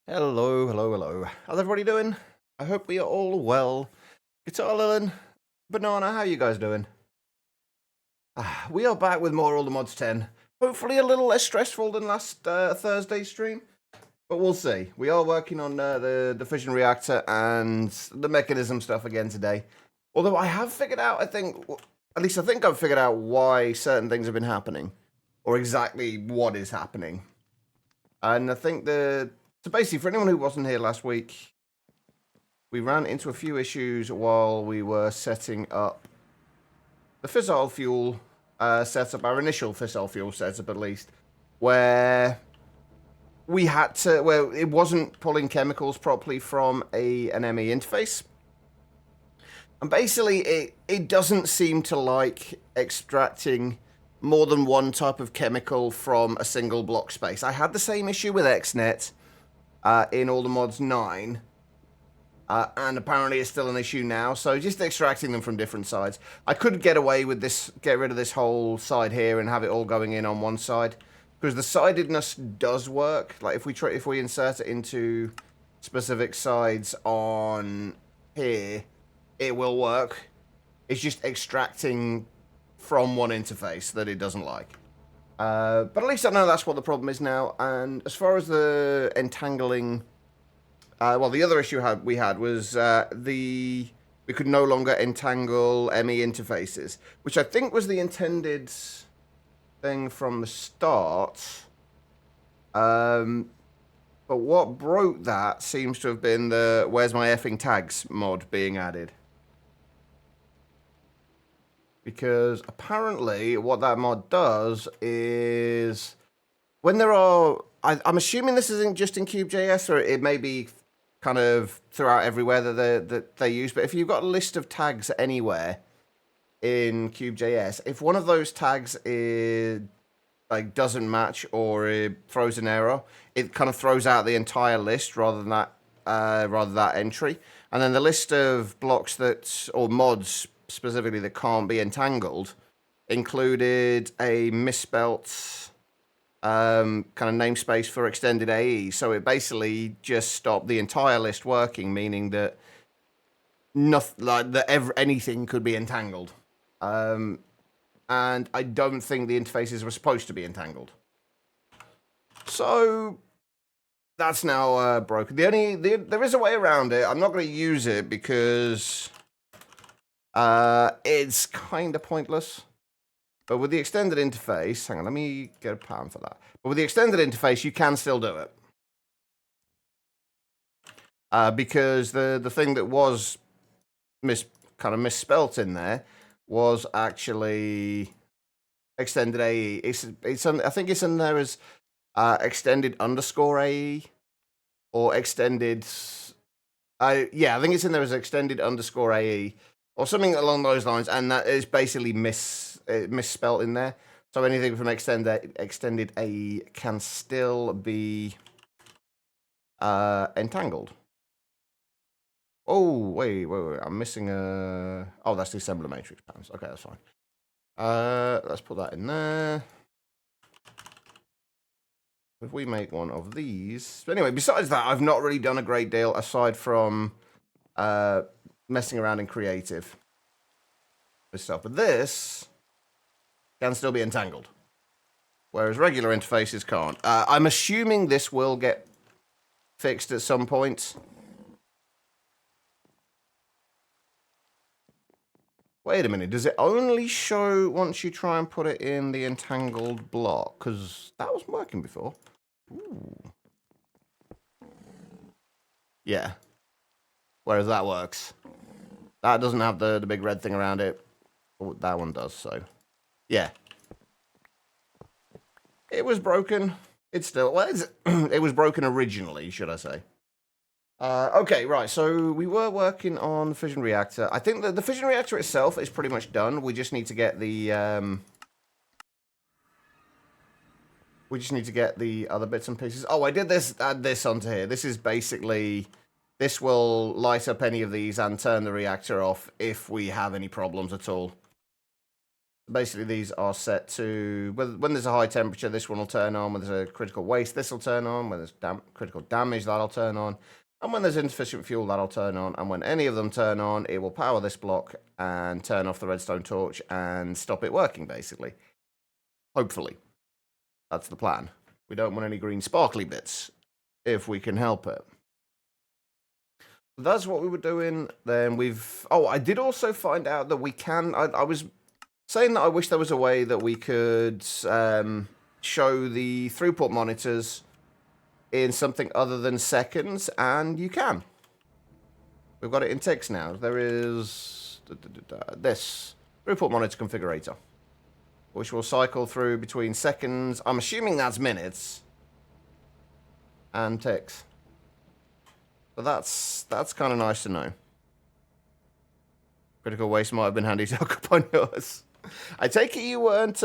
Hello, hello, hello. How's everybody doing? I hope we are all well. Guitar Lilin, Banana, how you guys doing? We are back with more All the Mods 10. Hopefully a little less stressful than last Thursday's stream, but we'll see. We are working on the Fission Reactor and the mechanism stuff again today. Although I have figured out, at least I think I've figured out why certain things have been happening, or exactly what is happening. And I think so basically, for anyone who wasn't here last week, we ran into a few issues while we were setting up the fissile fuel setup, our initial fissile fuel setup at least, where it wasn't pulling chemicals properly from an ME interface. And basically, it doesn't seem to like extracting more than one type of chemical from a single block space. I had the same issue with XNet in All the Mods 9, and apparently it's still an issue now, so just extracting them from different sides. I could get away with this, get rid of this whole side here and have it all going in on one side, because the sidedness does work. Like if we insert it into specific sides on here, it will work. It's just extracting from one interface that it doesn't like. But at least I know that's what the problem is now. And as far as the entangling, the other issue we had was we could no longer entangle ME interfaces, which I think was the intended thing from the start. But what broke that seems to have been the "Where's my effing tags" mod being added. Because apparently what that mod does is when there are... I'm assuming this isn't just in Cube.js, or it may be kind of throughout everywhere that they use, but if you've got a list of tags anywhere in Cube.js, if one of those tags doesn't match or it throws an error, it kind of throws out the entire list rather than that entry. And then the list of blocks or mods specifically that can't be entangled included a misspelt kind of namespace for extended AE. So it basically just stopped the entire list working, meaning that anything could be entangled. And I don't think the interfaces were supposed to be entangled. So that's now broken. There is a way around it. I'm not going to use it because it's kind of pointless. But with the extended interface, hang on, let me get a pattern for that. But with the extended interface, you can still do it. Because the thing that was kind of misspelt in there was actually extended AE. I think it's in there as extended underscore AE or extended. I think it's in there as extended underscore AE or something along those lines, and that is basically misspelt in there. So anything from extended AE can still be entangled. Oh, wait. I'm missing a... Oh, that's the assembler matrix patterns. Okay, that's fine. Let's put that in there. If we make one of these... But anyway, besides that, I've not really done a great deal aside from messing around in creative with stuff. But this can still be entangled, whereas regular interfaces can't. I'm assuming this will get fixed at some point. Wait a minute, does it only show once you try and put it in the entangled block? Because that wasn't working before. Ooh. Yeah. Whereas that works. That doesn't have the big red thing around it. Oh, that one does, so... Yeah. It was broken. It's still... Well, it was broken originally, should I say. Okay, right, so we were working on the Fission Reactor. I think that the Fission Reactor itself is pretty much done. We just need to get the other bits and pieces. Oh, I did add this onto here. This is basically... This will light up any of these and turn the reactor off if we have any problems at all. Basically, these are set to, when there's a high temperature, this one will turn on. When there's a critical waste, this will turn on. When there's critical damage, that'll turn on. And when there's insufficient fuel, that'll turn on. And when any of them turn on, it will power this block and turn off the redstone torch and stop it working, basically. Hopefully. That's the plan. We don't want any green sparkly bits, if we can help it. That's what we were doing. Then we've... Oh, I did also find out that we can... I was saying that I wish there was a way that we could show the throughput monitors in something other than seconds, and you can. We've got it in ticks now. There is this throughput monitor configurator, which will cycle through between seconds. I'm assuming that's minutes, and ticks. So that's kind of nice to know. Critical waste might have been handy to hook up on yours. I take it you weren't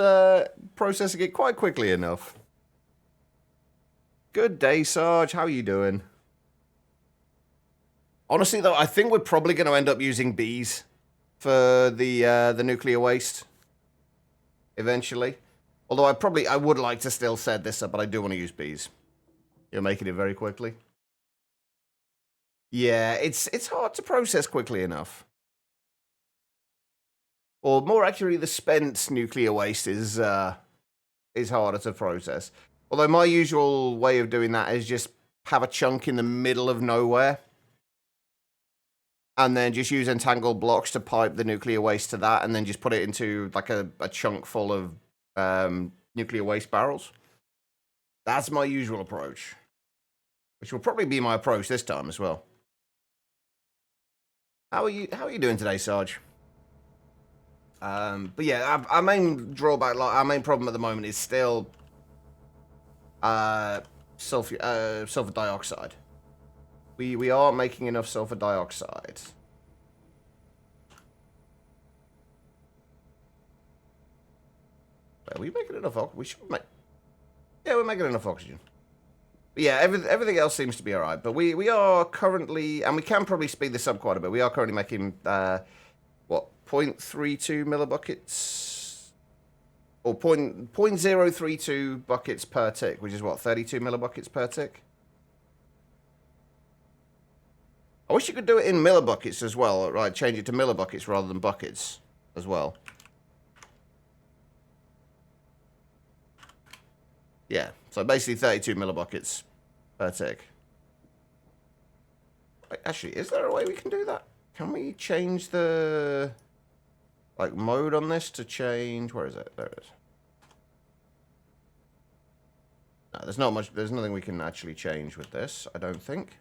processing it quite quickly enough. Good day, Sarge. How are you doing? Honestly, though, I think we're probably going to end up using bees for the nuclear waste eventually. Although I would like to still set this up, but I do want to use bees. You're making it very quickly. Yeah, it's hard to process quickly enough. Or more accurately, the spent nuclear waste is harder to process. Although my usual way of doing that is just have a chunk in the middle of nowhere. And then just use entangled blocks to pipe the nuclear waste to that. And then just put it into like a chunk full of nuclear waste barrels. That's my usual approach. Which will probably be my approach this time as well. How are you doing today, Sarge? But yeah, our main drawback, our main problem at the moment is still... sulfur dioxide. We are making enough sulfur dioxide. Are we making enough oxygen? We should make... Yeah, we're making enough oxygen. But yeah, everything else seems to be alright. But we are currently... And we can probably speed this up quite a bit. We are currently making, what, 0.32 millibuckets? Or 0.032 buckets per tick, which is what, 32 millibuckets per tick? I wish you could do it in millibuckets as well, right? Change it to millibuckets rather than buckets as well. Yeah, so basically 32 millibuckets per tick. Wait, actually, is there a way we can do that? Can we change the... like, mode on this to change... Where is it? There it is. No, there's not much... There's nothing we can actually change with this, I don't think.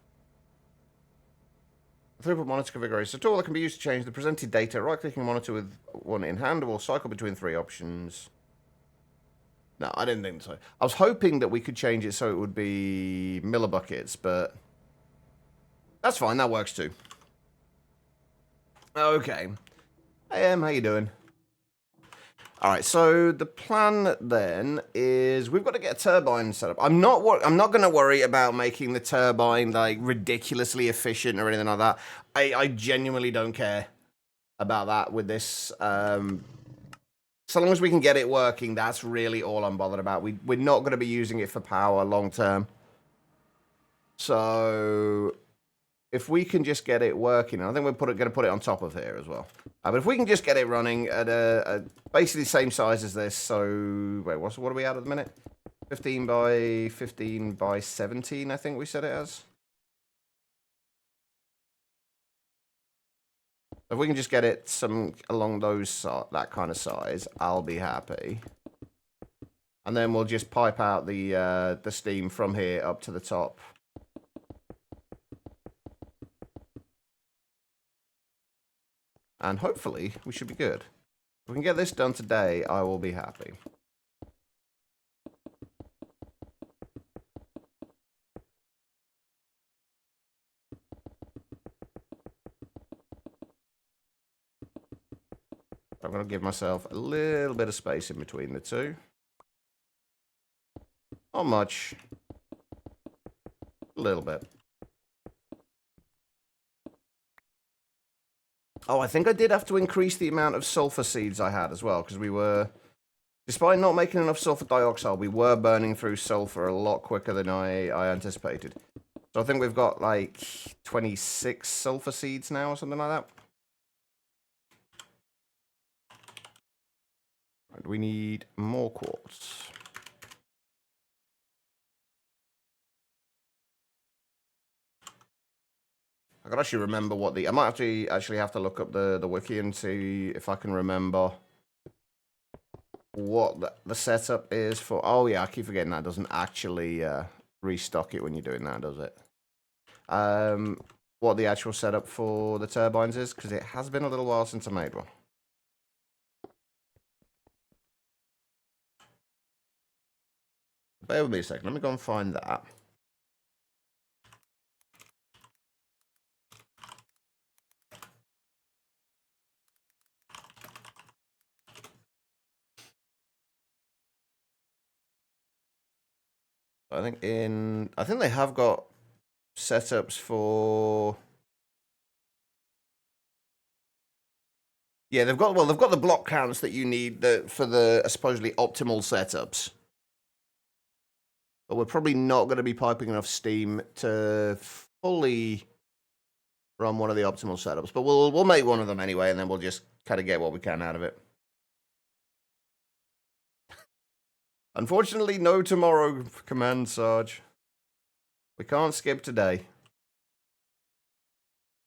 Throughput monitor configuration. A tool that can be used to change the presented data. Right-clicking monitor with one in hand will cycle between 3 options. No, I didn't think so. I was hoping that we could change it so it would be millibuckets, but... that's fine, that works too. Okay. Hey, how you doing? Alright, so the plan then is we've got to get a turbine set up. I'm not going to worry about making the turbine like ridiculously efficient or anything like that. I genuinely don't care about that with this. So long as we can get it working, that's really all I'm bothered about. We're not going to be using it for power long term. So if we can just get it working, I think we're going to put it on top of here as well. But if we can just get it running at basically the same size as this, so wait, what are we at the minute? 15 by 15 by 17, I think we said it as. If we can just get it some along that kind of size, I'll be happy. And then we'll just pipe out the steam from here up to the top. And hopefully, we should be good. If we can get this done today, I will be happy. I'm going to give myself a little bit of space in between the two. Not much. A little bit. Oh, I think I did have to increase the amount of sulfur seeds I had as well, because we were, despite not making enough sulfur dioxide, we were burning through sulfur a lot quicker than I anticipated. So I think we've got like 26 sulfur seeds now or something like that. Right, we need more quartz. I could actually remember what the... I might actually have to look up the wiki and see if I can remember what the setup is for... Oh, yeah, I keep forgetting that doesn't actually restock it when you're doing that, does it? What the actual setup for the turbines is, because it has been a little while since I made one. Bear with me a second. Let me go and find that. I think they have got setups for... Yeah, they've got the block counts that you need for the supposedly optimal setups. But we're probably not going to be piping enough steam to fully run one of the optimal setups. But we'll make one of them anyway, and then we'll just kind of get what we can out of it. Unfortunately, no tomorrow, Command Sarge. We can't skip today.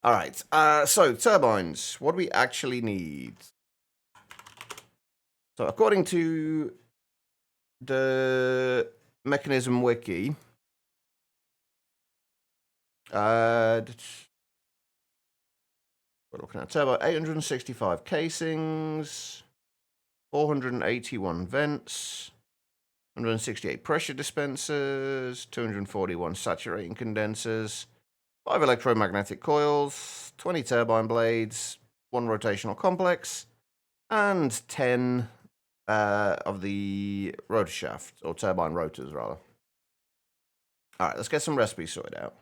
All right, so turbines. What do we actually need? So according to the mechanism wiki, we're looking at turbo 865 casings, 481 vents, 168 pressure dispensers, 241 saturating condensers, 5 electromagnetic coils, 20 turbine blades, 1 rotational complex, and 10 of the rotor shaft, or turbine rotors, rather. All right, let's get some recipes sorted out.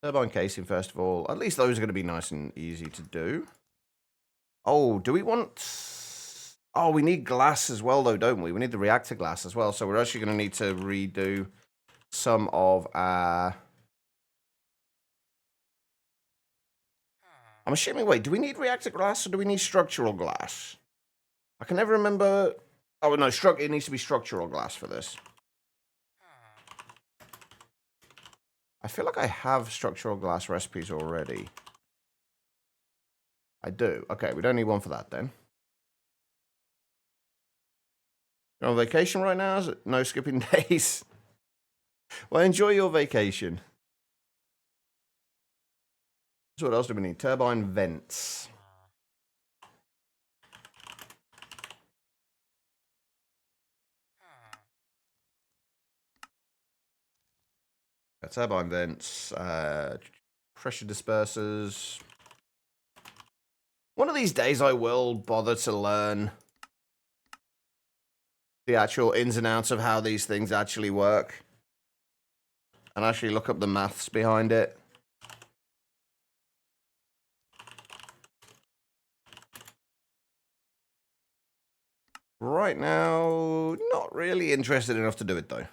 Turbine casing, first of all. At least those are going to be nice and easy to do. Oh, do we want... Oh, we need glass as well, though, don't we? We need the reactor glass as well, so we're actually going to need to redo some of our... I'm assuming, wait, do we need reactor glass or do we need structural glass? I can never remember... Oh, no, it needs to be structural glass for this. I feel like I have structural glass recipes already. I do. Okay, we don't need one for that then. You're on vacation right now? Is it no skipping days? Well, enjoy your vacation. So what else do we need? Turbine vents. Turbine vents. Pressure dispersers. One of these days I will bother to learn the actual ins and outs of how these things actually work. And actually look up the maths behind it. Right now, not really interested enough to do it, though.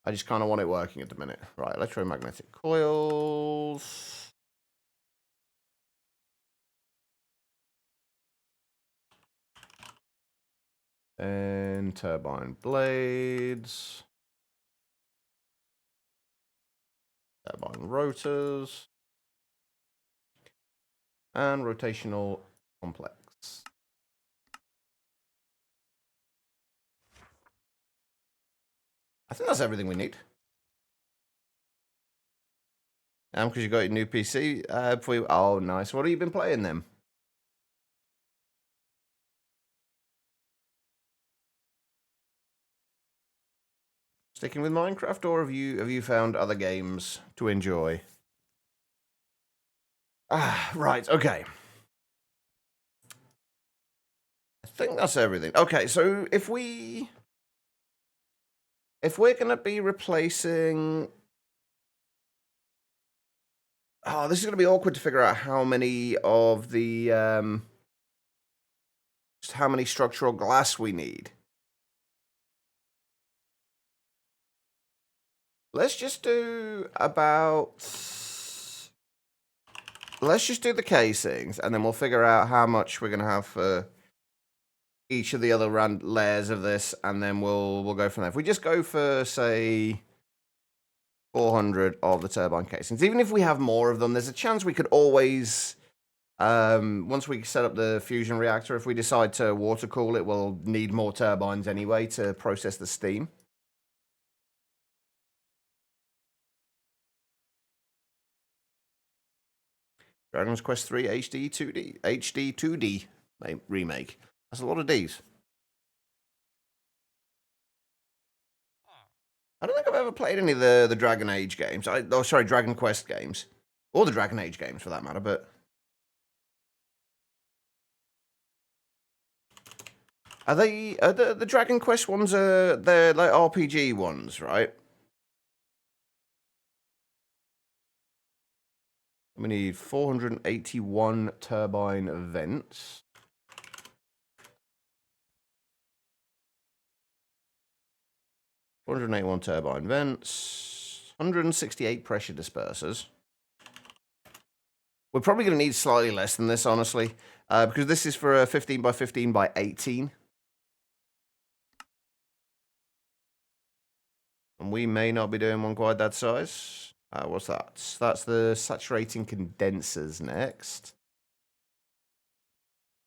I just kind of want it working at the minute. Right, electromagnetic coils. And turbine blades. Turbine rotors. And rotational complex. I think that's everything we need. Because you got your new PC. Oh, nice. What have you been playing then? Sticking with Minecraft, or have you found other games to enjoy? Right. Okay. I think that's everything. Okay, so if we if we're going to be replacing... Oh, this is going to be awkward to figure out how many of the... just how many structural glass we need. Let's just do about... Let's just do the casings, and then we'll figure out how much we're going to have for each of the other layers of this, and then we'll go from there. If we just go for, say, 400 of the turbine casings, even if we have more of them, there's a chance we could always, once we set up the fusion reactor, if we decide to water cool it, we'll need more turbines anyway to process the steam. Dragon's Quest 3 HD 2D remake. That's a lot of Ds. I don't think I've ever played any of the Dragon Age games. Sorry, Dragon Quest games. Or the Dragon Age games, for that matter, but... Are they... the Dragon Quest ones, they're like RPG ones, right? We need 481 turbine vents. 481 turbine vents. 168 pressure dispersers. We're probably going to need slightly less than this, honestly. Because this is for a 15 by 15 by 18. And we may not be doing one quite that size. What's that? That's the saturating condensers next.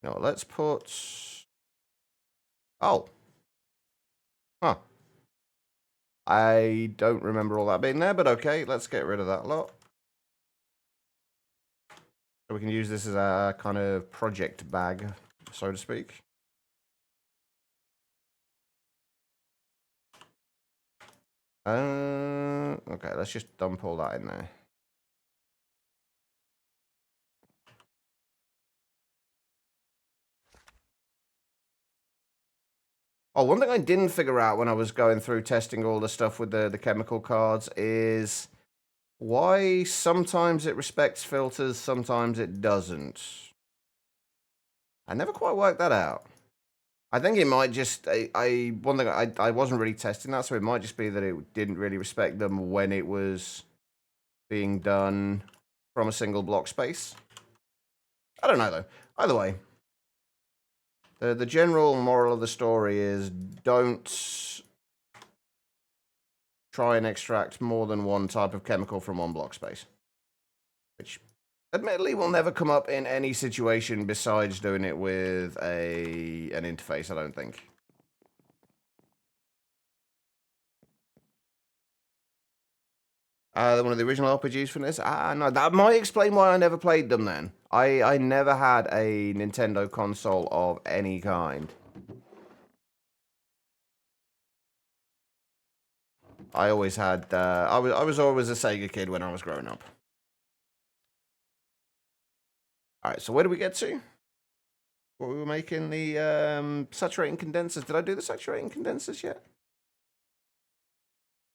No, let's put... Oh. Huh. I don't remember all that being there, but okay, let's get rid of that lot. So we can use this as a kind of project bag, so to speak. Okay, let's just dump all that in there. Oh, one thing I didn't figure out when I was going through testing all the stuff with the chemical cards is why sometimes it respects filters, sometimes it doesn't. I never quite worked that out. I think it might just, one thing, I wasn't really testing that, so it might just be that it didn't really respect them when it was being done from a single block space. I don't know, though. Either way, the general moral of the story is don't try and extract more than one type of chemical from one block space. Which, admittedly, will never come up in any situation besides doing it with an interface, I don't think. One of the original RPGs from this? No, that might explain why I never played them then. I never had a Nintendo console of any kind. I always had, I was always a Sega kid when I was growing up. Alright, so where do we get to? What we were making the saturating condensers. Did I do the saturating condensers yet?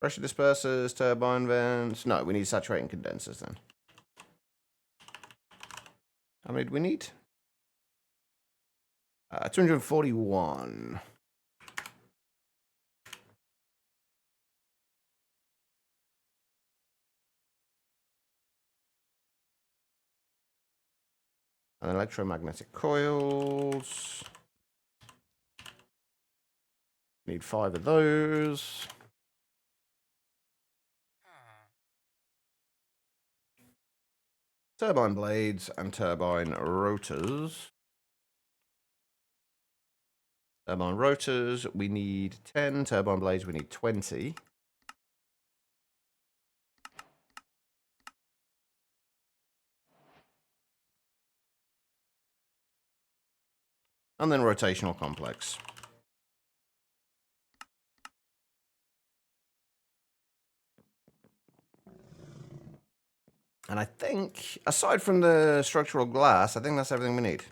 Pressure dispersers, turbine vents. No, we need saturating condensers then. How many do we need? 241. And electromagnetic coils. Need 5 of those. Turbine blades and turbine rotors. Turbine rotors, we need 10. Turbine blades, we need 20. And then rotational complex. And I think, aside from the structural glass, I think that's everything we need.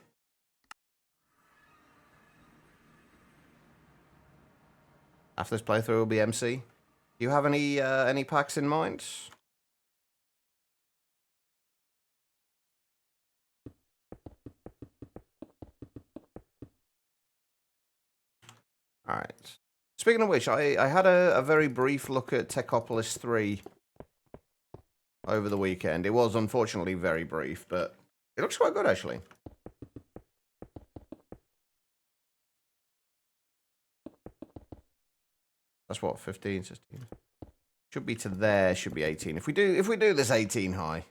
After this playthrough will be MC. Do you have any packs in mind? All right. Speaking of which, I had a very brief look at Techopolis 3 over the weekend. It was unfortunately very brief, but it looks quite good actually. That's what, 15, 16. Should be to there, should be 18. If we do this 18 high.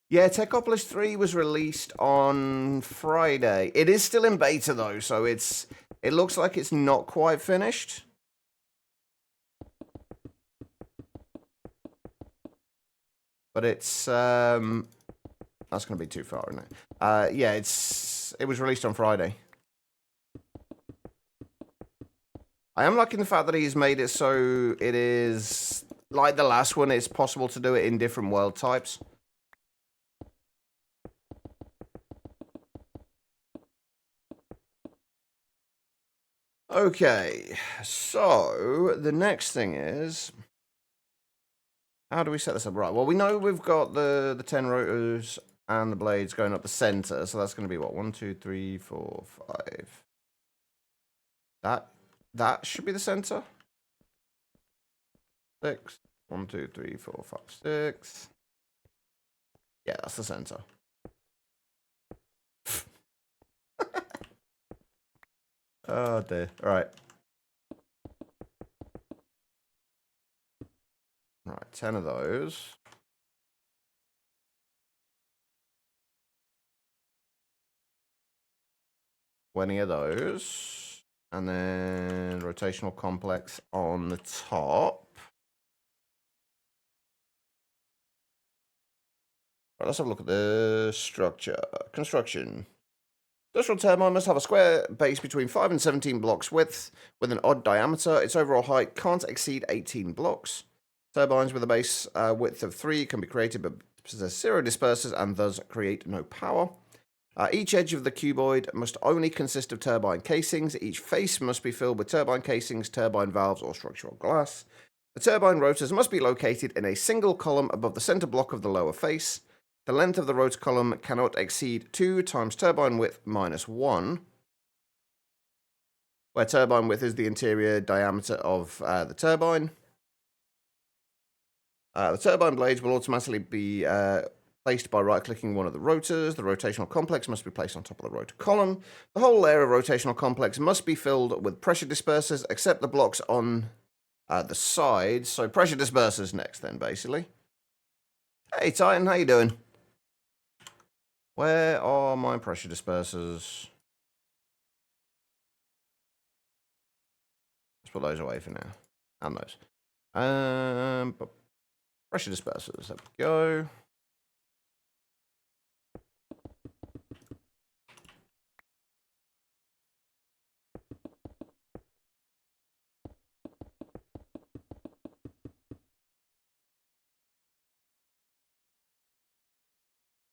Yeah, Techopolis 3 was released on Friday. It is still in beta though, so it looks like it's not quite finished. But it's that's gonna be too far, isn't it? Yeah, it was released on Friday. I am liking the fact that he's made it so it is, like the last one, it's possible to do it in different world types. Okay, so the next thing is, how do we set this up? Right, well, we know we've got the 10 rotors and the blades going up the center, so that's going to be what, 1, 2, 3, 4, 5. That should be the center. 6. 1, 2, 3, 4, 5, 6. Yeah, that's the center. Oh dear. All right. All right, 10 of those. Any of those, and then rotational complex on the top. Right, let's have a look at the structure. Construction. Industrial turbine must have a square base between 5 and 17 blocks width with an odd diameter. Its overall height can't exceed 18 blocks. Turbines with a base width of 3 can be created but possess 0 dispersers and thus create no power. Each edge of the cuboid must only consist of turbine casings. Each face must be filled with turbine casings, turbine valves, or structural glass. The turbine rotors must be located in a single column above the center block of the lower face. The length of the rotor column cannot exceed 2 times turbine width minus 1, where turbine width is the interior diameter of the turbine. The turbine blades will automatically be placed by right-clicking one of the rotors. The rotational complex must be placed on top of the rotor column. The whole layer of rotational complex must be filled with pressure dispersers, except the blocks on the sides. So pressure dispersers next then, basically. Hey, Titan, how you doing? Where are my pressure dispersers? Let's put those away for now. And those. But pressure dispersers, there we go.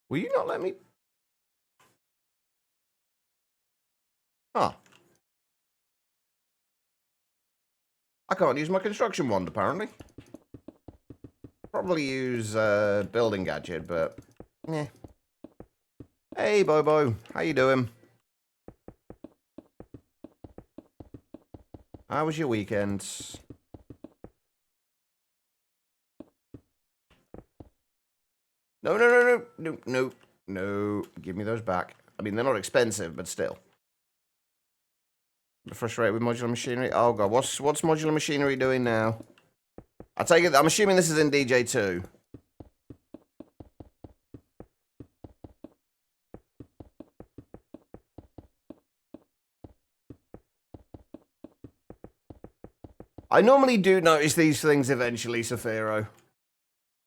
Will you not let me? Huh. I can't use my construction wand, apparently. Probably use building gadget, but yeah. Hey, Bobo, how you doing? How was your weekend? No. Give me those back. I mean, they're not expensive, but still. I'm frustrated with modular machinery. Oh god, what's modular machinery doing now? I take it. I'm assuming this is in DJ2. I normally do notice these things eventually, Saphiro.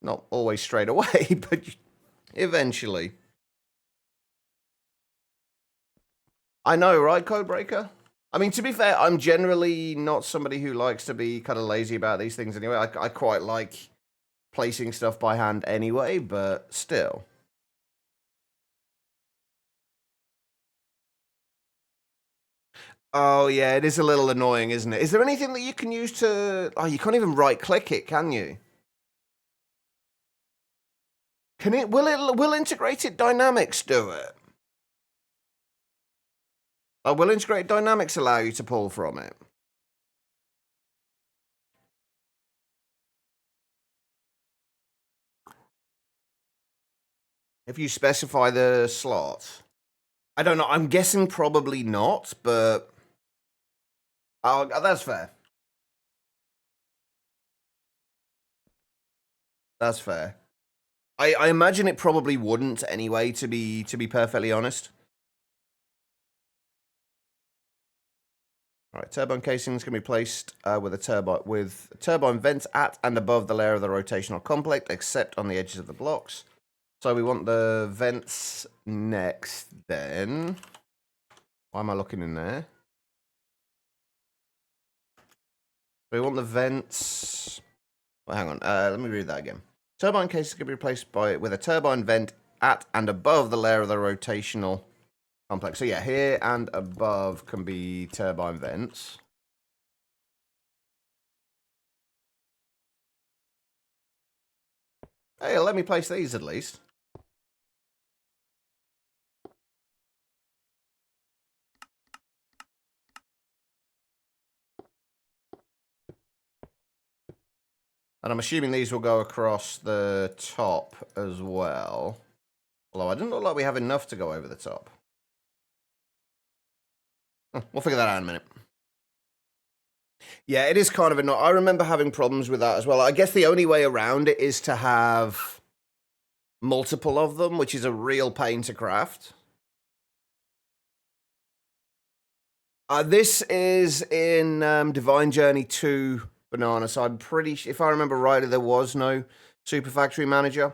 Not always straight away, but eventually. I know, right, Codebreaker? I mean, to be fair, I'm generally not somebody who likes to be kind of lazy about these things anyway. I quite like placing stuff by hand anyway, but still. Oh, yeah, it is a little annoying, isn't it? Is there anything that you can use to... Oh, you can't even right-click it, can you? Can it... Will integrated dynamics do it? Oh, will integrated dynamics allow you to pull from it? If you specify the slot. I don't know. I'm guessing probably not, but... Oh, that's fair. That's fair. I imagine it probably wouldn't anyway, to be perfectly honest. All right, turbine casings can be placed with turbine vents at and above the layer of the rotational complex, except on the edges of the blocks. So we want the vents next, then. Why am I looking in there? We want the vents... Well, hang on, let me read that again. Turbine cases can be replaced with a turbine vent at and above the layer of the rotational complex. So yeah, here and above can be turbine vents. Hey, let me place these at least. And I'm assuming these will go across the top as well. Although I don't look like we have enough to go over the top. We'll figure that out in a minute. Yeah, it is kind of annoying. I remember having problems with that as well. I guess the only way around it is to have multiple of them, which is a real pain to craft. This is in Divine Journey 2 Banana, so I'm pretty sure, if I remember rightly, there was no Super Factory Manager.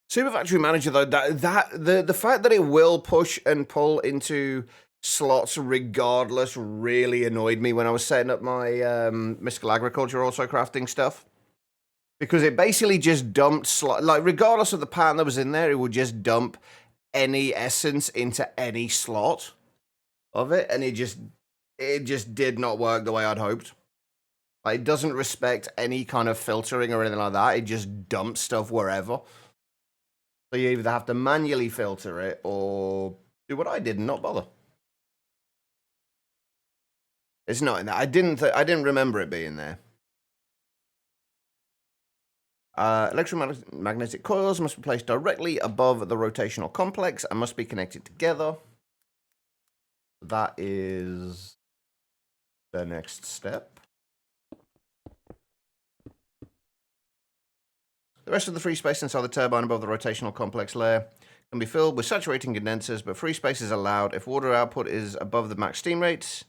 Super Factory Manager, though, the fact that it will push and pull into slots regardless really annoyed me when I was setting up my Mystical Agriculture also crafting stuff. Because it basically just dumped, like, regardless of the pattern that was in there, it would just dump any essence into any slot of it, and it just did not work the way I'd hoped. Like, it doesn't respect any kind of filtering or anything like that. It just dumps stuff wherever. So you either have to manually filter it or do what I did and not bother. It's not in there. I didn't remember it being there. Electromagnetic coils must be placed directly above the rotational complex and must be connected together. That is the next step. The rest of the free space inside the turbine above the rotational complex layer can be filled with saturating condensers, but free space is allowed if water output is above the max steam rates.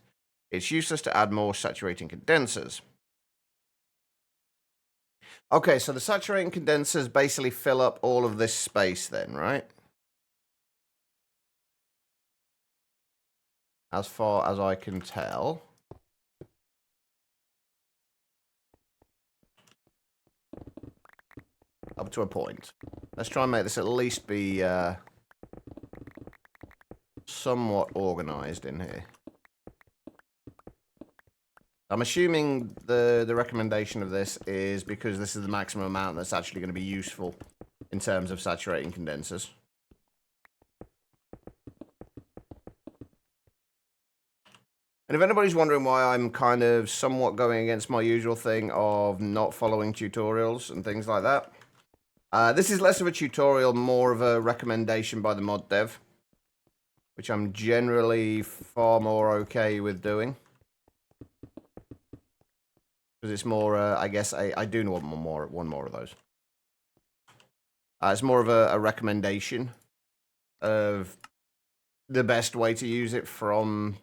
It's useless to add more saturating condensers. Okay, so the saturating condensers basically fill up all of this space then, right? As far as I can tell. Up to a point. Let's try and make this at least be somewhat organized in here. I'm assuming the recommendation of this is because this is the maximum amount that's actually going to be useful in terms of saturating condensers. And if anybody's wondering why I'm kind of somewhat going against my usual thing of not following tutorials and things like that, this is less of a tutorial, more of a recommendation by the mod dev, which I'm generally far more okay with doing. Because it's more, I guess, I do want one more of those. It's more of a recommendation of the best way to use it from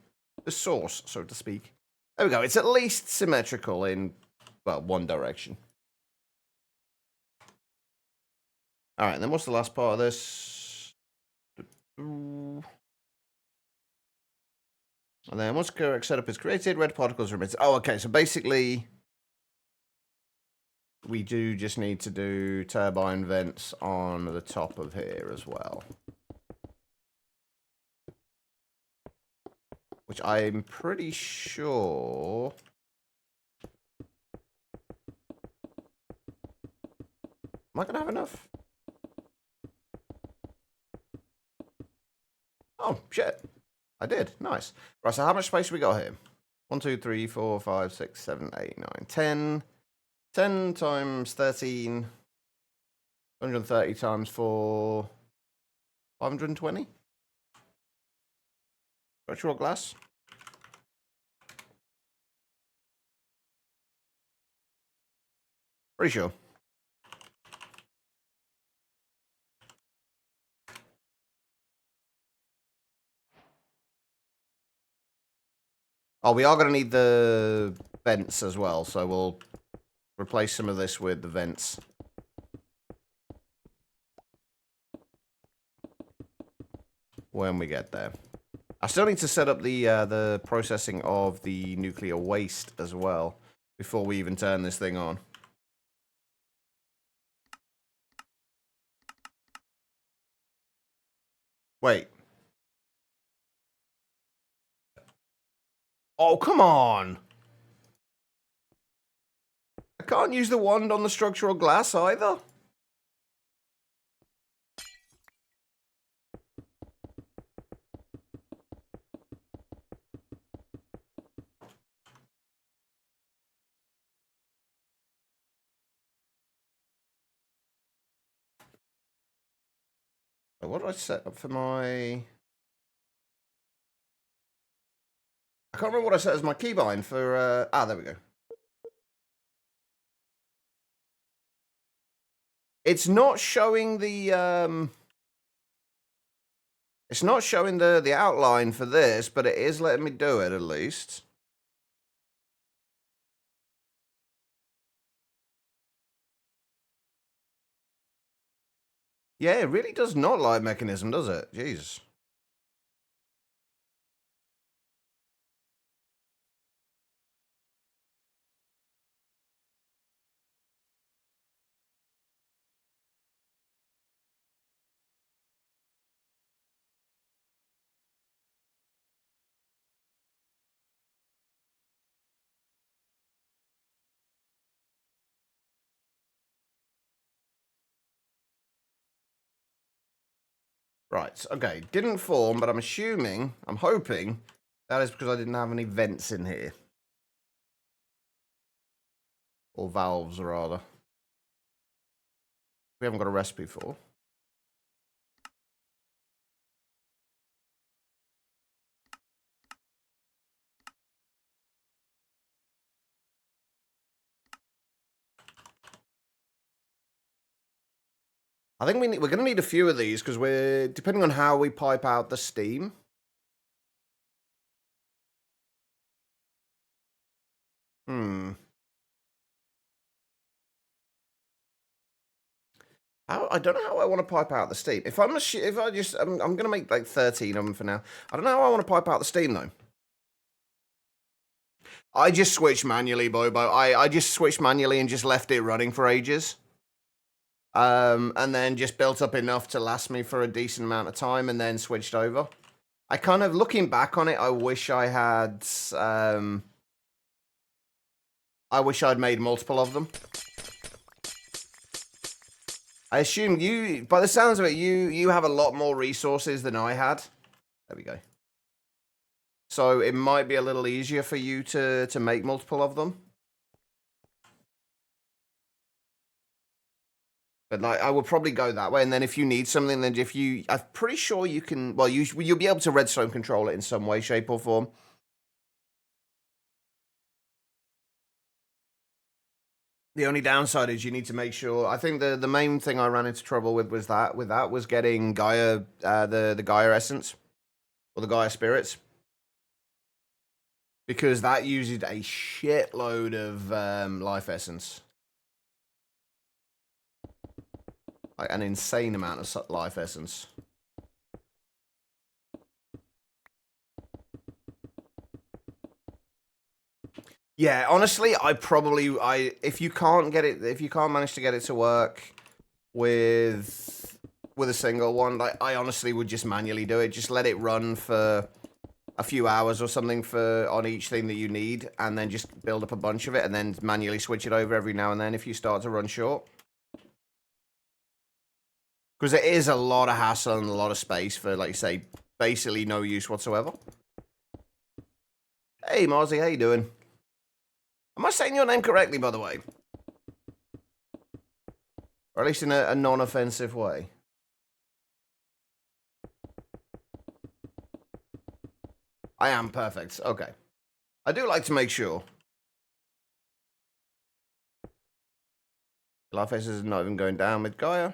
the source, so to speak. There we go. It's at least symmetrical in, well, one direction. All right, and then what's the last part of this? And then once the correct setup is created, red particles are emitted. Oh, okay, so basically we do just need to do turbine vents on the top of here as well. which I'm pretty sure... Am I going to have enough? Oh, shit. I did. Nice. Right, so how much space we got here? 1, 2, 3, 4, 5, 6, 7, 8, 9, 10. 10 times 13. 130 times 4. 520? Structural glass? Pretty sure. Oh, we are going to need the vents as well, so we'll replace some of this with the vents. When we get there. I still need to set up the processing of the nuclear waste as well before we even turn this thing on. Wait. Oh, come on! I can't use the wand on the structural glass either. What do I set up for my... I can't remember what I set as my keybind for... there we go. It's not showing the... It's not showing the outline for this, but it is letting me do it at least. Yeah, it really does not like mechanism, does it? Jesus. Right, okay. Didn't form, but I'm assuming, I'm hoping, that is because I didn't have any vents in here. Or valves, rather. We haven't got a recipe for. I think we're going to need a few of these because we're, depending on how we pipe out the steam. I don't know how I want to pipe out the steam. I'm going to make like 13 of them for now. I don't know how I want to pipe out the steam though. I just switched manually, Bobo. I just switched manually and just left it running for ages. And then just built up enough to last me for a decent amount of time and then switched over. I kind of, looking back on it, I wish I had, I wish I'd made multiple of them. I assume you, by the sounds of it, you have a lot more resources than I had. There we go. So it might be a little easier for you to make multiple of them. But like, I will probably go that way, and then if you need something, then I'm pretty sure you can. Well, you'll be able to redstone control it in some way, shape, or form. The only downside is you need to make sure. I think the main thing I ran into trouble with was getting Gaia the Gaia essence or the Gaia spirits, because that uses a shitload of life essence. Like an insane amount of life essence. Yeah, honestly, if you can't manage to get it to work with a single one, like I honestly would just manually do it. Just let it run for a few hours or something for on each thing that you need, and then just build up a bunch of it, and then manually switch it over every now and then if you start to run short. Because it is a lot of hassle and a lot of space for, like you say, basically no use whatsoever. Hey, Marzi, how you doing? Am I saying your name correctly, by the way? Or at least in a non-offensive way? I am perfect. Okay. I do like to make sure. Life Essence is not even going down with Gaia.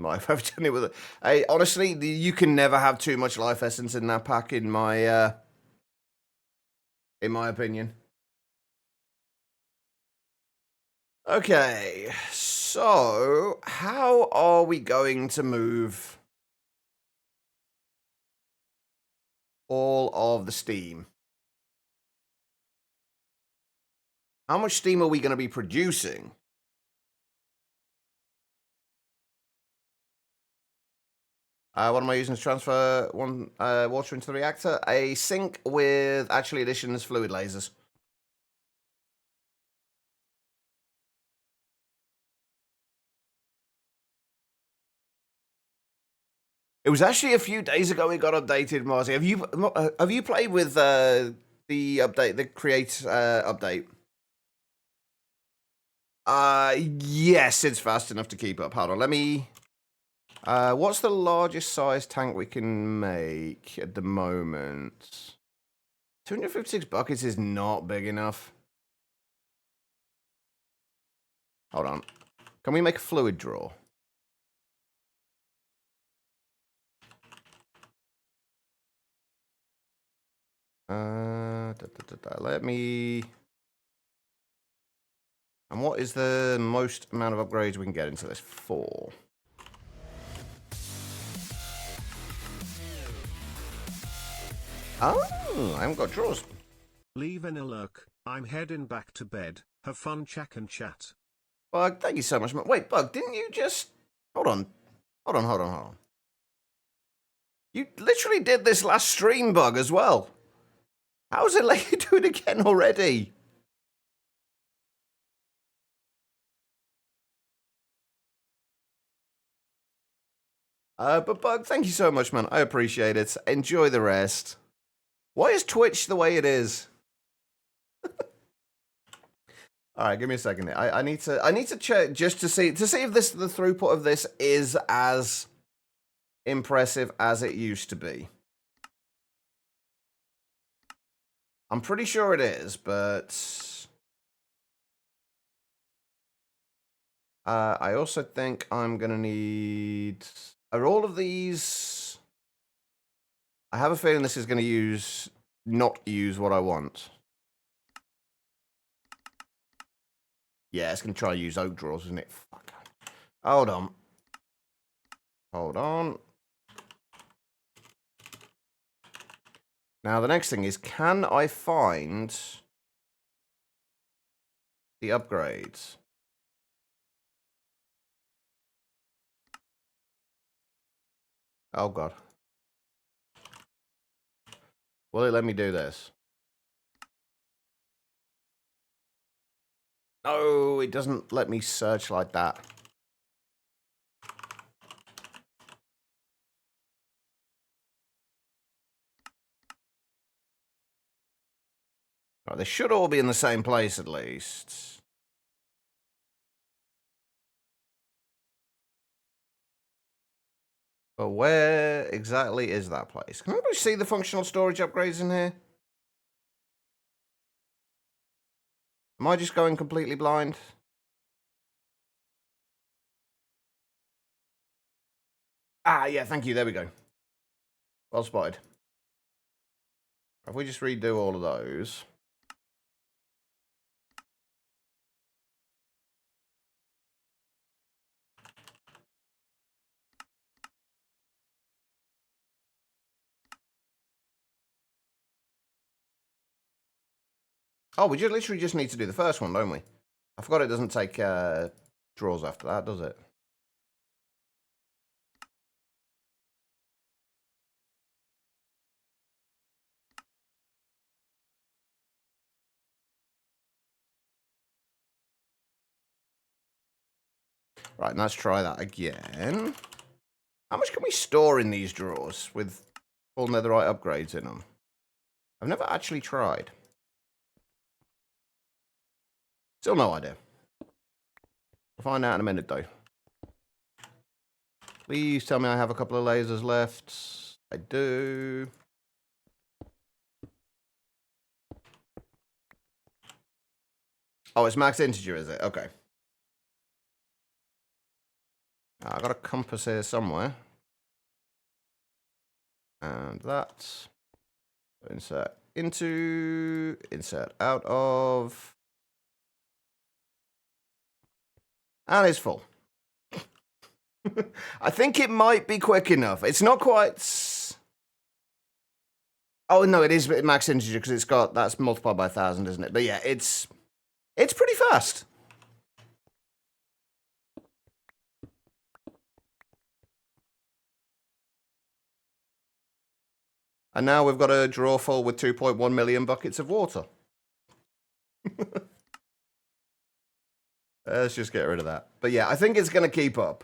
Might have done it with it. Hey, honestly, you can never have too much Life Essence in that pack, in my opinion. Okay, so how are we going to move all of the steam? How much steam are we going to be producing? What am I using to transfer water into the reactor? A sink with Actually Additions fluid lasers. It was actually a few days ago it got updated, Marty. Have you played with the update, the create update? Yes, it's fast enough to keep up. Hold on, let me. What's the largest size tank we can make at the moment? 256 buckets is not big enough. Hold on. Can we make a fluid draw? Let me. And what is the most amount of upgrades we can get into this? 4. Oh, I haven't got draws. Leave an alert. I'm heading back to bed. Have fun, Chack and chat. Bug, thank you so much. Wait, Bug, didn't you just... Hold on. Hold on. You literally did this last stream, Bug, as well. How is it let you do it again already? But Bug, thank you so much, man. I appreciate it. Enjoy the rest. Why is Twitch the way it is? All right, give me a second. I need to check just to see if the throughput of this is as impressive as it used to be. I'm pretty sure it is, but I also think I'm gonna need. Are all of these? I have a feeling this is gonna not use what I want. Yeah, it's gonna try to use oak drawers, isn't it? Fuck. Hold on. Now the next thing is, can I find the upgrades? Oh god. Will it let me do this? No, it doesn't let me search like that. Right, they should all be in the same place at least. But where exactly is that place? Can anybody see the functional storage upgrades in here? Am I just going completely blind? Ah, yeah, thank you. There we go. Well spotted. If we just redo all of those. Oh, we just literally just need to do the first one, don't we? I forgot it doesn't take draws after that, does it? Right, and let's try that again. How much can we store in these drawers with full netherite upgrades in them? I've never actually tried. Still no idea. We'll find out in a minute, though. Please tell me I have a couple of lasers left. I do. Oh, it's max integer, is it? Okay. I got a compass here somewhere. And that. Insert into. Insert out of. And it's full. I think it might be quick enough. It's not quite... Oh, no, it is max integer because it's got... That's multiplied by 1,000, isn't it? But yeah, it's pretty fast. And now we've got a drawer full with 2.1 million buckets of water. Let's just get rid of that. But yeah, I think it's going to keep up.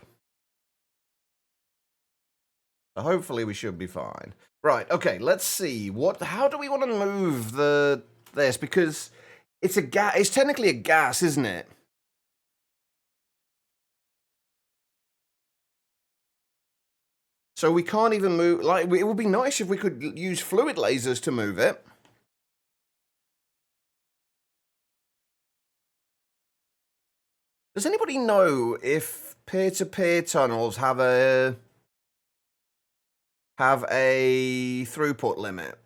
So hopefully we should be fine. Right, okay, let's see. How do we want to move this? Because it's a gas. It's technically a gas, isn't it? So we can't even move... Like, it would be nice if we could use fluid lasers to move it. Does anybody know if peer-to-peer tunnels have a throughput limit?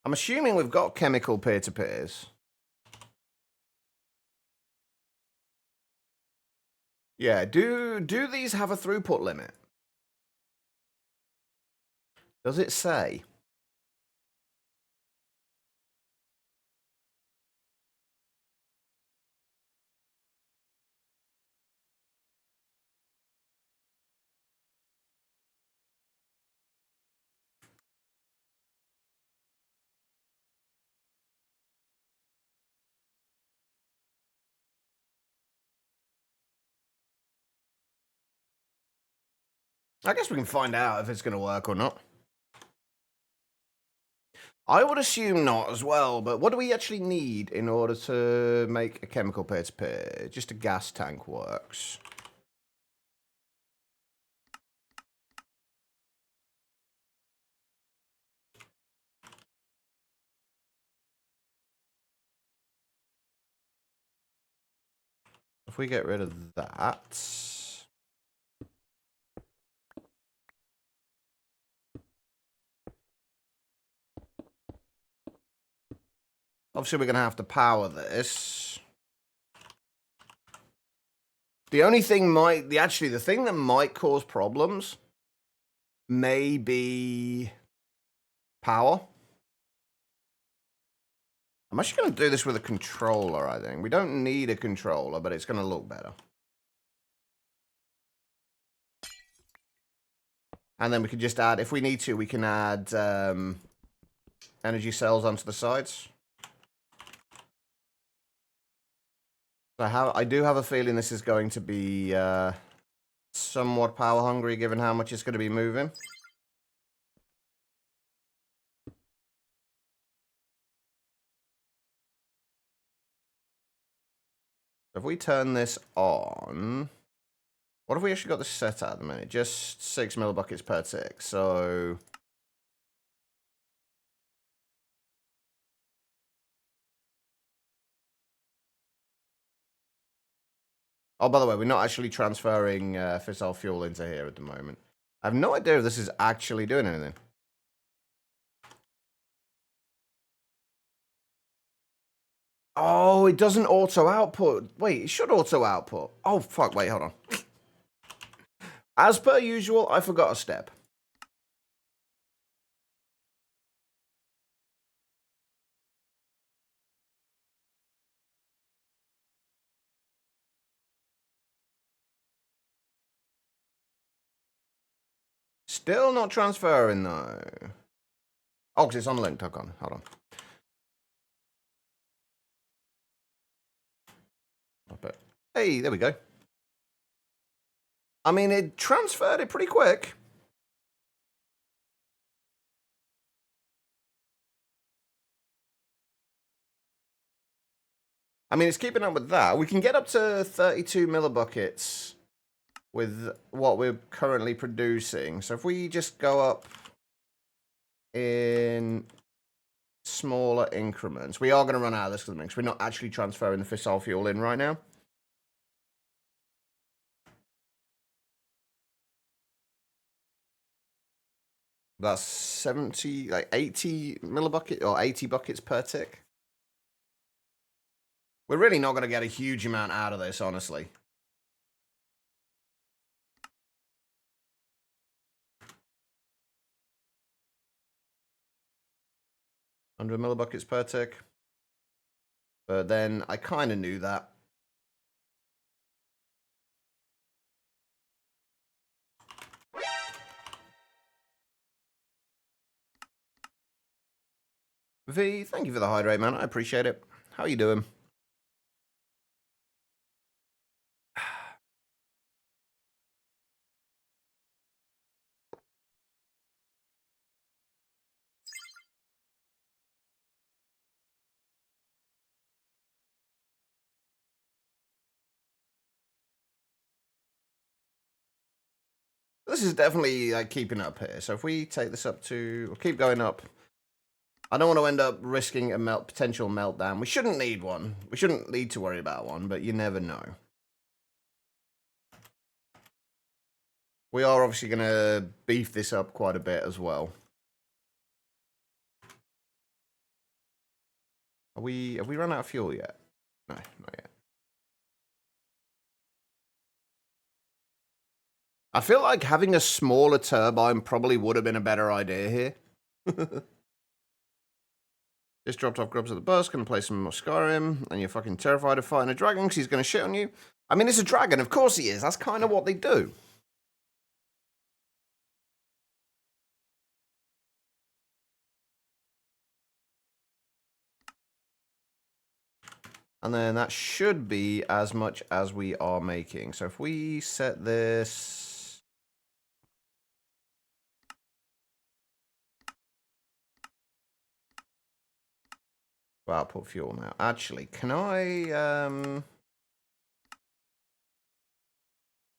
I'm assuming we've got chemical peer-to-peers. Yeah, do these have a throughput limit? Does it say? I guess we can find out if it's going to work or not. I would assume not as well, but what do we actually need in order to make a chemical peer-to-peer? Just a gas tank works. If we get rid of that... Obviously, we're going to have to power this. The only thing the thing that might cause problems may be power. I'm actually going to do this with a controller, I think. We don't need a controller, but it's going to look better. And then we can just add, if we need to, we can add energy cells onto the sides. I do have a feeling this is going to be somewhat power hungry, given how much it's going to be moving. If we turn this on, what have we actually got this set at the minute? Just 6 millibuckets per tick. So oh, by the way, we're not actually transferring fissile fuel into here at the moment. I have no idea if this is actually doing anything. Oh, it doesn't auto-output. Wait, it should auto-output. Oh, fuck, wait, hold on. As per usual, I forgot a step. Still not transferring, though. Oh, because it's unlinked. Hold on. But hey, there we go. I mean, it transferred it pretty quick. I mean, it's keeping up with that. We can get up to 32 millibuckets with what we're currently producing. So if we just go up in smaller increments, we are going to run out of this because we're not actually transferring the fissile fuel in right now. That's 70, like 80 millibucket or 80 buckets per tick. We're really not going to get a huge amount out of this, honestly. $100 millibuckets per tick. But then I kind of knew that. V, thank you for the hydrate, man. I appreciate it. How are you doing? This is definitely like keeping up here. So if we take this up to, we'll keep going up. I don't want to end up risking a potential meltdown. We shouldn't need one. We shouldn't need to worry about one, but you never know. We are obviously going to beef this up quite a bit as well. Have we run out of fuel yet? No, not yet. I feel like having a smaller turbine probably would have been a better idea here. Just dropped off grubs at the bus, gonna play some more Skyrim, and you're fucking terrified of fighting a dragon because he's gonna shit on you. I mean, it's a dragon, of course he is. That's kind of what they do. And then that should be as much as we are making. So if we set this... output fuel now. Actually, can I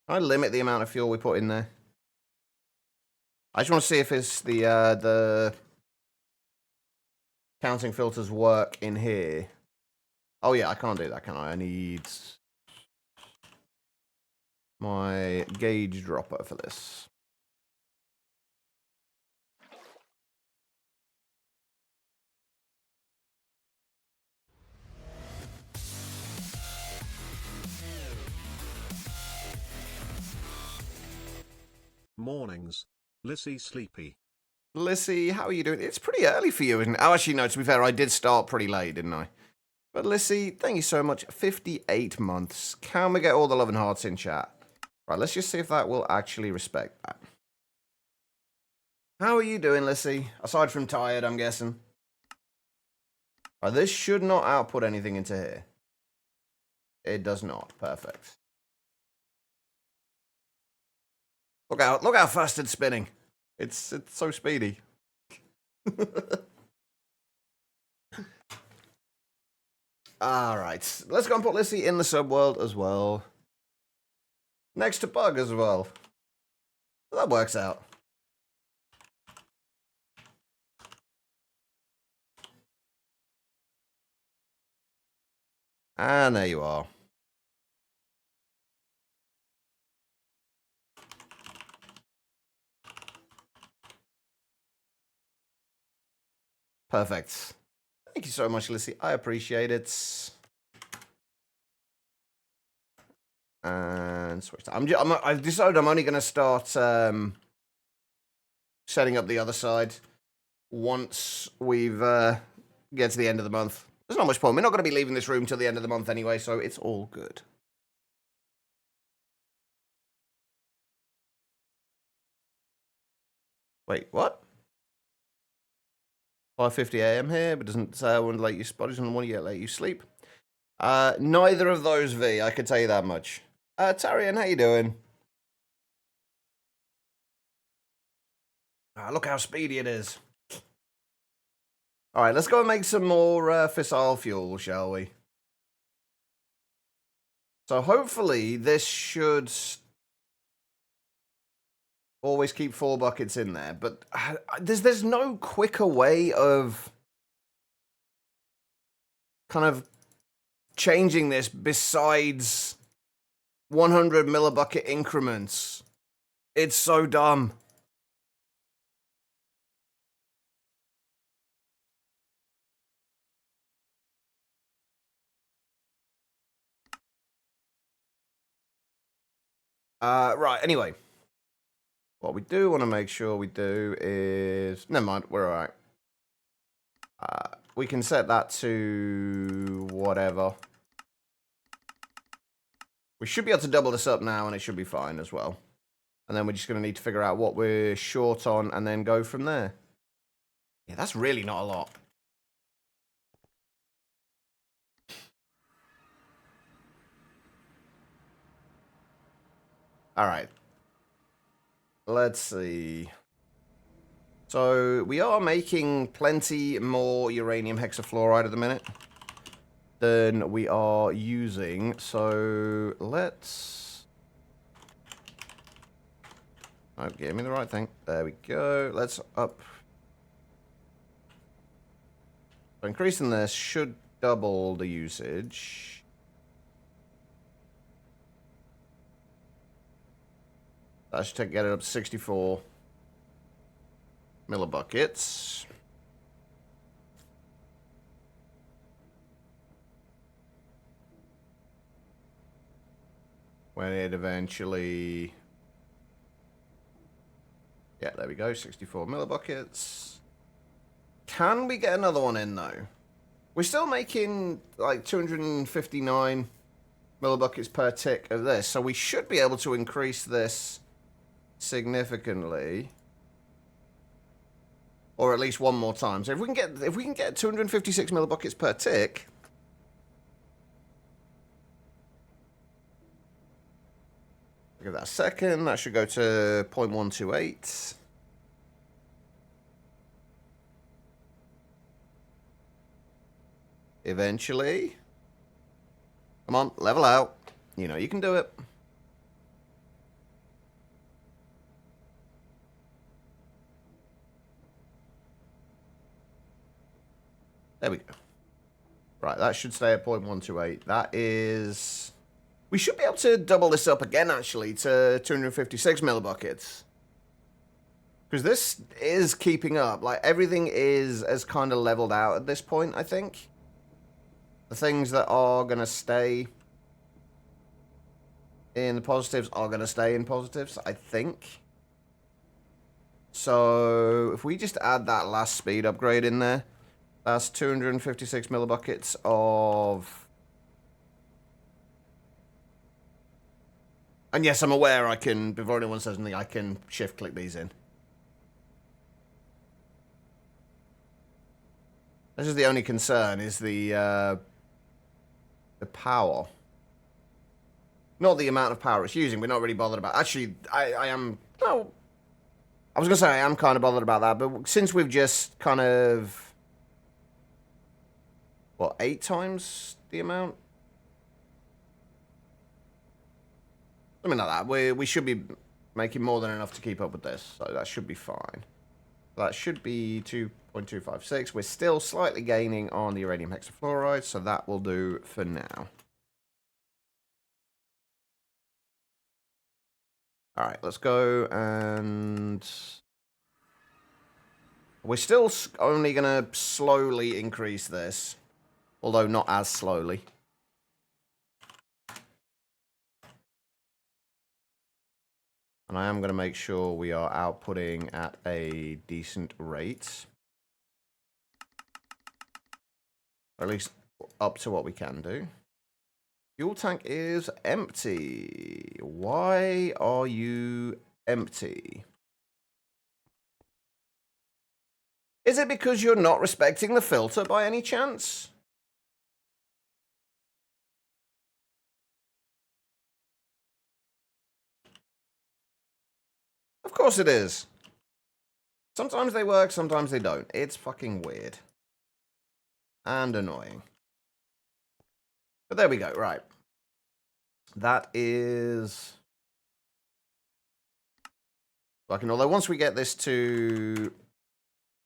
limit the amount of fuel we put in there? I just want to see if it's the counting filters work in here. Oh yeah, I can't do that, can I? I need my gauge dropper for this. Mornings. Lissy sleepy. Lissy, how are you doing? It's pretty early for you, isn't it? Oh, actually, no, to be fair, I did start pretty late, didn't I? But Lissy, thank you so much. 58 months. Can we get all the love and hearts in chat? Right, let's just see if that will actually respect that. How are you doing, Lissy? Aside from tired, I'm guessing. Right, this should not output anything into here. It does not. Perfect. Look out! Look how fast it's spinning. It's so speedy. All right, let's go and put Lissy in the subworld as well. Next to Bug as well. That works out. And there you are. Perfect. Thank you so much, Lissy. I appreciate it. And switch. I've decided I'm only going to start setting up the other side once we've get to the end of the month. There's not much point. We're not going to be leaving this room till the end of the month anyway, so it's all good. Wait, what? 5:50 a.m. here, but doesn't say I want to let you spot. Doesn't want to let you sleep. Neither of those V, I could tell you that much. Tarian, how you doing? Look how speedy it is. Alright, let's go and make some more fissile fuel, shall we? So hopefully this should always keep 4 buckets in there, but there's no quicker way of kind of changing this besides 100 millibucket increments. It's so dumb. Right, anyway. What we do want to make sure we do is... Never mind, we're alright. We can set that to whatever. We should be able to double this up now, and it should be fine as well. And then we're just going to need to figure out what we're short on, and then go from there. Yeah, that's really not a lot. Alright. Let's see. So, we are making plenty more uranium hexafluoride at the minute than we are using. So, let's... Oh, give me the right thing. There we go. Let's up. So, increasing this should double the usage. That should get it up to 64 millibuckets. When it eventually... Yeah, there we go, 64 millibuckets. Can we get another one in, though? We're still making, like, 259 millibuckets per tick of this, so we should be able to increase this significantly. Or at least one more time. So if we can get 256 millibuckets per tick... Give that a second. That should go to 0.128. Eventually. Come on, level out. You know you can do it. There we go. Right, that should stay at 0.128. That is... We should be able to double this up again, actually, to 256 millibuckets. Because this is keeping up. Like, everything has kind of leveled out at this point, I think. The things that are going to stay in the positives are going to stay in positives, I think. So, if we just add that last speed upgrade in there, that's 256 millibuckets of... And yes, I'm aware I can, before anyone says anything, I can shift-click these in. This is the only concern, is the power. Not the amount of power it's using, we're not really bothered about. Actually, I am... No, I was going to say I am kind of bothered about that, but since we've just kind of... What, 8 times the amount? Something like that. We should be making more than enough to keep up with this, so that should be fine. That should be 2.256. We're still slightly gaining on the uranium hexafluoride, so that will do for now. Alright, let's go and... We're still only going to slowly increase this, although not as slowly. And I am going to make sure we are outputting at a decent rate. Or at least up to what we can do. Fuel tank is empty. Why are you empty? Is it because you're not respecting the filter by any chance? Of course it is. Sometimes they work, sometimes they don't. It's fucking weird. And annoying. But there we go, right. That is... Fucking, although once we get this to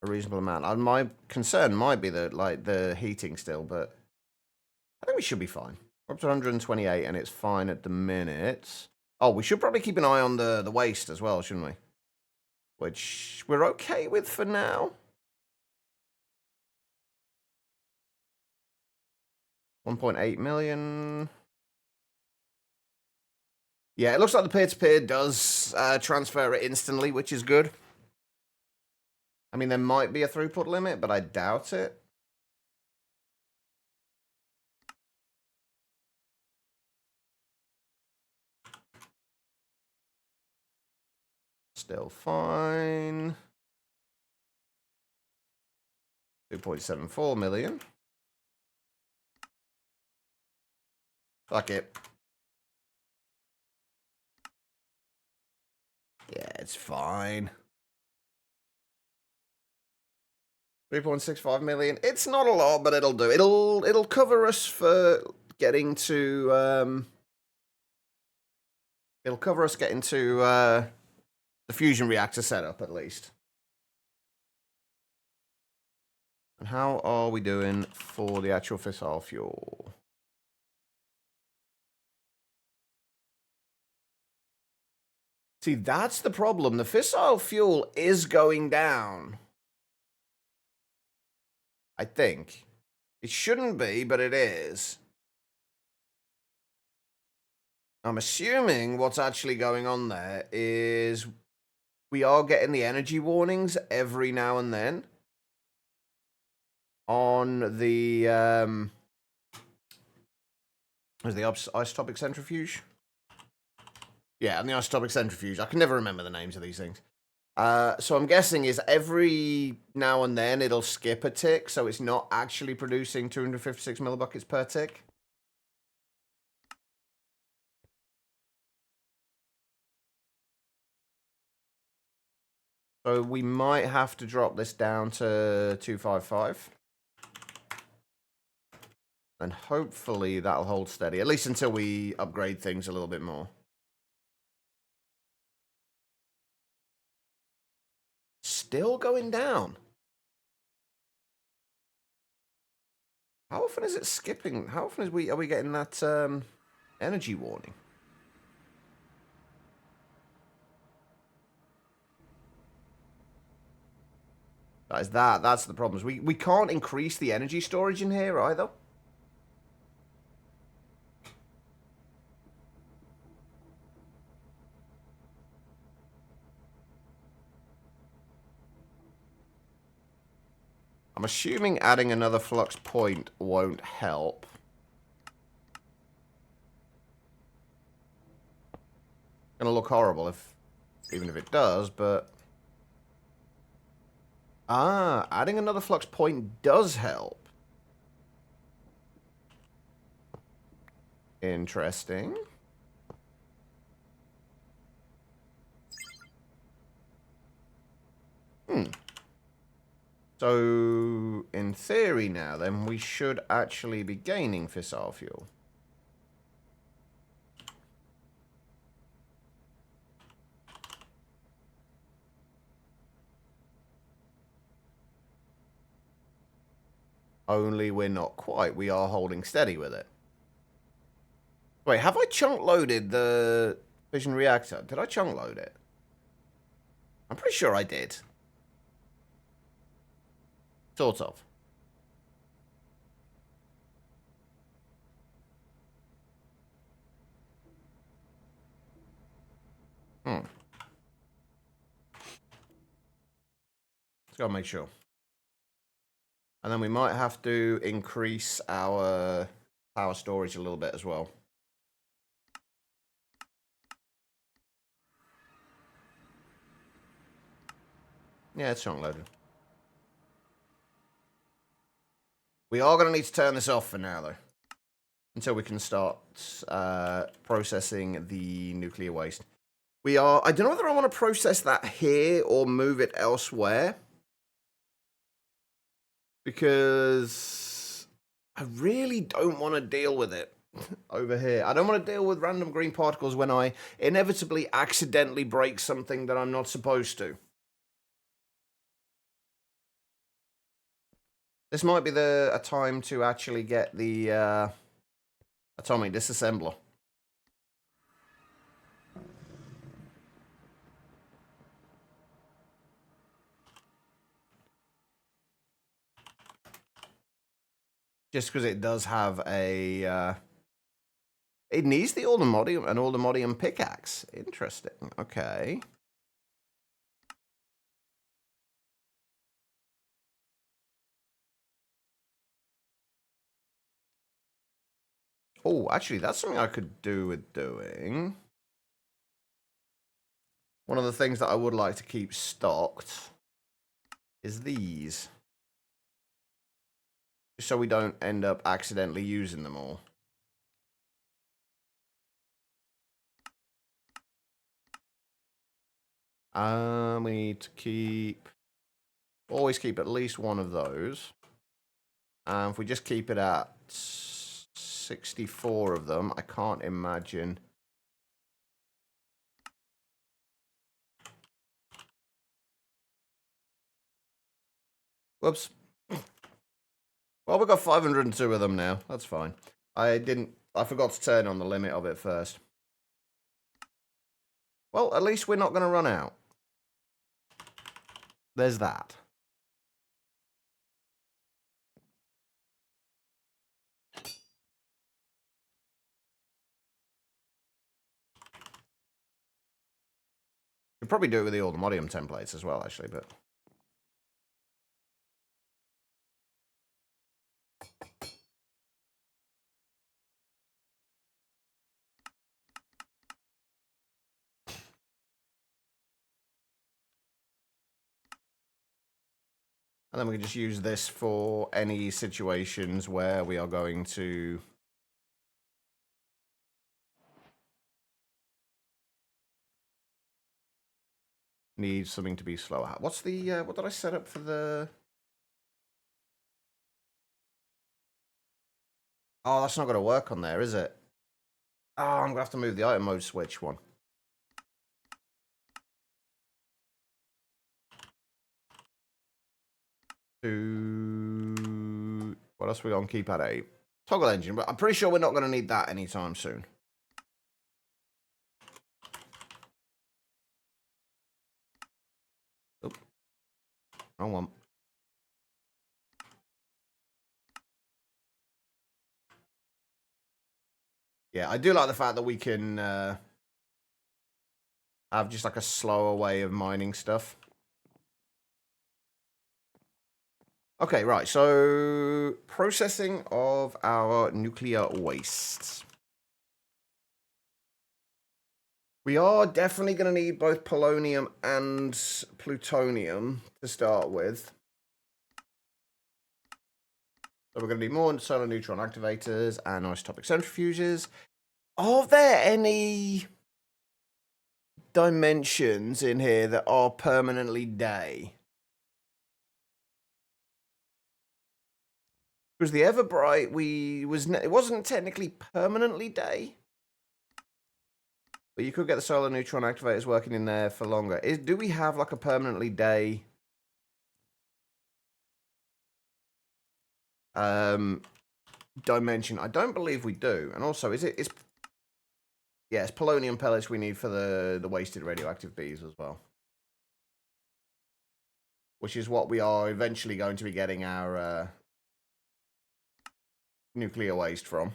a reasonable amount, my concern might be that, like, the heating still, but I think we should be fine. We're up to 128 and it's fine at the minute. Oh, we should probably keep an eye on the waste as well, shouldn't we? Which we're okay with for now. 1.8 million. Yeah, it looks like the peer-to-peer does transfer it instantly, which is good. I mean, there might be a throughput limit, but I doubt it. Still fine. 2.74 million. Fuck it. Yeah, it's fine. 3.65 million. It's not a lot, but it'll do. It'll cover us for getting to it'll cover us getting to the fusion reactor setup at least. And how are we doing for the actual fissile fuel? See, that's the problem. The fissile fuel is going down. I think. It shouldn't be, but it is. I'm assuming what's actually going on there is we are getting the energy warnings every now and then on the isotopic centrifuge. Yeah, on the isotopic centrifuge. I can never remember the names of these things. So I'm guessing is every now and then it'll skip a tick, so it's not actually producing 256 millibuckets per tick. So we might have to drop this down to 255. And hopefully that'll hold steady, at least until we upgrade things a little bit more. Still going down. How often is it skipping? How often are we getting that energy warning? That's the problem. We can't increase the energy storage in here either. I'm assuming adding another flux point won't help. Gonna look horrible even if it does, but... adding another flux point does help. Interesting. So, in theory now, then, we should actually be gaining fissile fuel. Only we're not quite. We are holding steady with it. Wait, have I chunk loaded the fission reactor? Did I chunk load it? I'm pretty sure I did. Sort of. Let's go make sure. And then we might have to increase our power storage a little bit as well. Yeah, it's chunk loaded. We are going to need to turn this off for now, though. Until we can start processing the nuclear waste. We are... I don't know whether I want to process that here or move it elsewhere. Because I really don't want to deal with it over here. I don't want to deal with random green particles when I inevitably accidentally break something that I'm not supposed to. This might be a time to actually get the atomic disassembler. Just because it does have a... it needs the an Aldemodium pickaxe. Interesting. Okay. Oh, actually, that's something I could do with doing. One of the things that I would like to keep stocked is these. Just so we don't end up accidentally using them all. We need to keep... always keep at least one of those. And if we just keep it at 64 of them, I can't imagine... Whoops. Well, we've got 502 of them now. That's fine. I forgot to turn on the limit of it first. Well, at least we're not going to run out. There's that. Could probably do it with the Aldemodium templates as well, actually, but... And then we can just use this for any situations where we are going to... need something to be slower. What's the, what did I set up for the... Oh, that's not going to work on there, is it? Oh, I'm going to have to move the item mode switch one. To... what else we going to keep at 8? Toggle engine, but I'm pretty sure we're not going to need that anytime soon. Oop. Wrong one. Yeah, I do like the fact that we can have just like a slower way of mining stuff. Okay, right, so processing of our nuclear waste. We are definitely going to need both polonium and plutonium to start with. So we're going to need more solar neutron activators and isotopic centrifuges. Are there any dimensions in here that are permanently day? Because the Everbright, it wasn't technically permanently day, but you could get the solar neutron activators working in there for longer. Do we have like a permanently day dimension? I don't believe we do. And also, it's polonium pellets we need for the wasted radioactive bees as well, which is what we are eventually going to be getting our nuclear waste from.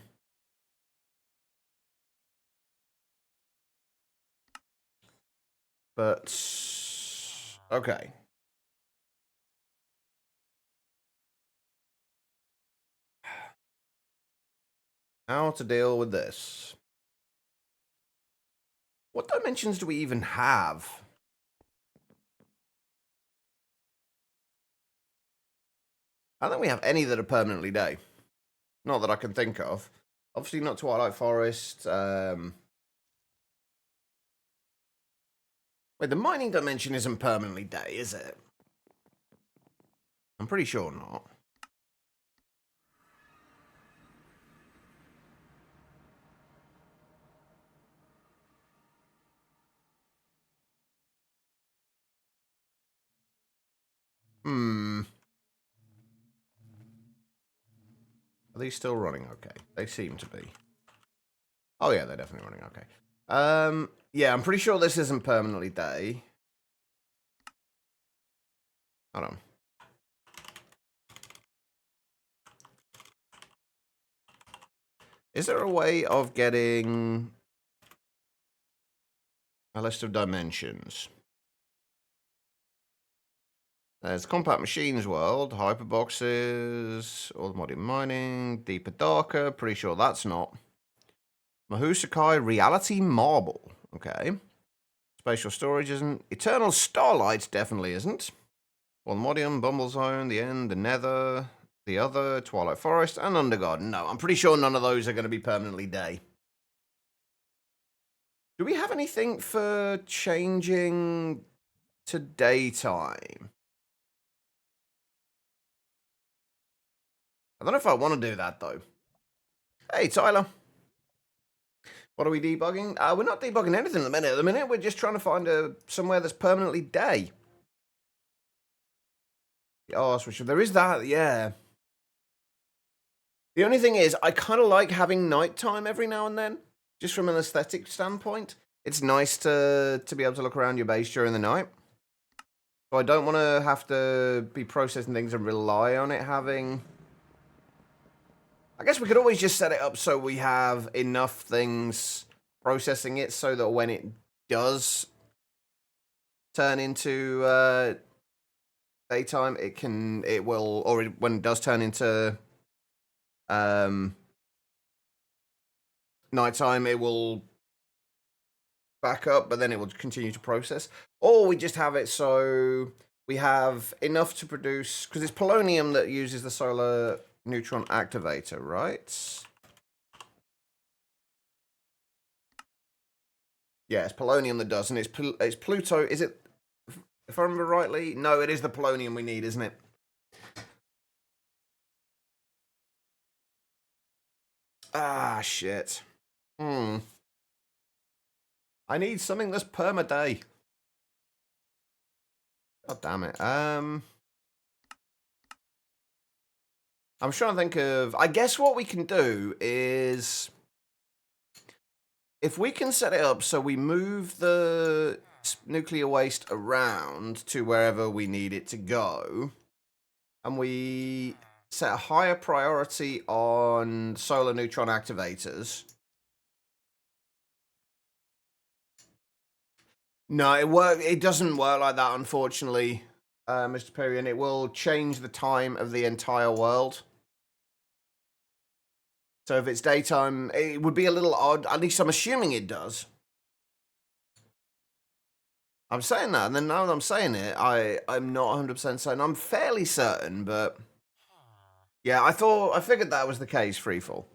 But okay. How to deal with this? What dimensions do we even have? I don't think we have any that are permanently day. Not that I can think of. Obviously not Twilight Forest. Wait, the mining dimension isn't permanently day, is it? I'm pretty sure not. Hmm. Are these still running okay? They seem to be. Oh yeah, they're definitely running okay. Yeah, I'm pretty sure this isn't permanently day. Hold on. Is there a way of getting a list of dimensions? There's Compact Machines World, Hyperboxes, Automotive Mining, Deeper Darker, pretty sure that's not. Mahusakai Reality Marble, okay. Spatial Storage isn't. Eternal Starlight definitely isn't. Walmodium, Bumble Zone, The End, The Nether, The Other, Twilight Forest, and Undergarden. No, I'm pretty sure none of those are going to be permanently day. Do we have anything for changing to daytime? I don't know if I want to do that, though. Hey, Tyler. What are we debugging? We're not debugging anything at the minute. At the minute, we're just trying to find somewhere that's permanently day. Oh, switch. There is that, yeah. The only thing is, I kind of like having nighttime every now and then, just from an aesthetic standpoint. It's nice to be able to look around your base during the night. So I don't want to have to be processing things and rely on it having... I guess we could always just set it up so we have enough things processing it so that when it does turn into daytime, it will, or when it does turn into nighttime, it will back up, but then it will continue to process. Or we just have it so we have enough to produce, because it's polonium that uses the solar neutron activator, right? Yeah, it's polonium that does, and it's Pluto. Is it, if I remember rightly? No, it is the polonium we need, isn't it? Ah, shit. I need something that's perma-day. God damn it. I'm trying to think of... I guess what we can do is... If we can set it up so we move the nuclear waste around to wherever we need it to go, and we set a higher priority on solar neutron activators... No, it doesn't work like that, unfortunately, Mr. Perry, and it will change the time of the entire world. So if it's daytime, it would be a little odd. At least I'm assuming it does. I'm saying that, and then now that I'm saying it, I'm not 100% certain. I'm fairly certain, but yeah, I figured that was the case, Freefall.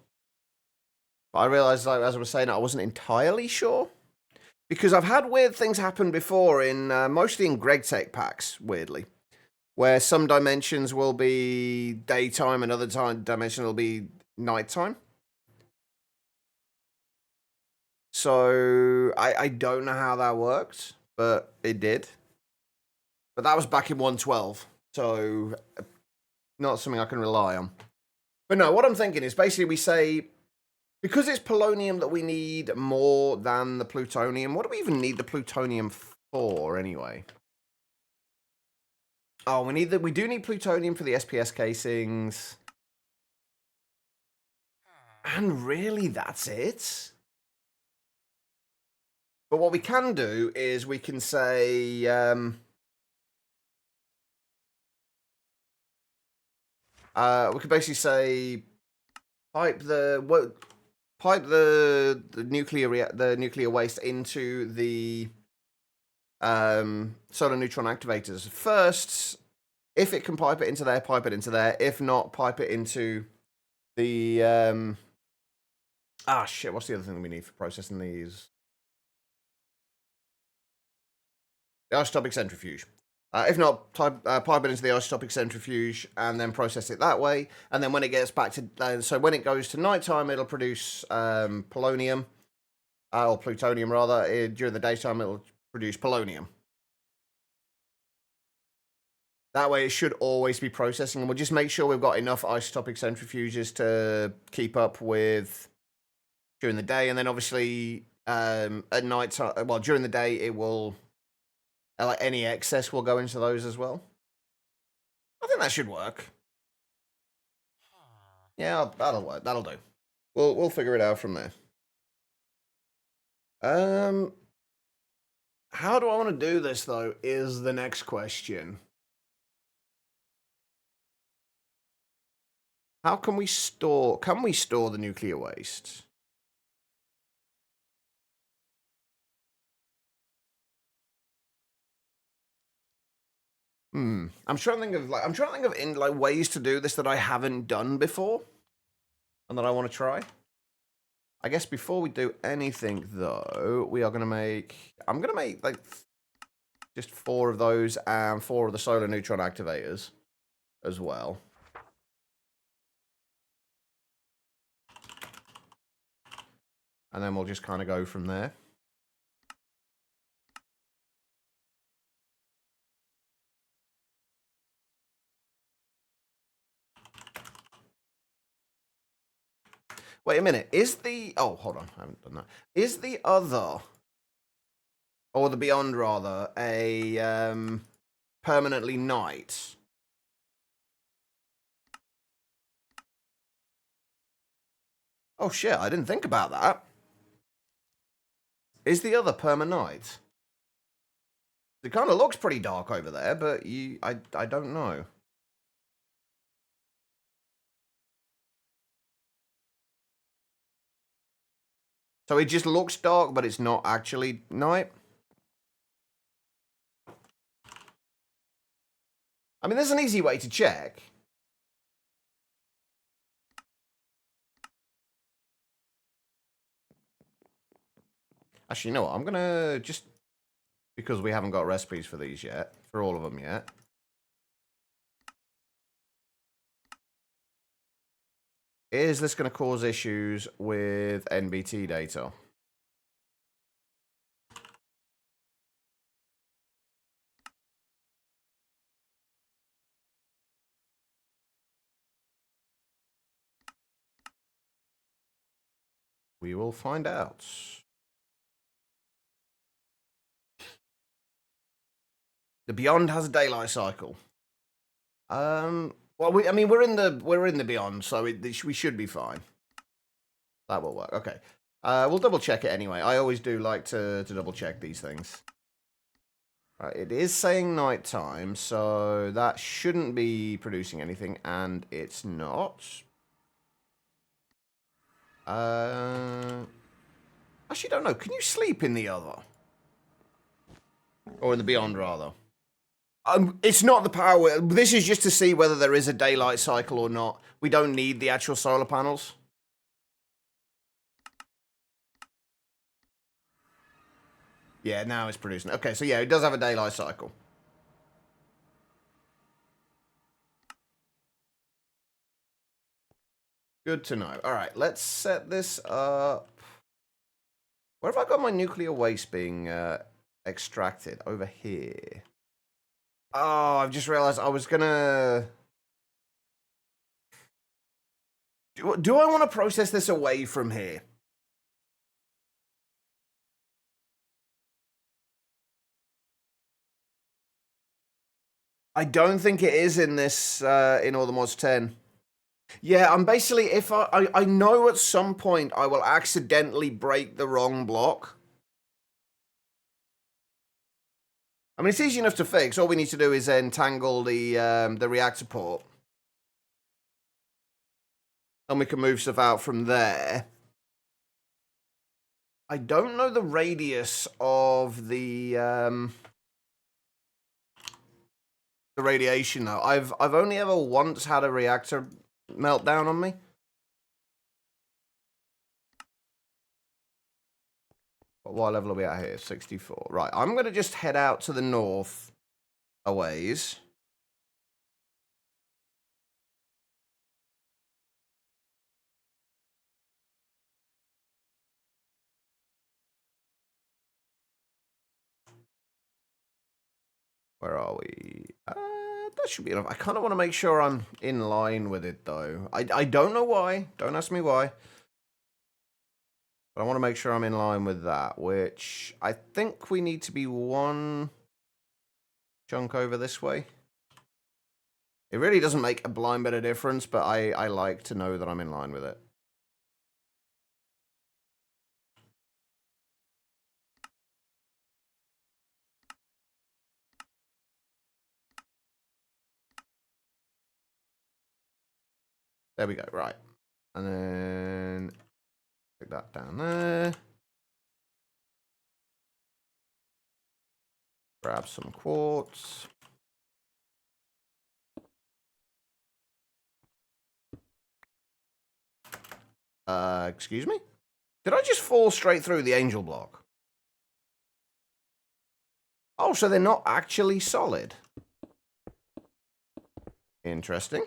But I realized, like, as I was saying, I wasn't entirely sure. Because I've had weird things happen before, mostly in GregTech packs, weirdly, where some dimensions will be daytime and other dimension will be nighttime. So I don't know how that worked, but it did. But that was back in 112, so not something I can rely on. But no, what I'm thinking is basically we say, because it's polonium that we need more than the plutonium, what do we even need the plutonium for anyway? Oh, we do need plutonium for the SPS casings. And really, that's it? But what we can do is we can say... we could basically say... Pipe the nuclear waste into the solar neutron activators. First, if it can pipe it into there, pipe it into there. If not, pipe it into the... shit, what's the other thing we need for processing these? the isotopic centrifuge. If not, pipe it into the isotopic centrifuge and then process it that way. And then when it gets back to, so when it goes to nighttime, it'll produce polonium, or plutonium rather. During the daytime, it'll produce polonium. That way, it should always be processing, and we'll just make sure we've got enough isotopic centrifuges to keep up with during the day, and then obviously at night, well, during the day, it will. Like any excess will go into those as well. I think that should work. Yeah, that'll work. That'll do. We'll figure it out from there. How do I want to do this though? Is the next question. How can we store? Can we store the nuclear waste? I'm trying to think of ways to do this that I haven't done before, and that I want to try. I guess before we do anything though, we are gonna make. I'm gonna make like just 4 of those and 4 of the solar neutron activators as well. And then we'll just kind of go from there. Wait a minute. Is the... Oh, hold on. I haven't done that. Is the other... Or the beyond, rather, a permanently night? Oh, shit. I didn't think about that. Is the other perma night? It kind of looks pretty dark over there, but I don't know. So it just looks dark, but it's not actually night? I mean, there's an easy way to check. Actually, you know what? I'm going to just... Because we haven't got recipes for these yet. For all of them yet. Is this going to cause issues with NBT data? We will find out. The Beyond has a daylight cycle. Well, I mean, we're in the Beyond, so we should be fine. That will work. Okay. We'll double check it anyway. I always do like to double check these things. Right, it is saying nighttime, so that shouldn't be producing anything, and it's not. Actually, don't know. Can you sleep in the other? Or in the Beyond, rather? It's not the power. This is just to see whether there is a daylight cycle or not. We don't need the actual solar panels. Yeah, now it's producing. Okay, so yeah, it does have a daylight cycle. Good to know. All right, let's set this up. Where have I got my nuclear waste being extracted? Over here. Oh, I've just realized I was gonna... Do I want to process this away from here? I don't think it is in this, in All the Mods 10. Yeah, I'm basically, if I know at some point I will accidentally break the wrong block. I mean, it's easy enough to fix. All we need to do is entangle the reactor port. And we can move stuff out from there. I don't know the radius of the radiation, though. I've only ever once had a reactor meltdown on me. What level are we at here? 64. Right, I'm going to just head out to the north a ways. Where are we? That should be enough. I kind of want to make sure I'm in line with it, though. I don't know why. Don't ask me why. But I want to make sure I'm in line with that, which I think we need to be one chunk over this way. It really doesn't make a blind bit of difference, but I like to know that I'm in line with it. There we go, right. And then take that down there. Grab some quartz. Excuse me? Did I just fall straight through the angel block? Oh, so they're not actually solid. Interesting.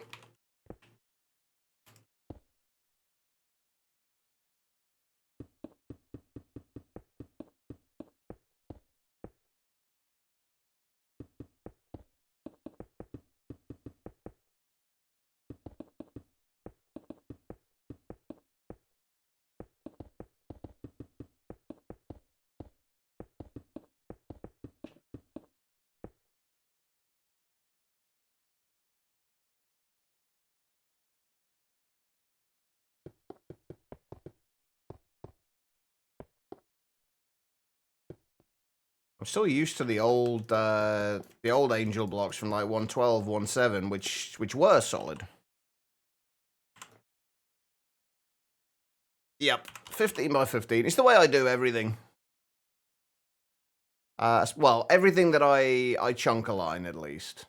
I'm still used to the old angel blocks from like 112, 1.7, which were solid. Yep, 15 by 15. It's the way I do everything. Well, everything that I chunk a line at least.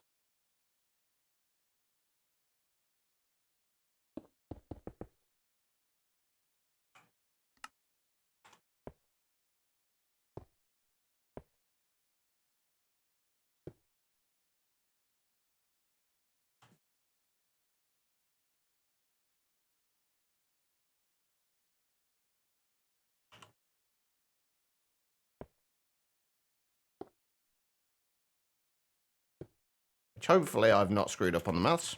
Which hopefully I've not screwed up on the maths.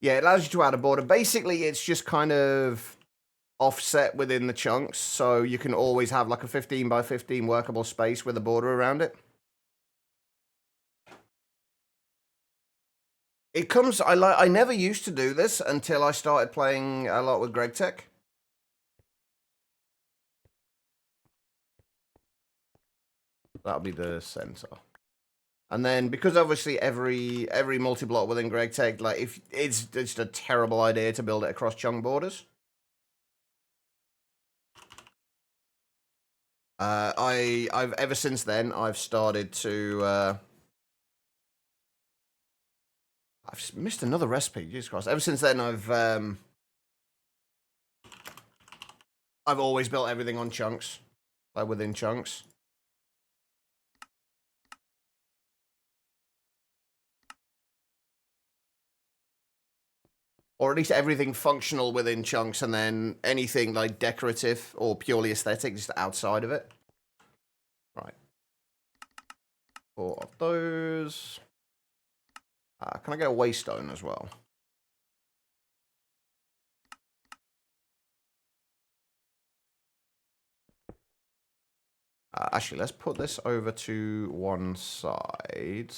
Yeah, it allows you to add a border. Basically, it's just kind of offset within the chunks, so you can always have like a 15 by 15 workable space with a border around it. It comes. I never used to do this until I started playing a lot with Greg Tech. That'll be the center. And then, because obviously every multi-block within Greg Tech, like if it's just a terrible idea to build it across chunk borders. I've ever since then I've started to. I've missed another recipe. Jesus Christ! Ever since then I've always built everything on chunks, like within chunks. Or at least everything functional within chunks, and then anything like decorative or purely aesthetic just outside of it. Right. 4 of those. Can I get a waystone as well? Actually, let's put this over to one side.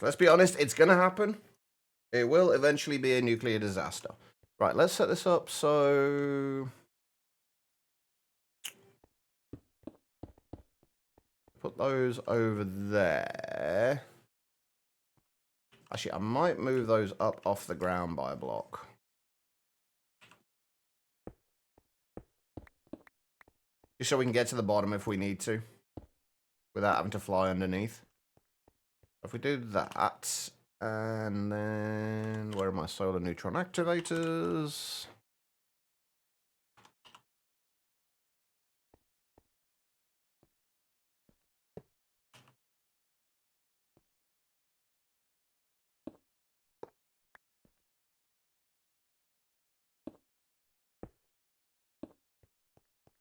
Let's be honest, it's going to happen. It will eventually be a nuclear disaster. Right, let's set this up so... Put those over there. Actually, I might move those up off the ground by a block. Just so we can get to the bottom if we need to. Without having to fly underneath. If we do that, and then where are my solar neutron activators?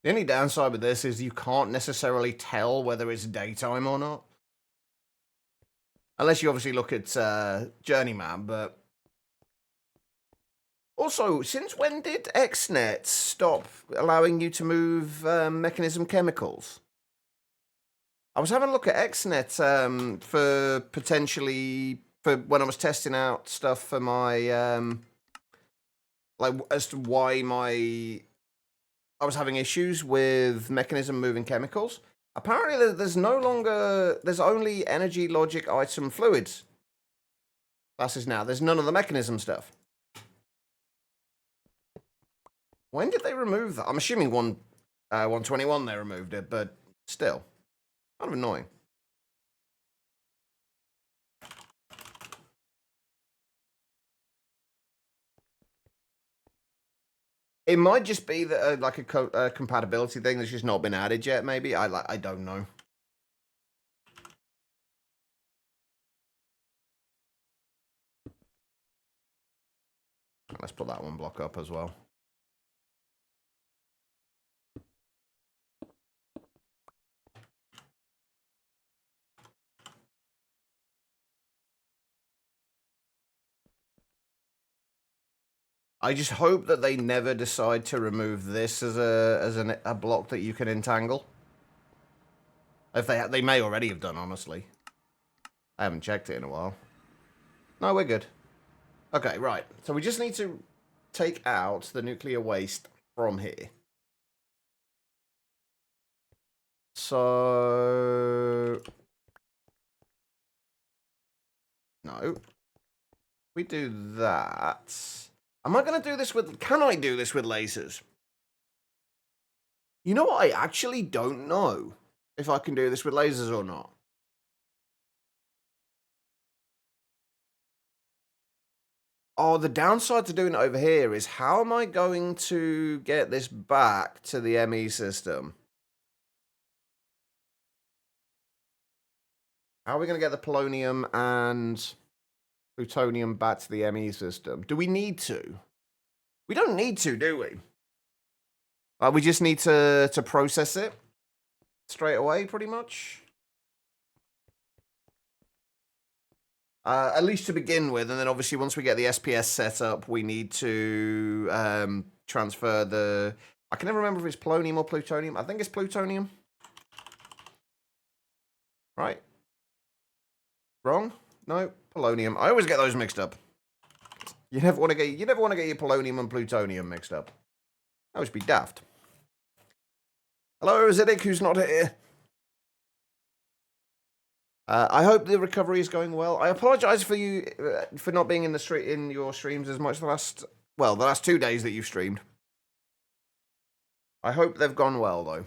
The only downside with this is you can't necessarily tell whether it's daytime or not. Unless you obviously look at Journeyman, but... Also, since when did XNet stop allowing you to move mechanism chemicals? I was having a look at XNet for potentially... for when I was testing out stuff for my... like, as to why I was having issues with mechanism moving chemicals. Apparently, there's no longer... there's only energy, logic, item, fluids. Classes now. There's none of the mechanism stuff. When did they remove that? I'm assuming 121 they removed it, but still. Kind of annoying. It might just be that like a compatibility thing that's just not been added yet. Maybe I don't know. Let's put that one block up as well. I just hope that they never decide to remove this as a block that you can entangle. If they may already have done, honestly. I haven't checked it in a while. No, we're good. Okay, right. So we just need to take out the nuclear waste from here. So... no. We do that. Am I going to do this with... can I do this with lasers? You know what? I actually don't know if I can do this with lasers or not. Oh, the downside to doing it over here is how am I going to get this back to the ME system? How are we going to get the polonium and plutonium back to the ME system? Do we need to? We don't need to, do we? We just need to process it straight away, pretty much. At least to begin with, and then obviously once we get the SPS set up, we need to transfer the... I can never remember if it's polonium or plutonium. I think it's plutonium. Right? Wrong? No, polonium. I always get those mixed up. You never want to get your polonium and plutonium mixed up. That would be daft. Hello, Ziddick, who's not here. I hope the recovery is going well. I apologize for you for not being in your streams as much the last 2 days that you've streamed. I hope they've gone well though.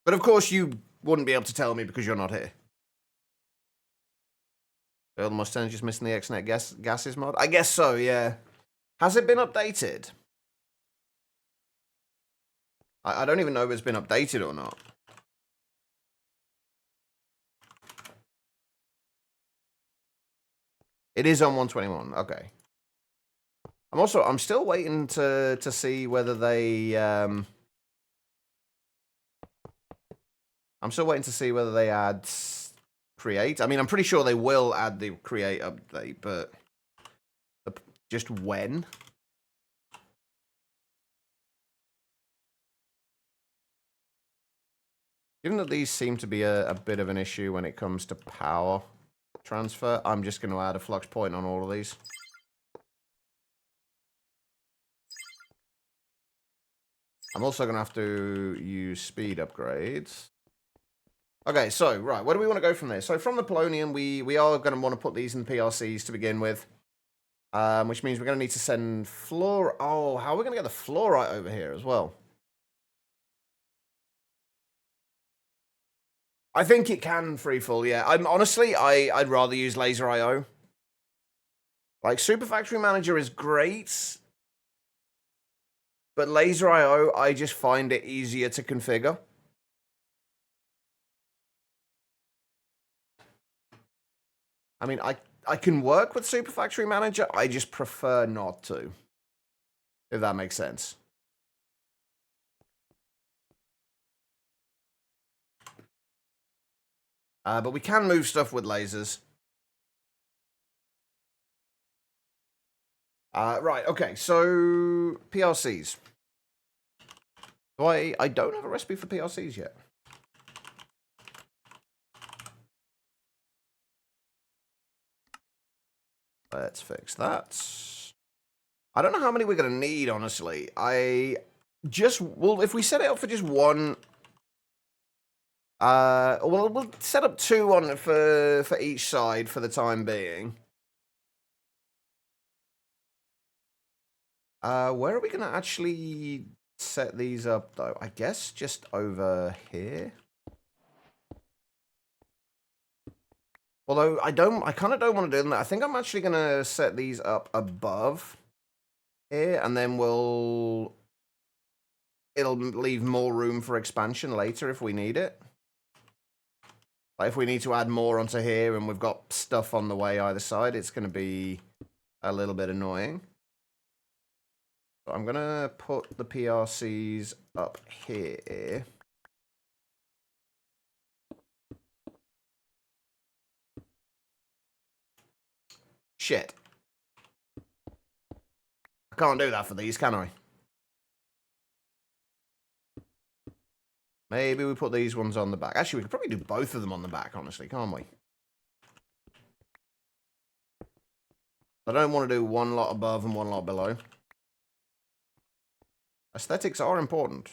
But of course you wouldn't be able to tell me because you're not here. The Mustang's just missing the XNet gases mod? I guess so, yeah. Has it been updated? I don't even know if it's been updated or not. It is on 121. Okay. I'm still waiting to see whether they I'm still waiting to see whether they add create. I mean, I'm pretty sure they will add the create update, but just when? Given that these seem to be a bit of an issue when it comes to power transfer, I'm just going to add a flux point on all of these. I'm also going to have to use speed upgrades. Okay, so, right, where do we want to go from there? So, from the polonium, we are going to want to put these in PRCs to begin with. Which means we're going to need to send fluorite. Oh, how are we going to get the fluorite over here as well? I think it can free fall, yeah. I'd rather use Laser IO. Like, Super Factory Manager is great, but Laser IO, I just find it easier to configure. I mean, I can work with Super Factory Manager, I just prefer not to. If that makes sense. But we can move stuff with lasers. Right, okay, so PRCs. I don't have a recipe for PRCs yet. Let's fix that. I don't know how many we're going to need, honestly. Well, if we set it up for just one... well, we'll set up 2 on for each side for the time being. Where are we going to actually set these up, though? I guess just over here. Although I kind of don't want to do that. I think I'm actually going to set these up above here, and then it'll leave more room for expansion later if we need it. Like if we need to add more onto here and we've got stuff on the way either side, it's going to be a little bit annoying. So I'm going to put the PRCs up here. Shit. I can't do that for these, can I? Maybe we put these ones on the back. Actually, we could probably do both of them on the back, honestly, can't we? I don't want to do one lot above and one lot below. Aesthetics are important.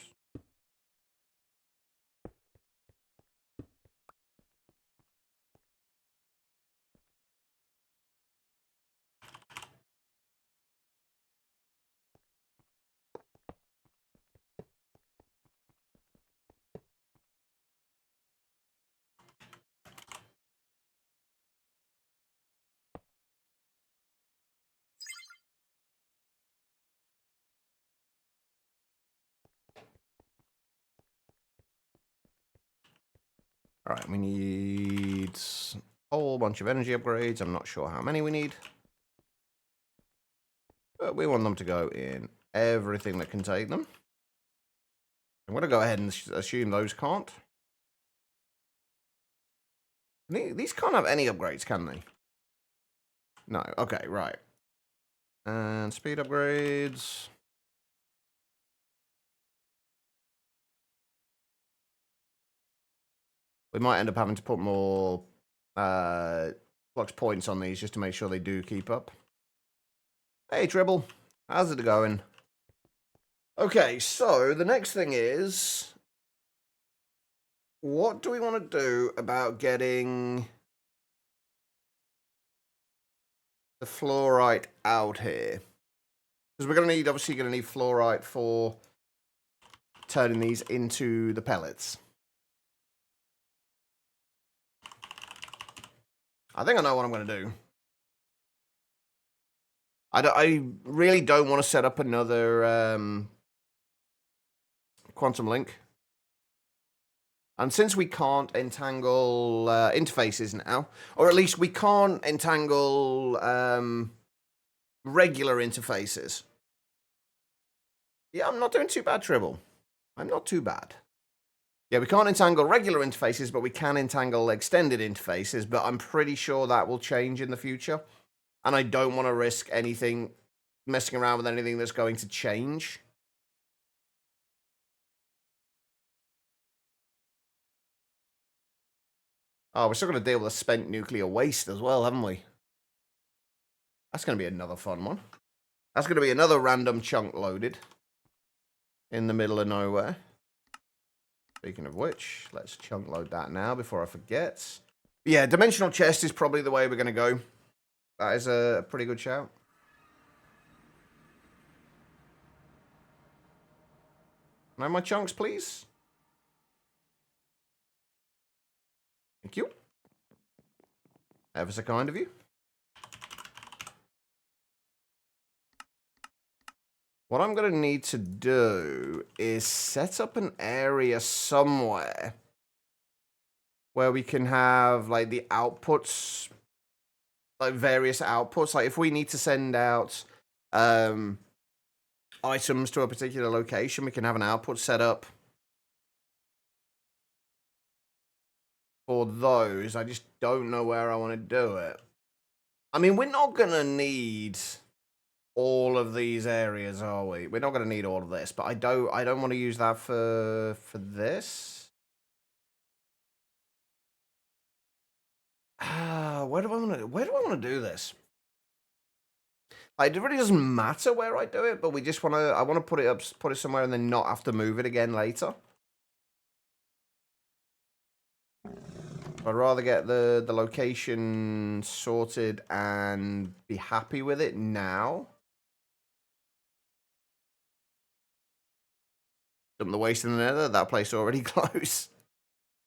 All right, we need a whole bunch of energy upgrades. I'm not sure how many we need. But we want them to go in everything that can take them. I'm going to go ahead and assume those can't. These can't have any upgrades, can they? No. Okay, right. And speed upgrades. We might end up having to put more flux points on these just to make sure they do keep up. Hey, Tribble. How's it going? Okay, so the next thing is... what do we want to do about getting the fluorite out here? Because we're going to need, obviously, going to need fluorite for turning these into the pellets. I think I know what I'm going to do. I really don't want to set up another quantum link. And since we can't entangle interfaces now, or at least we can't entangle regular interfaces. Yeah, I'm not doing too bad, Tribble. I'm not too bad. Yeah, we can't entangle regular interfaces, but we can entangle extended interfaces, but I'm pretty sure that will change in the future. And I don't want to risk anything, messing around with anything that's going to change. Oh, we're still going to deal with a spent nuclear waste as well, haven't we? That's going to be another fun one. That's going to be another random chunk loaded in the middle of nowhere. Speaking of which, let's chunk load that now before I forget. Yeah, dimensional chest is probably the way we're going to go. That is a pretty good shout. Can I have my chunks, please? Thank you. Ever so kind of you. What I'm going to need to do is set up an area somewhere where we can have, like, the outputs, like, various outputs. Like, if we need to send out items to a particular location, we can have an output set up for those. I just don't know where I want to do it. I mean, we're not going to need all of these areas, are we? We're not going to need all of this, but I don't want to use that for this. Where do I want to do this? Like, it really doesn't matter where I do it, but I want to put it somewhere and then not have to move it again later. I'd rather get the location sorted and be happy with it now. Dump the waste in the nether, that place already glows.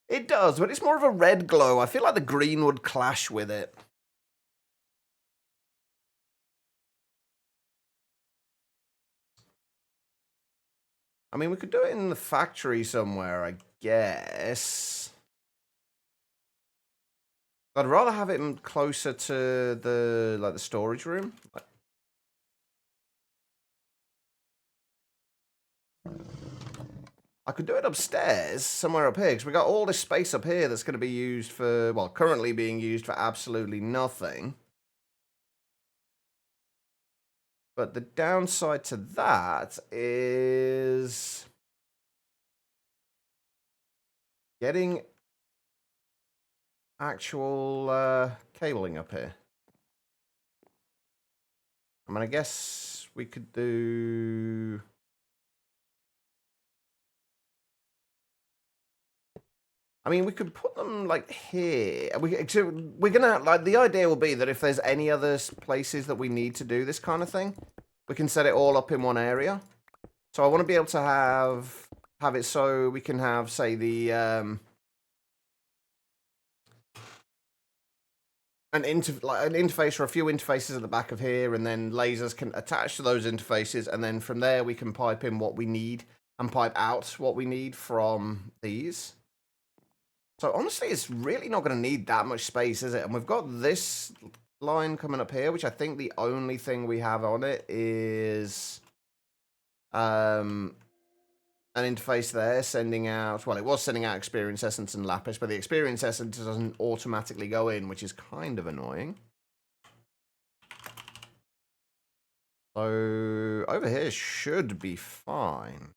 It does, but it's more of a red glow. I feel like the green would clash with it. I mean, we could do it in the factory somewhere, I guess. I'd rather have it closer to the storage room. I could do it upstairs, somewhere up here, because we got all this space up here that's going to be used for, well, currently being used for absolutely nothing. But the downside to that is getting actual cabling up here. I mean, I guess we could do... I mean, we could put them, like, here. We're gonna, like, the idea will be that if there's any other places that we need to do this kind of thing, we can set it all up in one area. So I want to be able to have it so we can have, say, the, an interface or a few interfaces at the back of here, and then lasers can attach to those interfaces, and then from there we can pipe in what we need and pipe out what we need from these. So honestly, it's really not going to need that much space, is it? And we've got this line coming up here, which I think the only thing we have on it is an interface there sending out, well, it was sending out Experience Essence and Lapis, but the Experience Essence doesn't automatically go in, which is kind of annoying. So over here should be fine.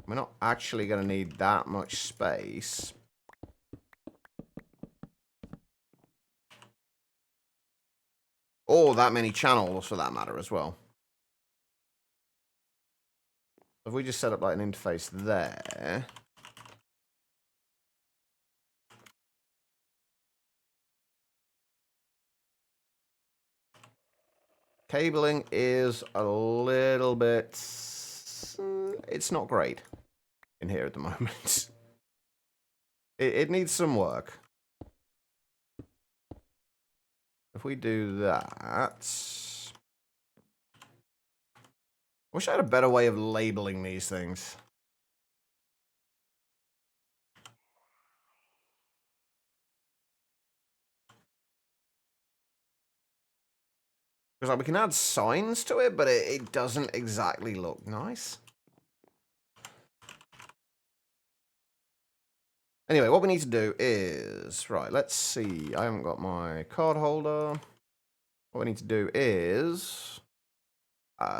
We're not actually going to need that much space. Or that many channels, for that matter, as well. If we just set up like an interface there... Cabling is a little bit... It's not great in here at the moment. It needs some work. If we do that... I wish I had a better way of labeling these things. Because like, we can add signs to it, but it doesn't exactly look nice. Anyway, what we need to do is... Right, let's see. I haven't got my card holder. What we need to do is...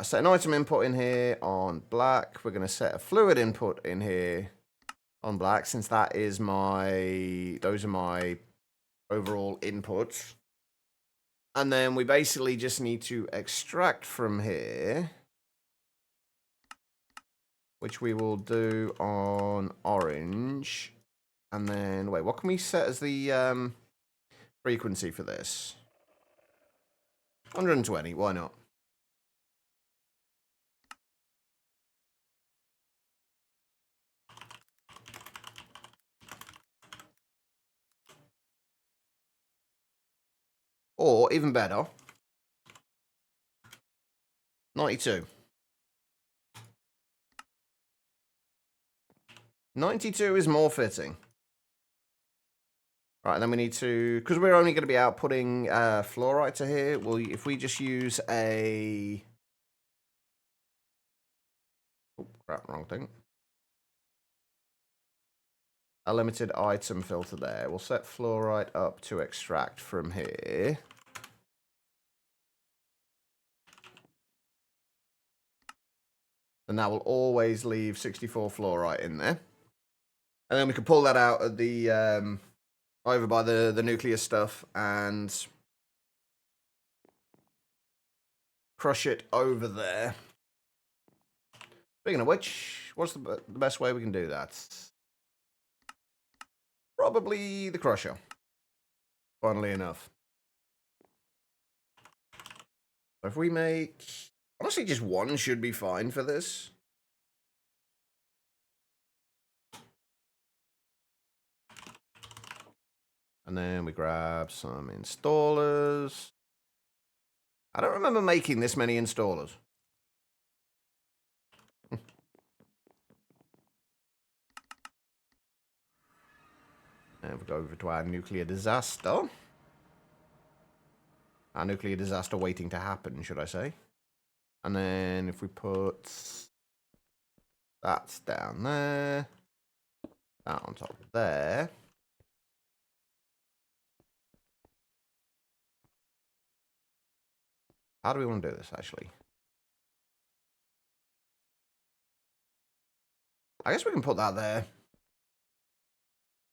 set an item input in here on black. We're going to set a fluid input in here on black, since that is my... Those are my overall inputs. And then we basically just need to extract from here, which we will do on orange. And then, wait, what can we set as the frequency for this? 120, why not? Or, even better, 92. 92 is more fitting. Right, and then we need to, because we're only going to be outputting fluorite to here, well, if we just use a... Oh, crap, wrong thing. A limited item filter there. We'll set fluorite up to extract from here. And that will always leave 64 fluorite in there. And then we can pull that out of the, over by the nuclear stuff and crush it over there. Speaking of which, what's the best way we can do that? Probably the crusher, funnily enough. So if we make... Honestly, just one should be fine for this. And then we grab some installers. I don't remember making this many installers. And we go over to our nuclear disaster. Our nuclear disaster waiting to happen, should I say. And then if we put that down there, that on top of there. How do we want to do this, actually? I guess we can put that there.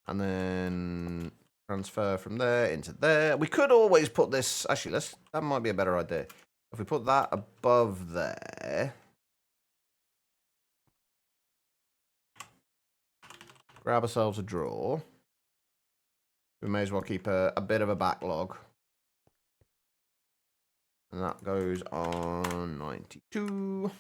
And then transfer from there into there. We could always put this... Actually, that might be a better idea. If we put that above there... Grab ourselves a drawer. We may as well keep a bit of a backlog. And that goes on 92.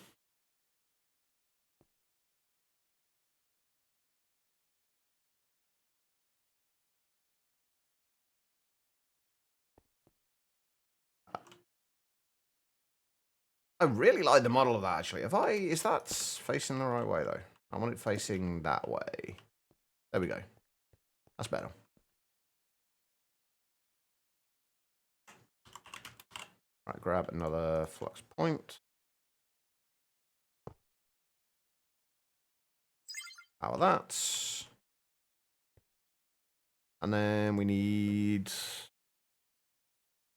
I really like the model of that, actually. Is that facing the right way, though? I want it facing that way. There we go. That's better. Right, grab another flux point. Power that. And then we need...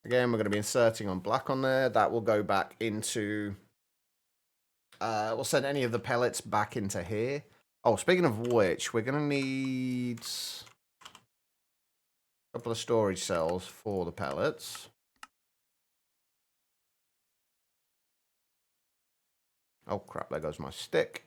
Again, we're going to be inserting on black on there. That will go back into... we'll send any of the pellets back into here. Oh, speaking of which, we're going to need a couple of storage cells for the pellets. Oh, crap, there goes my stick.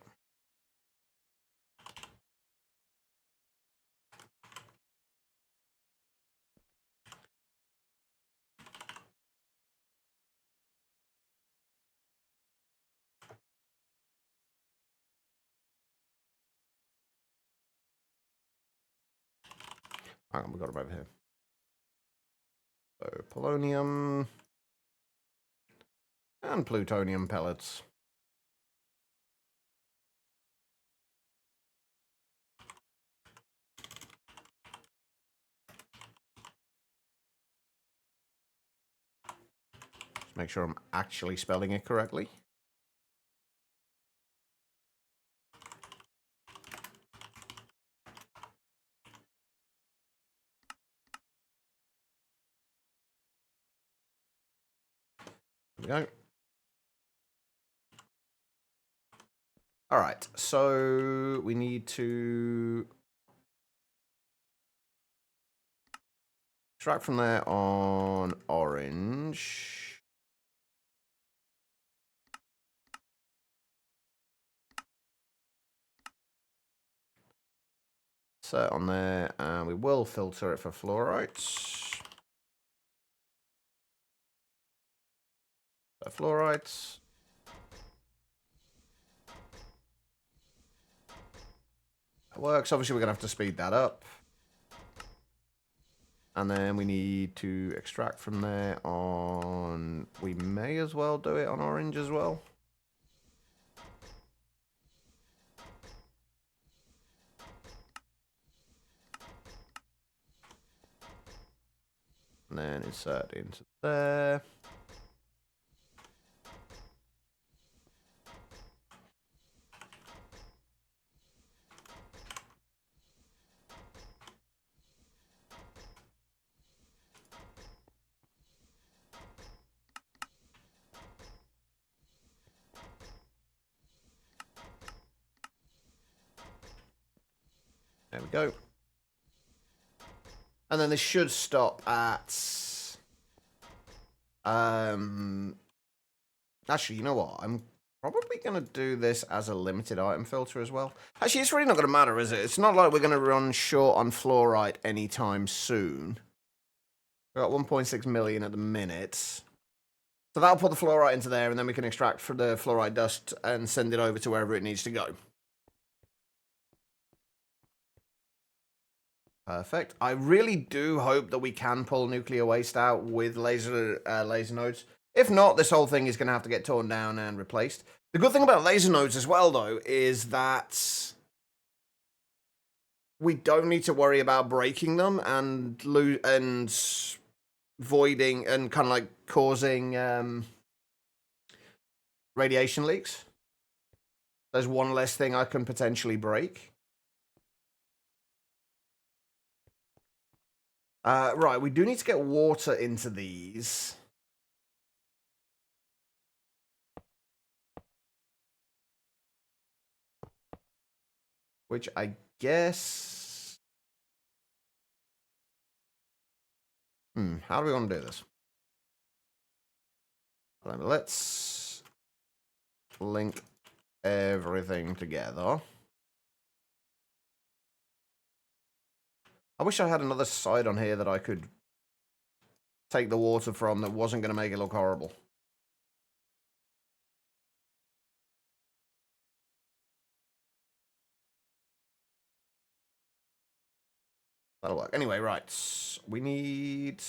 Hang on, we got them over here. So, polonium and plutonium pellets. Just make sure I'm actually spelling it correctly. There we go. All right, so we need to extract from there on orange. Set on there, and we will filter it for fluorites. So fluorites. That works. Obviously, we're going to have to speed that up. And then we need to extract from there on... We may as well do it on orange as well. And then insert into there. There we go. And then this should stop at... Actually, you know what? I'm probably going to do this as a limited item filter as well. Actually, it's really not going to matter, is it? It's not like we're going to run short on fluorite anytime soon. We've got 1.6 million at the minute. So that'll put the fluorite into there, and then we can extract from the fluorite dust and send it over to wherever it needs to go. Perfect. I really do hope that we can pull nuclear waste out with laser nodes. If not, this whole thing is going to have to get torn down and replaced. The good thing about laser nodes as well, though, is that we don't need to worry about breaking them and voiding and kind of like causing radiation leaks. There's one less thing I can potentially break. Right, we do need to get water into these. Which I guess... how do we want to do this? Let's link everything together. I wish I had another side on here that I could take the water from that wasn't going to make it look horrible. That'll work. Anyway, right. We need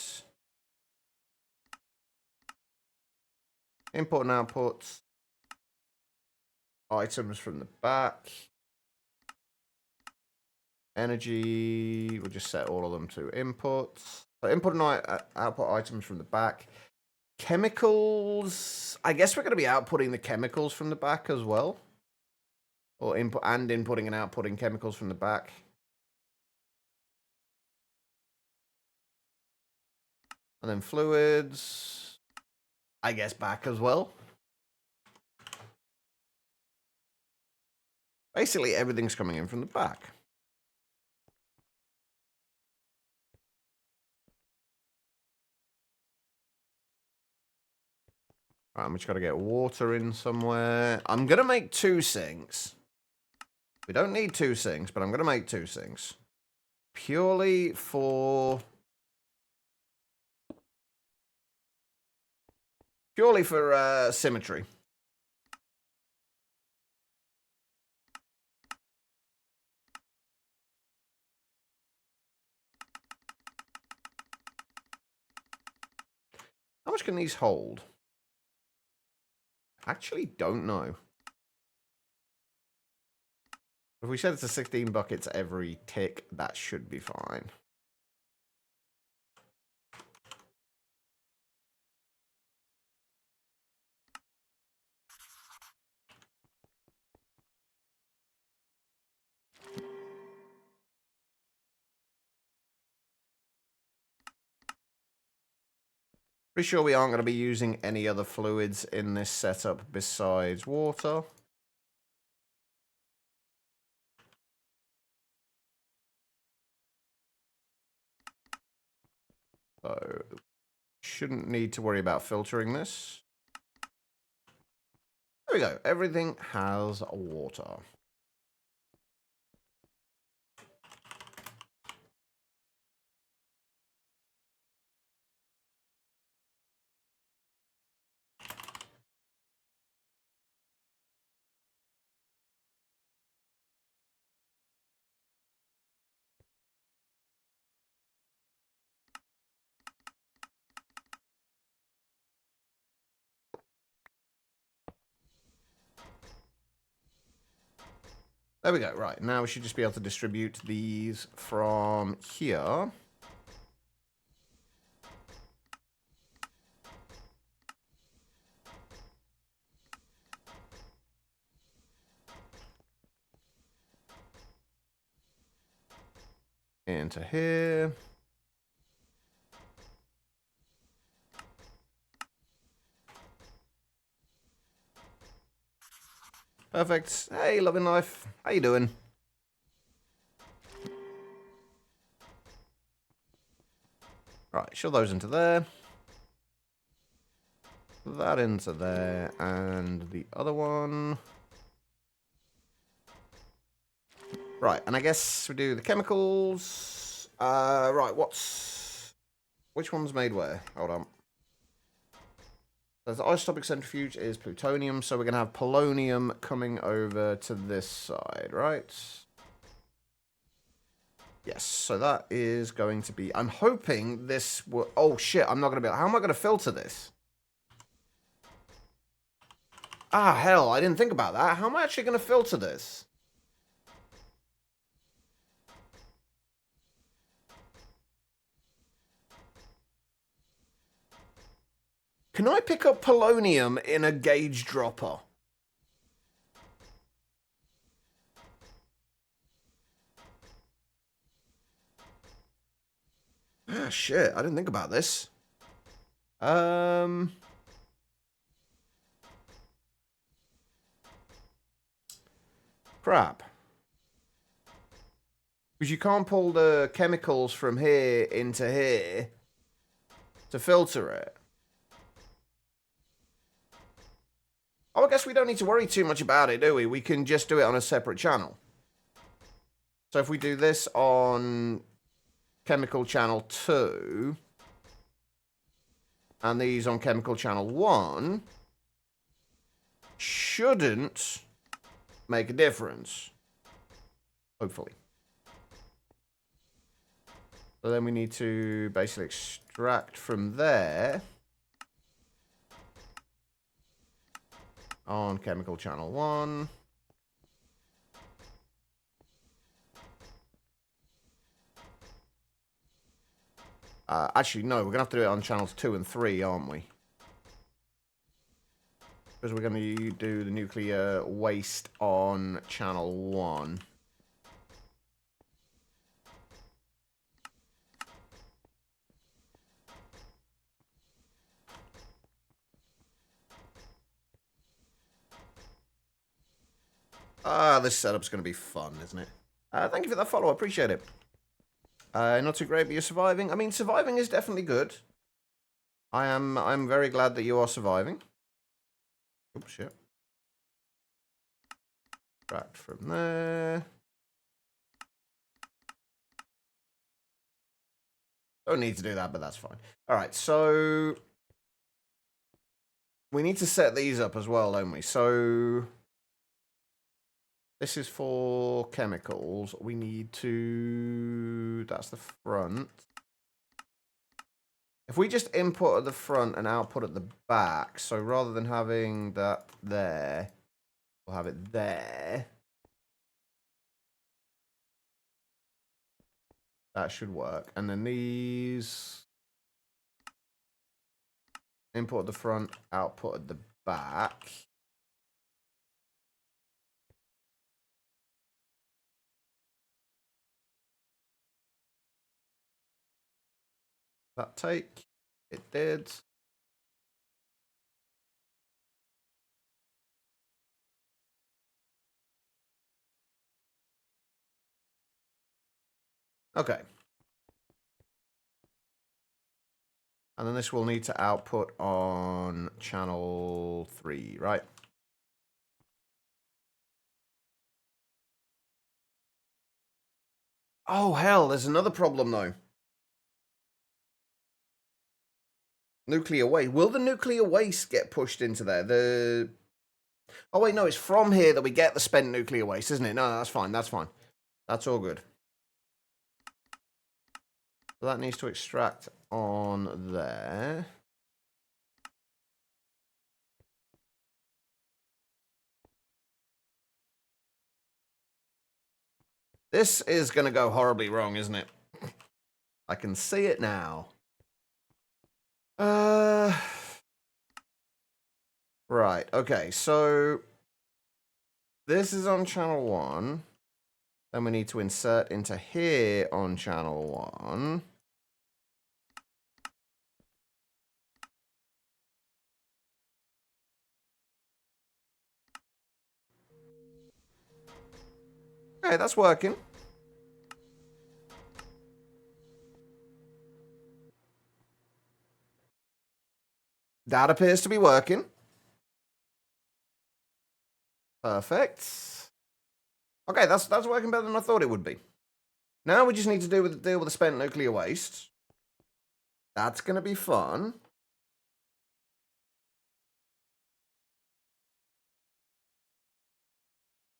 import and output items from the back. Energy, we'll just set all of them to inputs. So input and output items from the back. Chemicals, I guess we're going to be outputting the chemicals from the back as well. Or inputting and outputting chemicals from the back. And then fluids, I guess back as well. Basically everything's coming in from the back. Right, we just got to get water in somewhere. I'm going to make 2 sinks. We don't need 2 sinks, but I'm going to make 2 sinks. Purely for... symmetry. How much can these hold? Actually don't know. If we set it to 16 buckets every tick, that should be fine. Pretty sure we aren't going to be using any other fluids in this setup besides water. So, shouldn't need to worry about filtering this. There we go. Everything has water. There we go. Right, now we should just be able to distribute these from here. Into here. Perfect. Hey, loving life. How you doing? Right, shove those into there. That into there. And the other one. Right, and I guess we do the chemicals. Right, which one's made where? Hold on. So the isotopic centrifuge is plutonium, so we're going to have polonium coming over to this side, right? Yes, so that is going to be... I'm hoping this will... Oh, shit, I'm not going to be able... How am I going to filter this? Ah, hell, I didn't think about that. How am I actually going to filter this? Can I pick up polonium in a gauge dropper? Ah, shit, I didn't think about this. Crap. Because you can't pull the chemicals from here into here to filter it. Oh, I guess we don't need to worry too much about it, do we? We can just do it on a separate channel. So if we do this on chemical channel 2 and these on chemical channel 1, shouldn't make a difference. Hopefully. So then we need to basically extract from there on chemical channel 1. Actually, no, we're going to have to do it on channels 2 and 3, aren't we? Because we're going to do the nuclear waste on channel 1. This setup's going to be fun, isn't it? Thank you for that follow, I appreciate it. Not too great, but you're surviving. I mean, surviving is definitely good. I'm very glad that you are surviving. Oops, shit. Extract from there. Don't need to do that, but that's fine. Alright, so we need to set these up as well, don't we? So this is for chemicals. We need to... That's the front. If we just input at the front and output at the back, so rather than having that there, we'll have it there. That should work. And then these... Input at the front, output at the back. That take? It did. Okay. And then this will need to output on channel 3, right? Oh, hell, there's another problem, though. Nuclear waste. Will the nuclear waste get pushed into there? Oh, wait, no, it's from here that we get the spent nuclear waste, isn't it? No, that's fine, that's fine. That's all good. So that needs to extract on there. This is going to go horribly wrong, isn't it? I can see it now. Right, okay, so this is on channel 1. Then we need to insert into here on channel 1. Okay, that's working. That appears to be working. Perfect. Okay, that's working better than I thought it would be. Now we just need to deal with the spent nuclear waste. That's going to be fun.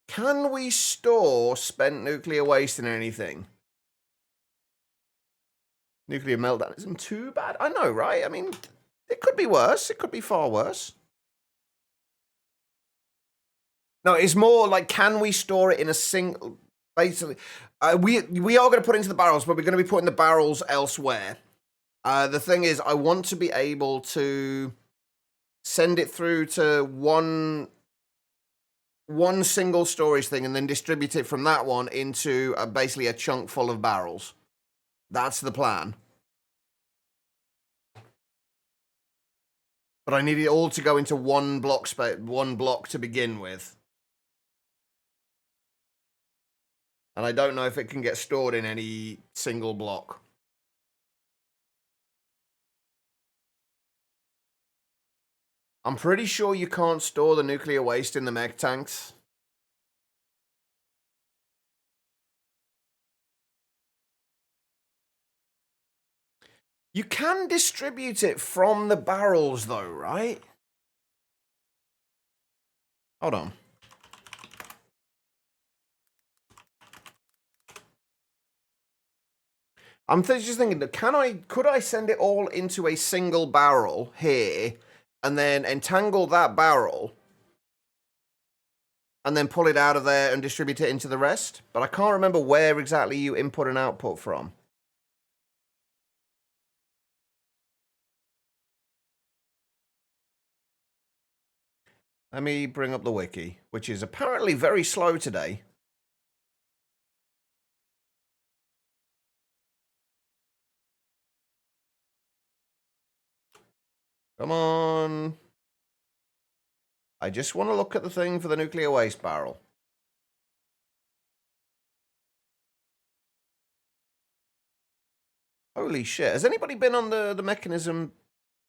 Can we store spent nuclear waste in anything? Nuclear meltdown isn't too bad. I know, right? I mean, it could be worse. It could be far worse. No, it's more like, can we store it in a single... Basically, we are going to put it into the barrels, but we're going to be putting the barrels elsewhere. The thing is, I want to be able to send it through to one single storage thing and then distribute it from that one into basically a chunk full of barrels. That's the plan. But I need it all to go into one block to begin with. And I don't know if it can get stored in any single block. I'm pretty sure you can't store the nuclear waste in the mech tanks. You can distribute it from the barrels, though, right? Hold on. I'm just thinking, could I send it all into a single barrel here, and then entangle that barrel, and then pull it out of there and distribute it into the rest? But I can't remember where exactly you input and output from. Let me bring up the wiki, which is apparently very slow today. Come on. I just want to look at the thing for the nuclear waste barrel. Holy shit. Has anybody been on the mechanism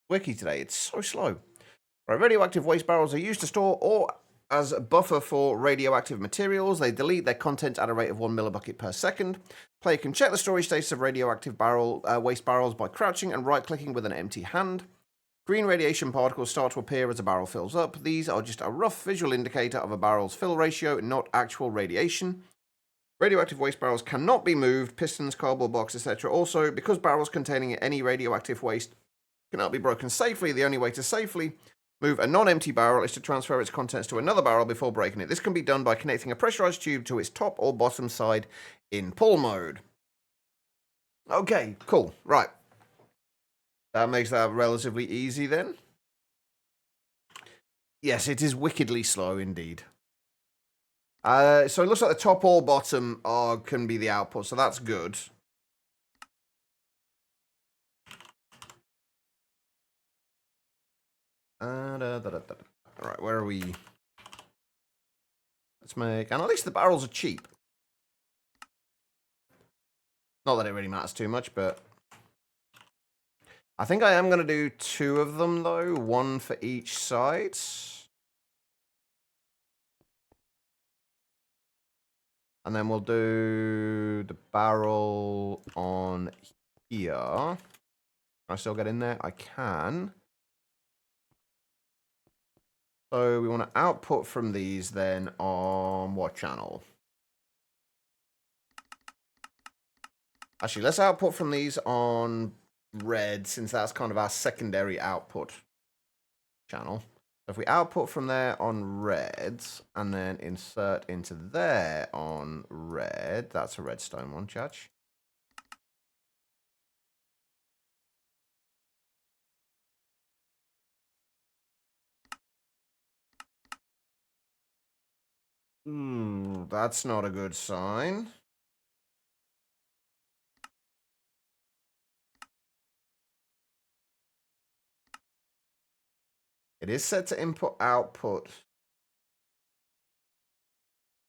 wiki today? It's so slow. Right, radioactive waste barrels are used to store or as a buffer for radioactive materials. They delete their content at a rate of 1 millibucket per second. Player can check the storage status of radioactive waste barrels by crouching and right-clicking with an empty hand. Green radiation particles start to appear as a barrel fills up. These are just a rough visual indicator of a barrel's fill ratio, not actual radiation. Radioactive waste barrels cannot be moved, pistons, cardboard box, etc. Also, because barrels containing any radioactive waste cannot be broken safely, the only way to safely move a non-empty barrel is to transfer its contents to another barrel before breaking it. This can be done by connecting a pressurized tube to its top or bottom side in pull mode. Okay, cool. Right. That makes that relatively easy then. Yes, it is wickedly slow indeed. So it looks like the top or bottom can be the output, so that's good. Alright, where are we? Let's make... And at least the barrels are cheap. Not that it really matters too much, but... I think I am going to do 2 of them, though. 1 for each side. And then we'll do the barrel on here. Can I still get in there? I can. So we want to output from these then on what channel? Actually, let's output from these on red, since that's kind of our secondary output channel. if we output from there on red, and then insert into there on red, that's a redstone one, Chach. That's not a good sign. It is set to input output.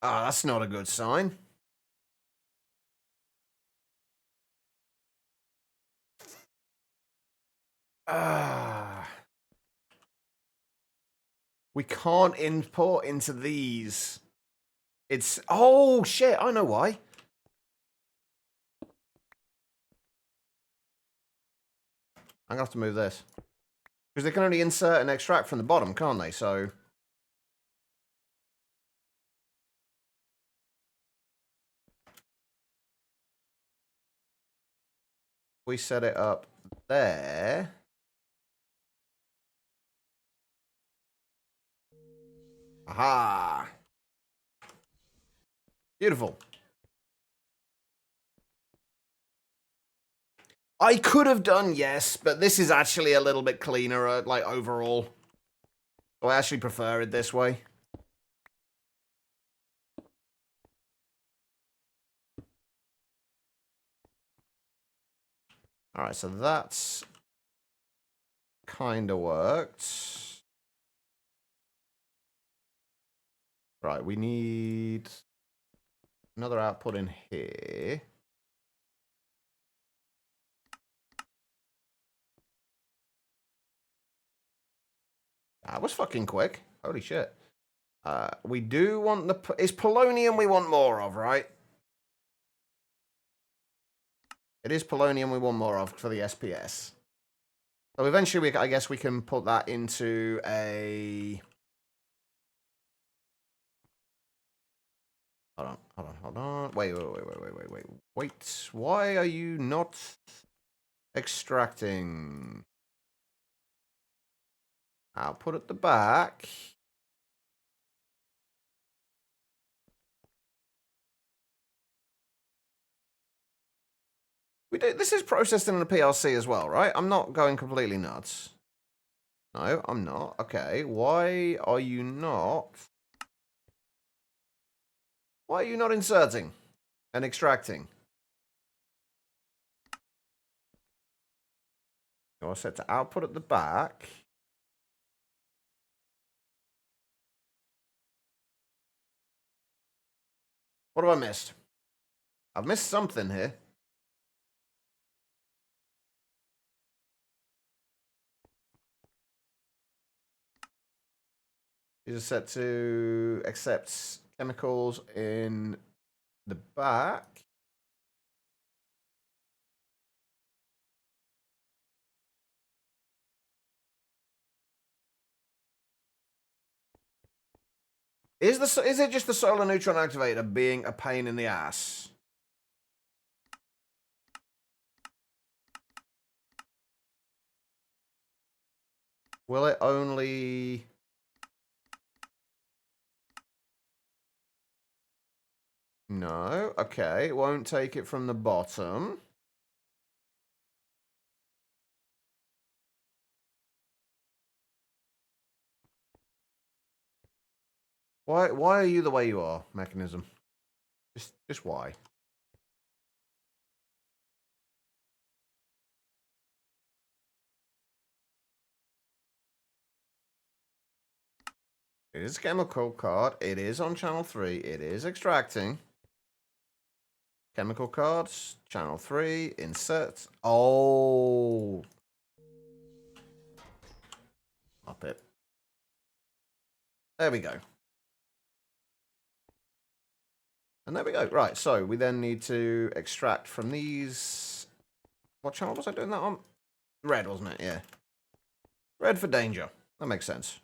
Ah, that's not a good sign. We can't import into these. It's... Oh, shit, I know why. I'm going to have to move this. Because they can only insert and extract from the bottom, can't they? So... we set it up there. Aha! Beautiful. I could have done, yes, but this is actually a little bit cleaner, like, overall. So I actually prefer it this way. Alright, so that's kind of worked. Right, we need another output in here. That was fucking quick. Holy shit. We do want the... It's polonium we want more of, right? It is polonium we want more of for the SPS. So eventually, I guess we can put that into a... Hold on. Wait. Why are you not extracting? Output at the back. This is processed in a PLC as well, right? I'm not going completely nuts. No, I'm not. Okay, why are you not? Why are you not inserting and extracting? You're set to output at the back. What have I missed? I've missed something here. These are set to accept chemicals in the back. Is it just the solar neutron activator being a pain in the ass? Will it only... No, okay, it won't take it from the bottom. Why are you the way you are, Mechanism? Just why? It is a chemical card. It is on channel 3. It is extracting. Chemical cards, channel 3, insert. Oh. Up it. There we go. And there we go. Right, so we then need to extract from these... What channel was I doing that on? Red, wasn't it? Yeah. Red for danger. That makes sense.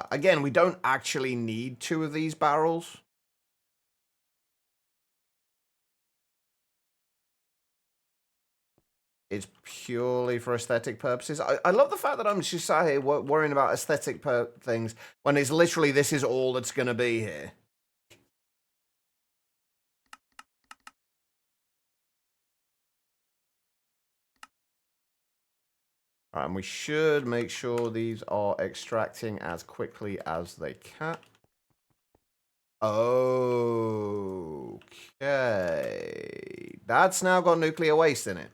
Again, we don't actually need 2 of these barrels. it's purely for aesthetic purposes. I love the fact that I'm just sat here worrying about aesthetic things when it's literally this is all that's going to be here. All right, and we should make sure these are extracting as quickly as they can. Okay. That's now got nuclear waste in it.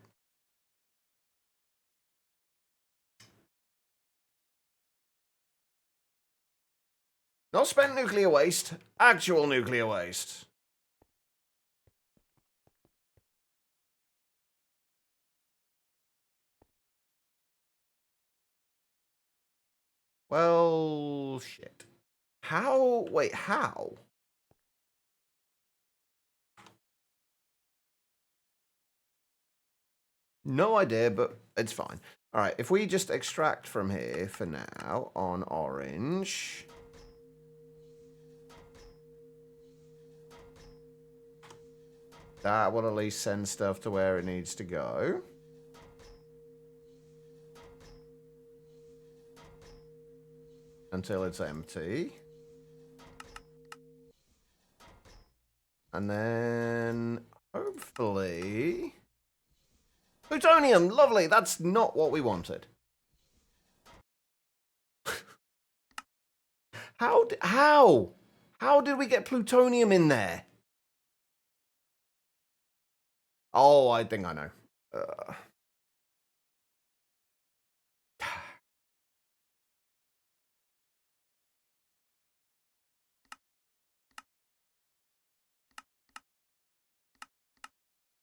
Not spent nuclear waste, actual nuclear waste. Well, shit. How? Wait, how? No idea, but it's fine. All right, if we just extract from here for now on orange. That will at least send stuff to where it needs to go. Until it's empty. And then, hopefully... Plutonium! Lovely! That's not what we wanted. How? How did we get plutonium in there? Oh, I think I know.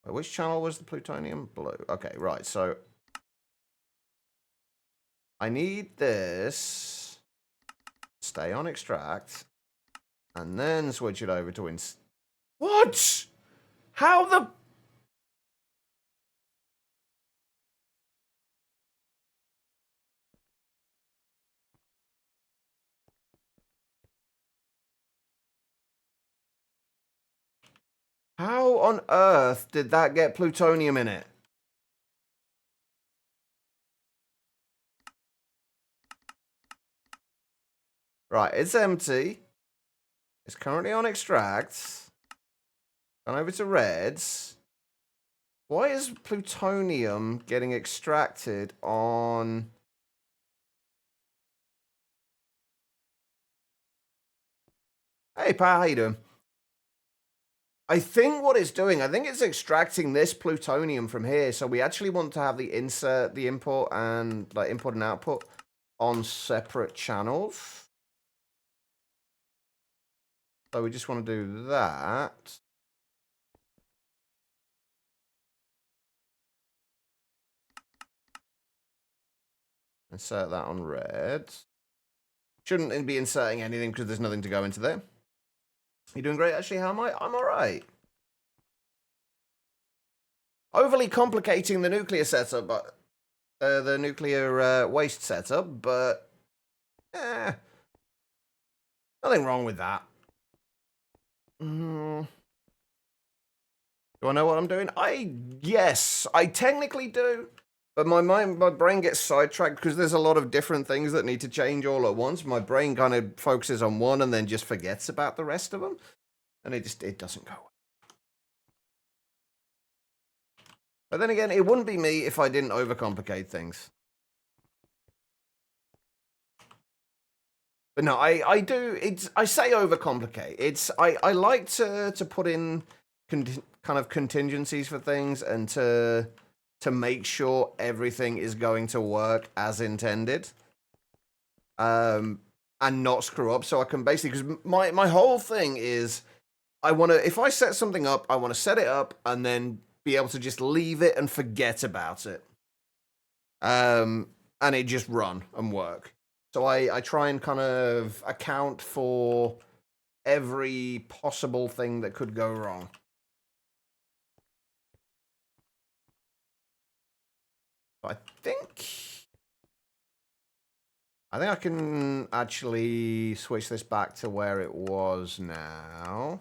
Which channel was the plutonium? Blue. Okay, right, so... I need this. Stay on extract. And then switch it over to What? How the... How on earth did that get plutonium in it? Right, it's empty. It's currently on extracts. Gone over to reds. Why is plutonium getting extracted on... Hey, pal, how you doing? I think what it's doing, I think it's extracting this plutonium from here. So we actually want to have the input and like input and output on separate channels. So we just want to do that. Insert that on red. Shouldn't be inserting anything because there's nothing to go into there. You're doing great, actually. How am I? I'm all right. Overly complicating the nuclear setup, but the nuclear waste setup, but nothing wrong with that. Do I know what I'm doing? Yes, I technically do. But my brain gets sidetracked because there's a lot of different things that need to change all at once. My brain kind of focuses on one and then just forgets about the rest of them. And it doesn't go. But then again, it wouldn't be me if I didn't overcomplicate things. But no, I do. I say overcomplicate. I like to put in kind of contingencies for things and to make sure everything is going to work as intended. And not screw up. So I can basically, because my whole thing is, if I set something up, I want to set it up and then be able to just leave it and forget about it. And it just run and work. So I try and kind of account for every possible thing that could go wrong. I think I can actually switch this back to where it was now.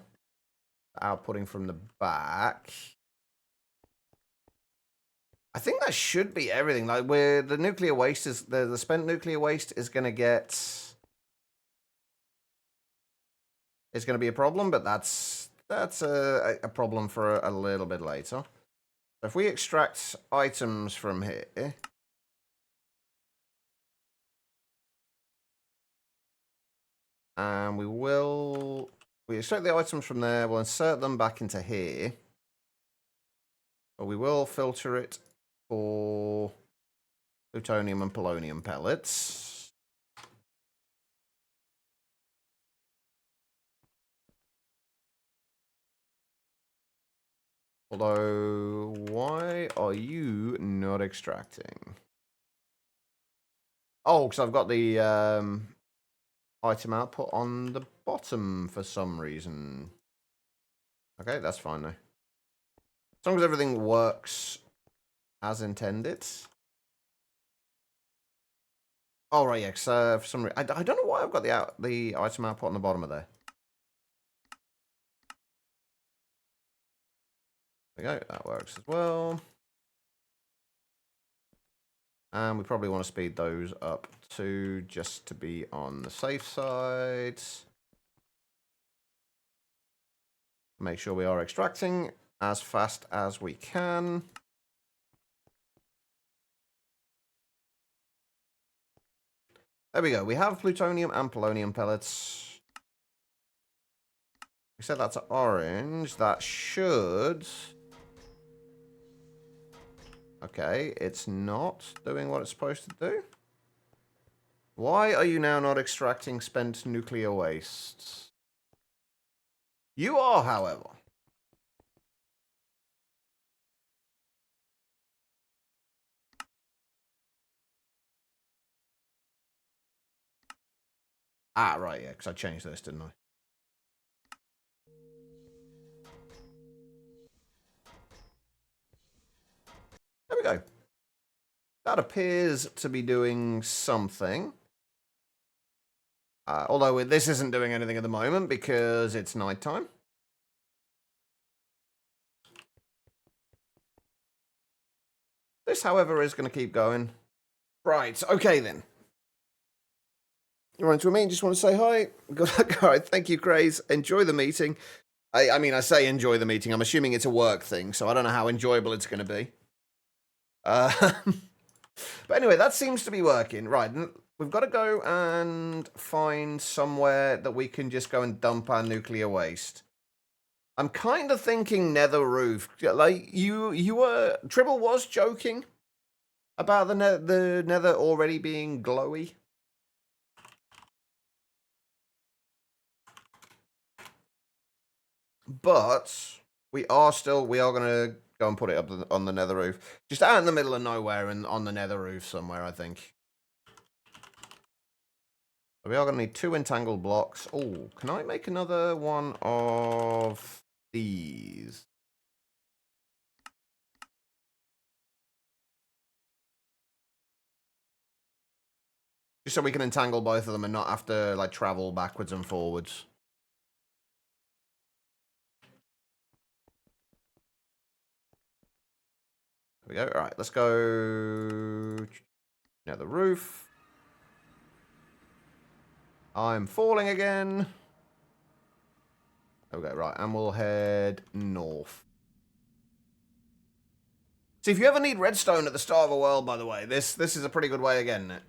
Outputting from the back. I think that should be everything. Like, where the nuclear waste is, the spent nuclear waste is going to get... It's going to be a problem, but that's a problem for a little bit later. So if we extract items from here... And we extract the items from there, we'll insert them back into here. But we will filter it for plutonium and polonium pellets. Although, why are you not extracting? Oh, because I've got the item output on the bottom for some reason. Okay, that's fine now. As long as everything works as intended. Oh, right, yeah, because for some reason... I don't know why I've got the item output on the bottom of there. There we go, that works as well. And we probably want to speed those up too, just to be on the safe side. Make sure we are extracting as fast as we can. There we go. We have plutonium and polonium pellets. We set that to orange. That should... Okay, it's not doing what it's supposed to do. Why are you now not extracting spent nuclear waste? You are, however. Ah, right, yeah, because I changed this, didn't I? There we go. That appears to be doing something. Although this isn't doing anything at the moment because it's nighttime. This, however, is going to keep going. Right, okay then. You run into a meeting, just want to say hi. Good luck. All right, thank you, Craze. Enjoy the meeting. I mean, I say enjoy the meeting. I'm assuming it's a work thing, so I don't know how enjoyable it's going to be. But anyway, that seems to be working. Right, we've got to go and find somewhere that we can just go and dump our nuclear waste. I'm kind of thinking nether roof. Like, Tribble was joking about the nether already being glowy. But we are going to go and put it up on the nether roof. Just out in the middle of nowhere and on the nether roof somewhere, I think. We are going to need 2 entangled blocks. Oh, can I make another one of these? Just so we can entangle both of them and not have to, like, travel backwards and forwards. There we go. All right, let's go. Now the roof. I'm falling again. Okay, right, and we'll head north. See, if you ever need redstone at the start of a world, by the way, this is a pretty good way of getting it.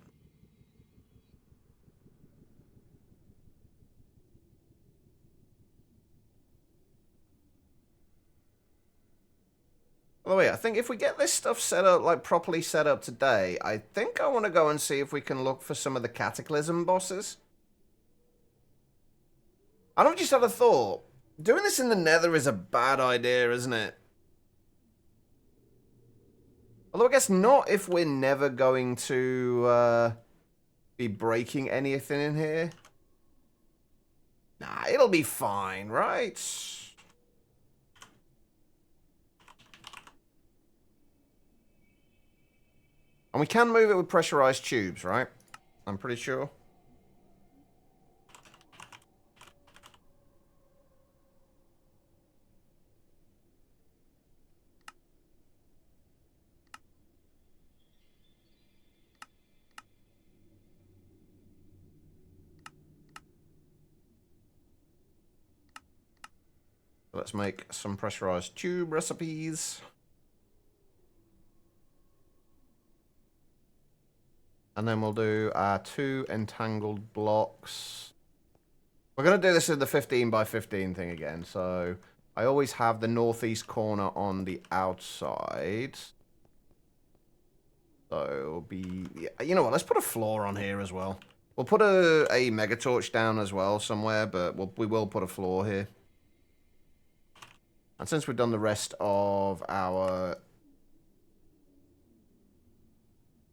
By the way, I think if we get this stuff set up, like, properly set up today, I think I want to go and see if we can look for some of the Cataclysm bosses. I don't just had a thought. Doing this in the Nether is a bad idea, isn't it? Although I guess not if we're never going to be breaking anything in here. Nah, it'll be fine, right? And we can move it with pressurized tubes, right? I'm pretty sure. let's make some pressurized tube recipes. And then we'll do our 2 entangled blocks. We're going to do this in the 15 by 15 thing again. So I always have the northeast corner on the outside. So it'll be... Yeah, you know what? Let's put a floor on here as well. We'll put a mega torch down as well somewhere, but we will put a floor here. And since we've done the rest of our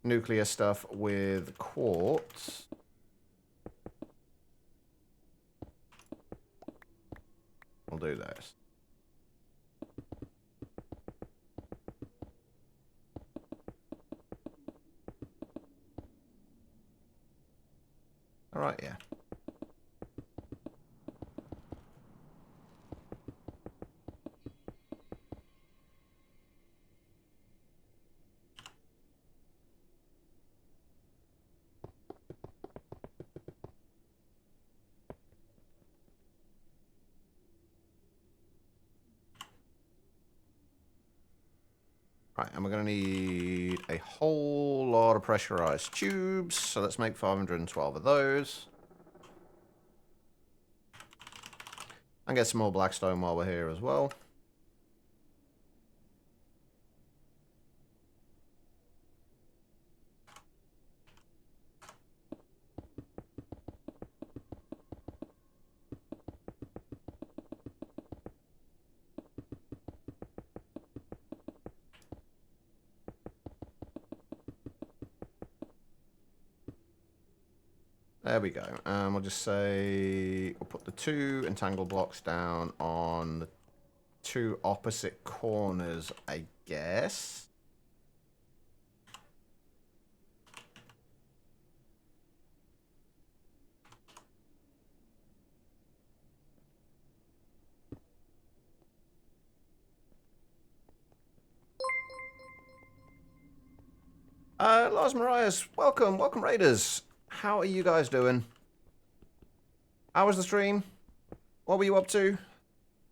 nuclear stuff with quartz, we'll do this. All right, yeah. Right, and we're going to need a whole lot of pressurized tubes, so let's make 512 of those. And get some more blackstone while we're here as well. There we go. We'll just say we'll put the 2 entangled blocks down on the 2 opposite corners, I guess. Lars Marias, welcome Raiders. How are you guys doing? How was the stream? What were you up to?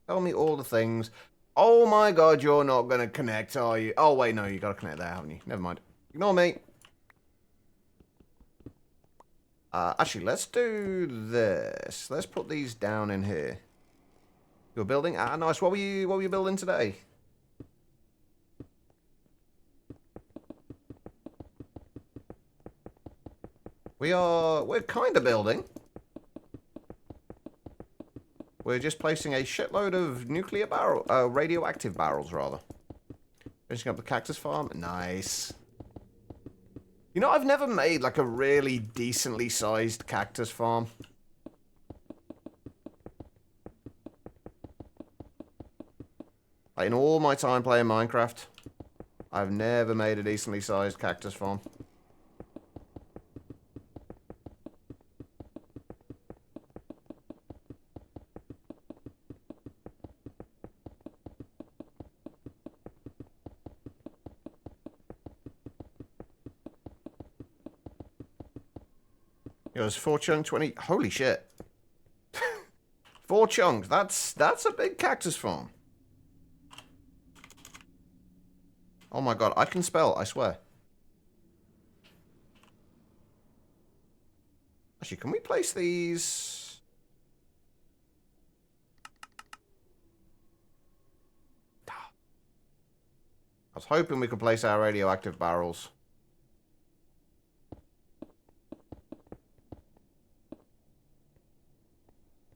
Tell me all the things. Oh my god, you're not going to connect, are you? Oh wait, no, you got to connect there, haven't you? Never mind. Ignore me. Actually, let's do this. Let's put these down in here. You're building? Ah, nice. What were you building today? We're kind of building. We're just placing a shitload of nuclear radioactive barrels, rather. Finishing up the cactus farm. Nice. You know, I've never made, like, a really decently sized cactus farm. Like, in all my time playing Minecraft, I've never made a decently sized cactus farm. It was 4 chunk 20. Holy shit. 4 chunks. That's a big cactus farm. Oh my god, I can spell, I swear. Actually, can we place these? I was hoping we could place our radioactive barrels.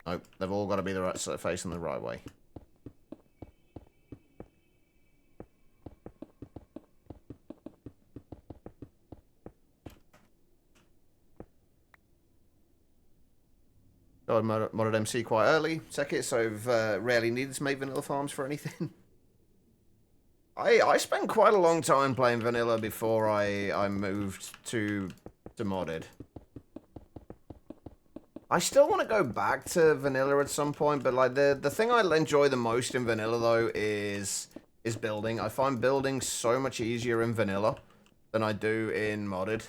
Nope, they've all got to be the right side, facing the right way. I modded MC quite early. Second, so I've rarely needed to make vanilla farms for anything. I spent quite a long time playing vanilla before I moved to modded. I still want to go back to vanilla at some point, but like the thing I enjoy the most in vanilla though is building. I find building so much easier in vanilla than I do in modded.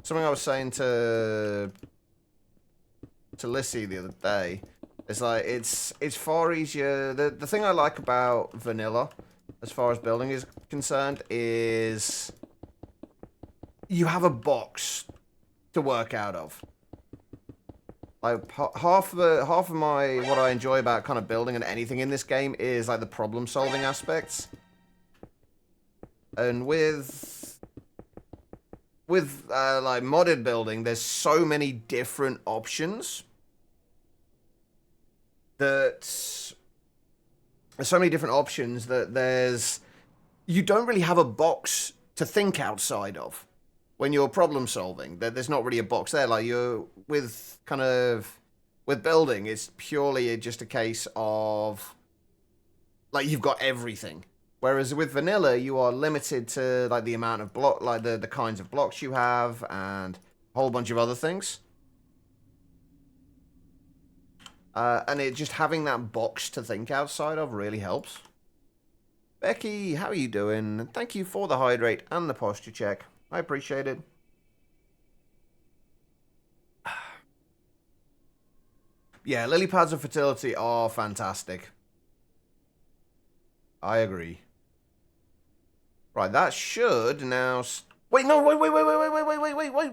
Something I was saying to to Lissy the other day. It's like, it's far easier. The thing I like about vanilla, as far as building is concerned, is you have a box to work out of. Like, half of my, what I enjoy about kind of building and anything in this game is, like, the problem-solving aspects. And with like, modded building, there's so many different options that you don't really have a box to think outside of when you're problem solving. There's not really a box there. Like, with building, it's purely just a case of, like, you've got everything. Whereas with vanilla, you are limited to, like, the amount of block, like the kinds of blocks you have, and a whole bunch of other things. And it just having that box to think outside of really helps. Becky, how are you doing? Thank you for the hydrate and the posture check. I appreciate it. Yeah, lily pads of fertility are fantastic. I agree. Right, that should now... Wait, no, wait,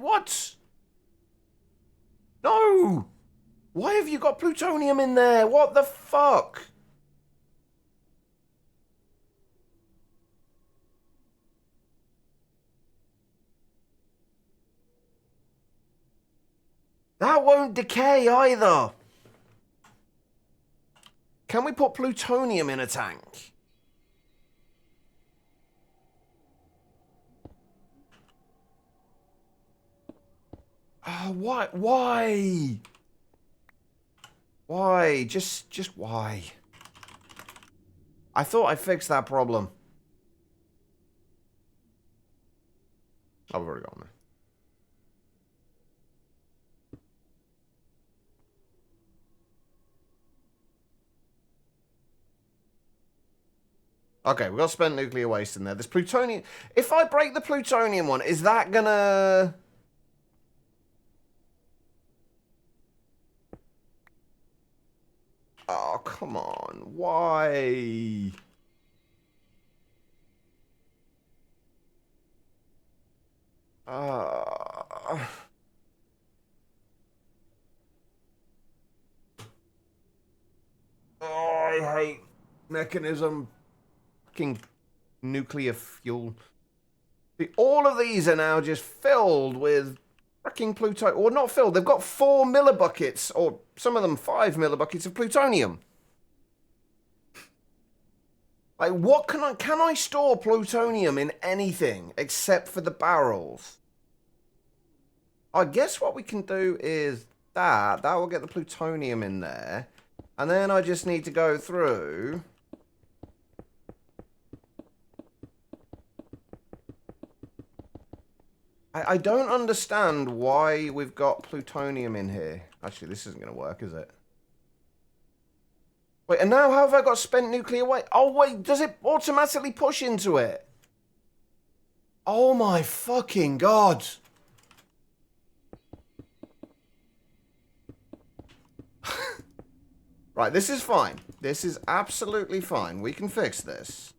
what? No! Why have you got plutonium in there? What the fuck? That won't decay either. Can we put plutonium in a tank? Oh, what? Why? Why? Just why? I thought I fixed that problem. Oh, we've already gone there. Okay, we've got spent nuclear waste in there. There's plutonium. If I break the plutonium one, is that gonna... Oh, come on. Why? Oh, I hate mechanism. Fucking nuclear fuel. See, all of these are now just filled with fucking plutonium. Or not filled. They've got 4 millibuckets, or some of them 5 millibuckets of plutonium. Like, what can I store plutonium in anything except for the barrels? I guess what we can do is that will get the plutonium in there. And then I just need to go through. I don't understand why we've got plutonium in here. Actually, this isn't going to work, is it? Wait, and now how have I got spent nuclear waste? Oh, wait, does it automatically push into it? Oh my fucking god. Right, this is fine. This is absolutely fine. We can fix this.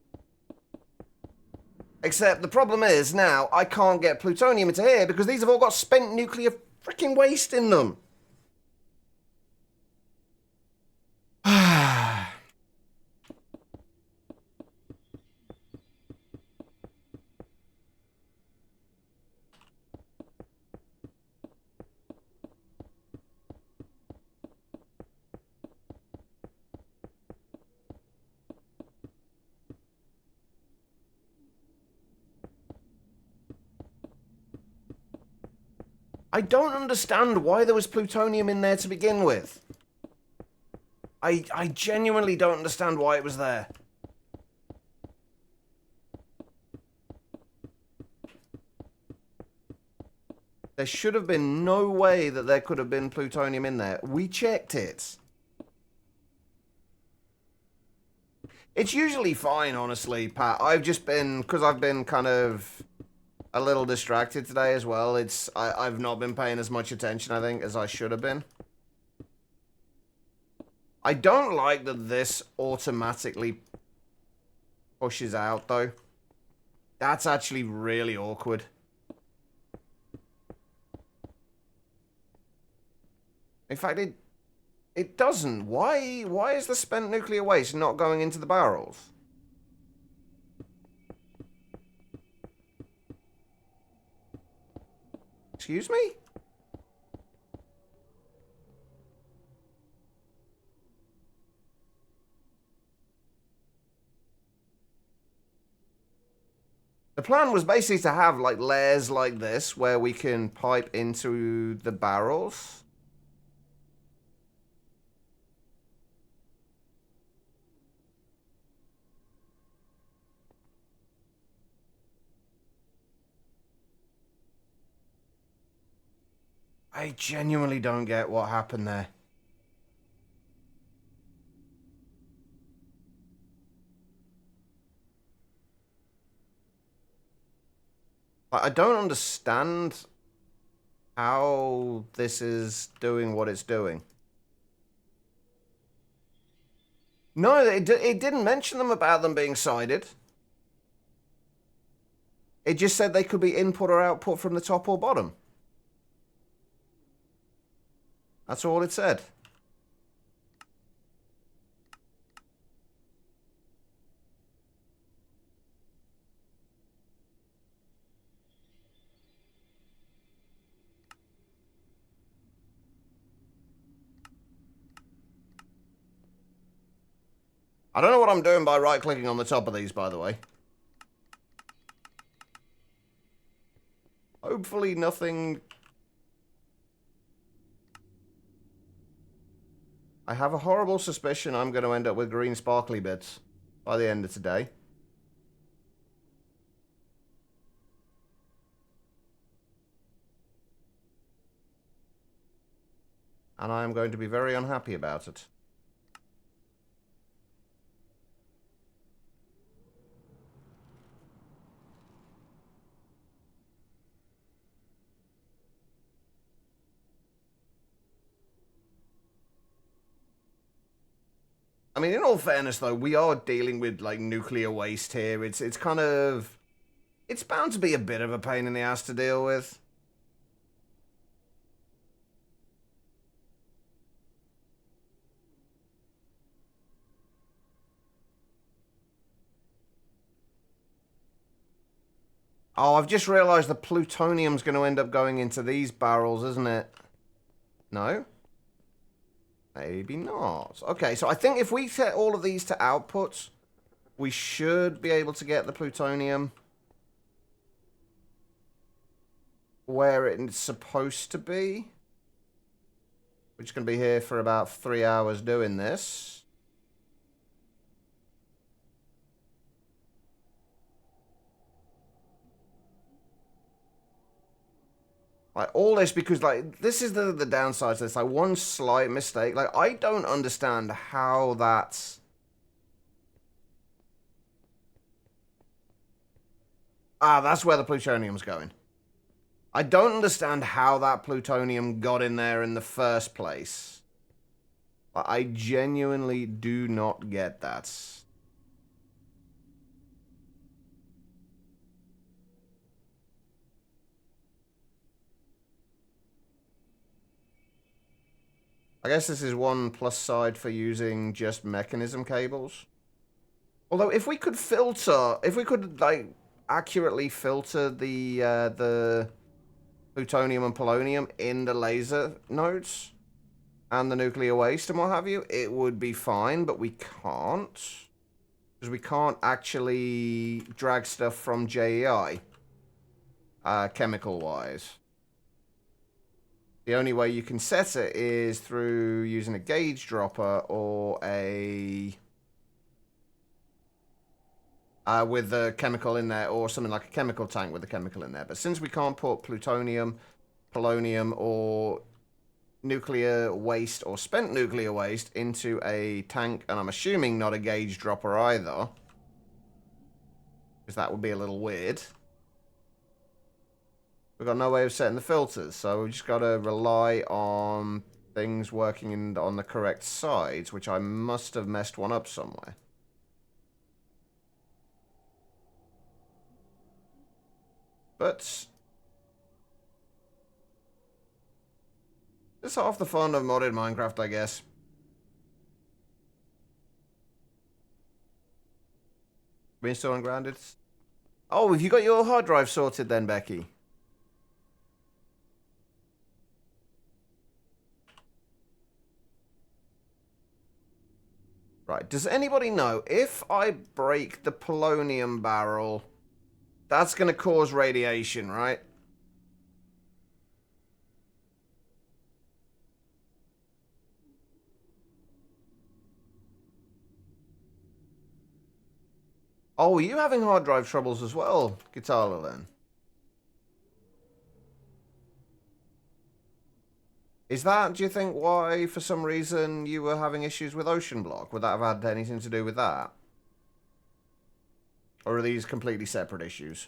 Except the problem is now I can't get plutonium into here because these have all got spent nuclear freaking waste in them. I don't understand why there was plutonium in there to begin with. I genuinely don't understand why it was there. There should have been no way that there could have been plutonium in there. We checked it. It's usually fine, honestly, Pat. I've just been, because I've been kind of a little distracted today as well. I've not been paying as much attention, I think, as I should have been. I don't like that this automatically pushes out, though. That's actually really awkward. In fact, it doesn't. Why is the spent nuclear waste not going into the barrels? Excuse me? The plan was basically to have, like, layers like this where we can pipe into the barrels. I genuinely don't get what happened there. I don't understand how this is doing what it's doing. No, it didn't mention them about them being sided. It just said they could be input or output from the top or bottom. That's all it said. I don't know what I'm doing by right-clicking on the top of these, by the way. Hopefully nothing... I have a horrible suspicion I'm going to end up with green sparkly bits by the end of today. And I am going to be very unhappy about it. I mean, in all fairness, though, we are dealing with, like, nuclear waste here. It's kind of... It's bound to be a bit of a pain in the ass to deal with. Oh, I've just realised the plutonium's going to end up going into these barrels, isn't it? No? Maybe not. Okay, so I think if we set all of these to outputs, we should be able to get the plutonium where it's supposed to be. We're just going to be here for about 3 hours doing this. Like, all this because, like, this is the downside to this. Like, one slight mistake. Like, I don't understand how that's... Ah, that's where the plutonium's going. I don't understand how that plutonium got in there in the first place. I genuinely do not get that. I guess this is one plus side for using just mechanism cables. Although, if we could filter, if we could, like, accurately filter the plutonium and polonium in the laser nodes and the nuclear waste and what have you, it would be fine, but we can't. Because we can't actually drag stuff from JEI, chemical-wise. The only way you can set it is through using a gauge dropper or a... with the chemical in there, or something like a chemical tank with a chemical in there. But since we can't put plutonium, polonium, or nuclear waste, or spent nuclear waste into a tank, and I'm assuming not a gauge dropper either, because that would be a little weird, we've got no way of setting the filters, so we've just got to rely on things working on the correct sides, which I must have messed one up somewhere. But it's half the fun of modded Minecraft, I guess. Reinstalling grounded. Oh, have you got your hard drive sorted then, Becky? Right, does anybody know, if I break the polonium barrel, that's going to cause radiation, right? Oh, are you having hard drive troubles as well, Gitala, then? Is that, do you think, why, for some reason, you were having issues with Ocean Block? Would that have had anything to do with that? Or are these completely separate issues?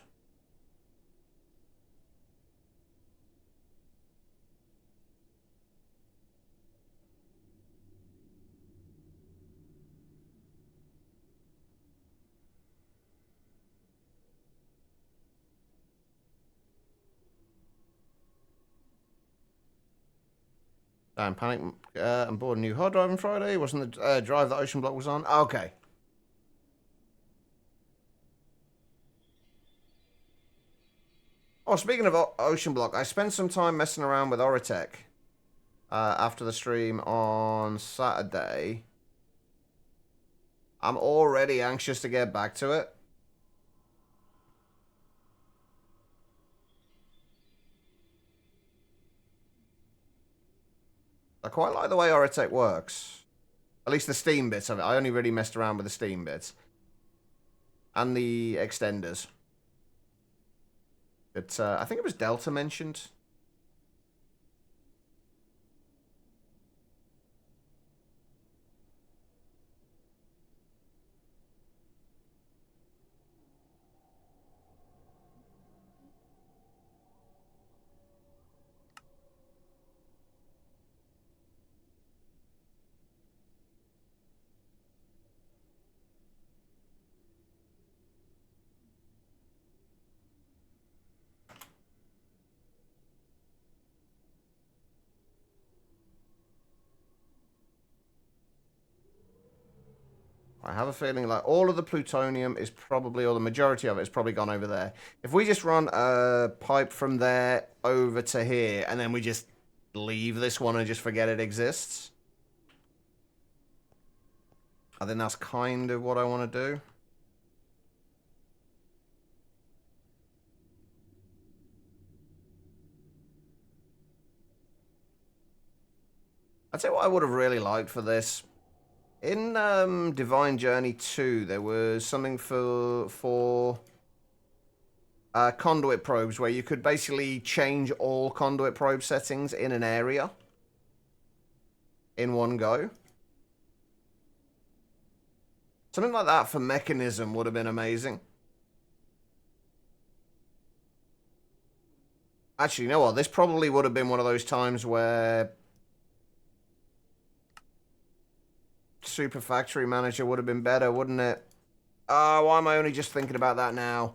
Damn, panic. I'm bored. New hard drive on Friday. Wasn't the drive that Ocean Block was on? Okay. Oh, speaking of Ocean Block, I spent some time messing around with Oritech after the stream on Saturday. I'm already anxious to get back to it. I quite like the way Oritech works. At least the Steam bits of it. I only really messed around with the Steam bits. And the extenders. But I think it was Delta mentioned. I have a feeling like all of the plutonium is probably, or the majority of it is probably gone over there. If we just run a pipe from there over to here, and then we just leave this one and just forget it exists, I think that's kind of what I want to do. I'd say what I would have really liked for this. In Divine Journey 2, there was something for conduit probes where you could basically change all conduit probe settings in an area in one go. Something like that for Mechanism would have been amazing. Actually, you know what? This probably would have been one of those times where Super Factory Manager would have been better, wouldn't it? Oh, why am I only just thinking about that now?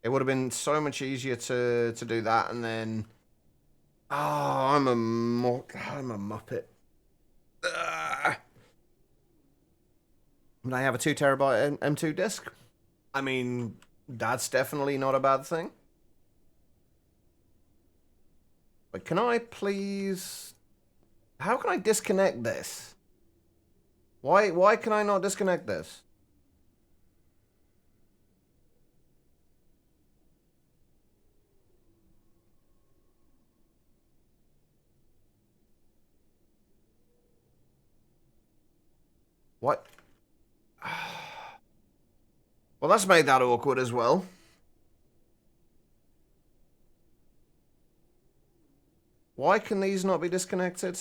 It would have been so much easier to do that, and then... Oh, I'm a muppet. And I have a 2 terabyte M2 disk. I mean, that's definitely not a bad thing. But can I please... How can I disconnect this? Why can I not disconnect this? What? Well, that's made that awkward as well. Why can these not be disconnected?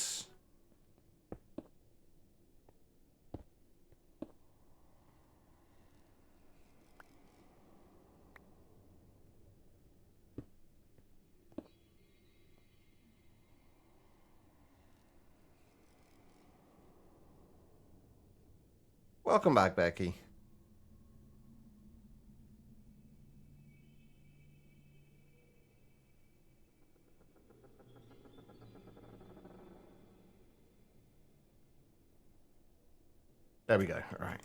Welcome back, Becky. There we go. All right.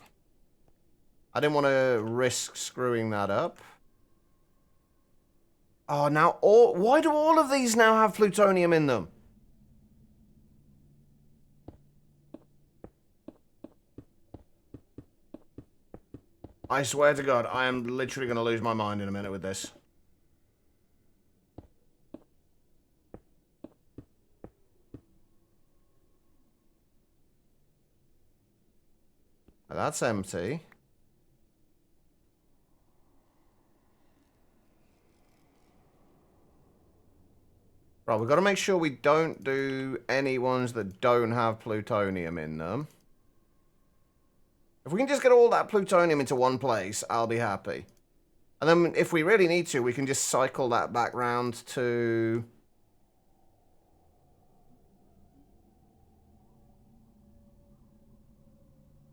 I didn't want to risk screwing that up. Oh, now why do all of these now have plutonium in them? I swear to God, I am literally going to lose my mind in a minute with this. That's empty. Right, we've got to make sure we don't do any ones that don't have plutonium in them. If we can just get all that plutonium into one place, I'll be happy. And then if we really need to, we can just cycle that back round to...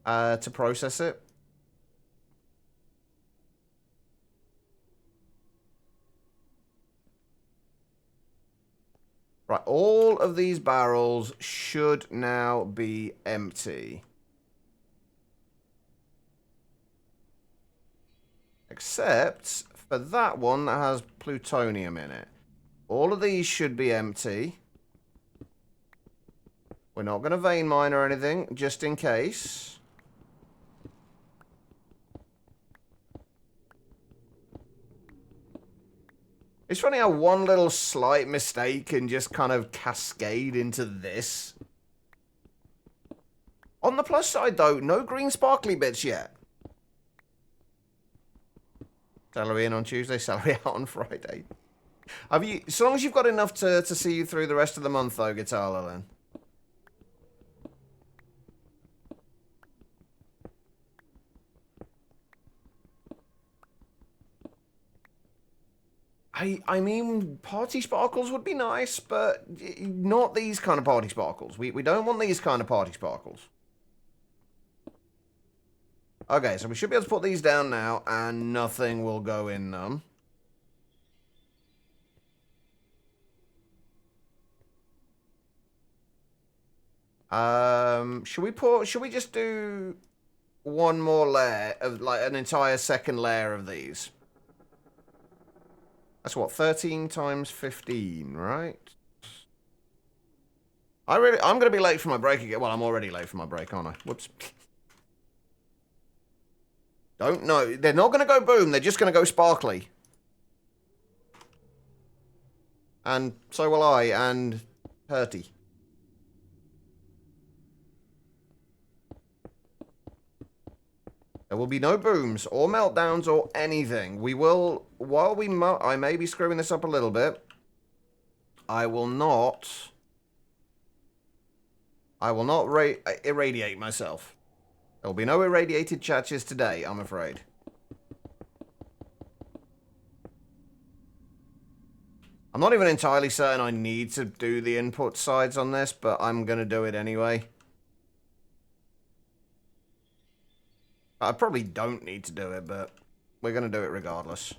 to process it. Right, all of these barrels should now be empty. Except for that one that has plutonium in it. All of these should be empty. We're not going to vein mine or anything, just in case. It's funny how one little slight mistake can just kind of cascade into this. On the plus side, though, no green sparkly bits yet. Salary in on Tuesday, salary out on Friday. Have you? So long as you've got enough to see you through the rest of the month, though, Guitar Lilin. I mean, party sparkles would be nice, but not these kind of party sparkles. We don't want these kind of party sparkles. Okay, so we should be able to put these down now, and nothing will go in them. Should we just do one more layer of, like, an entire second layer of these? That's what, 13 times 15, right? I'm going to be late for my break again. Well, I'm already late for my break, aren't I? Whoops. Don't know. They're not going to go boom. They're just going to go sparkly. And so will I, and Hurty. There will be no booms or meltdowns or anything. We will, while I may be screwing this up a little bit, I will not irradiate myself. There will be no irradiated chatches today, I'm afraid. I'm not even entirely certain I need to do the input sides on this, but I'm going to do it anyway. I probably don't need to do it, but we're going to do it regardless.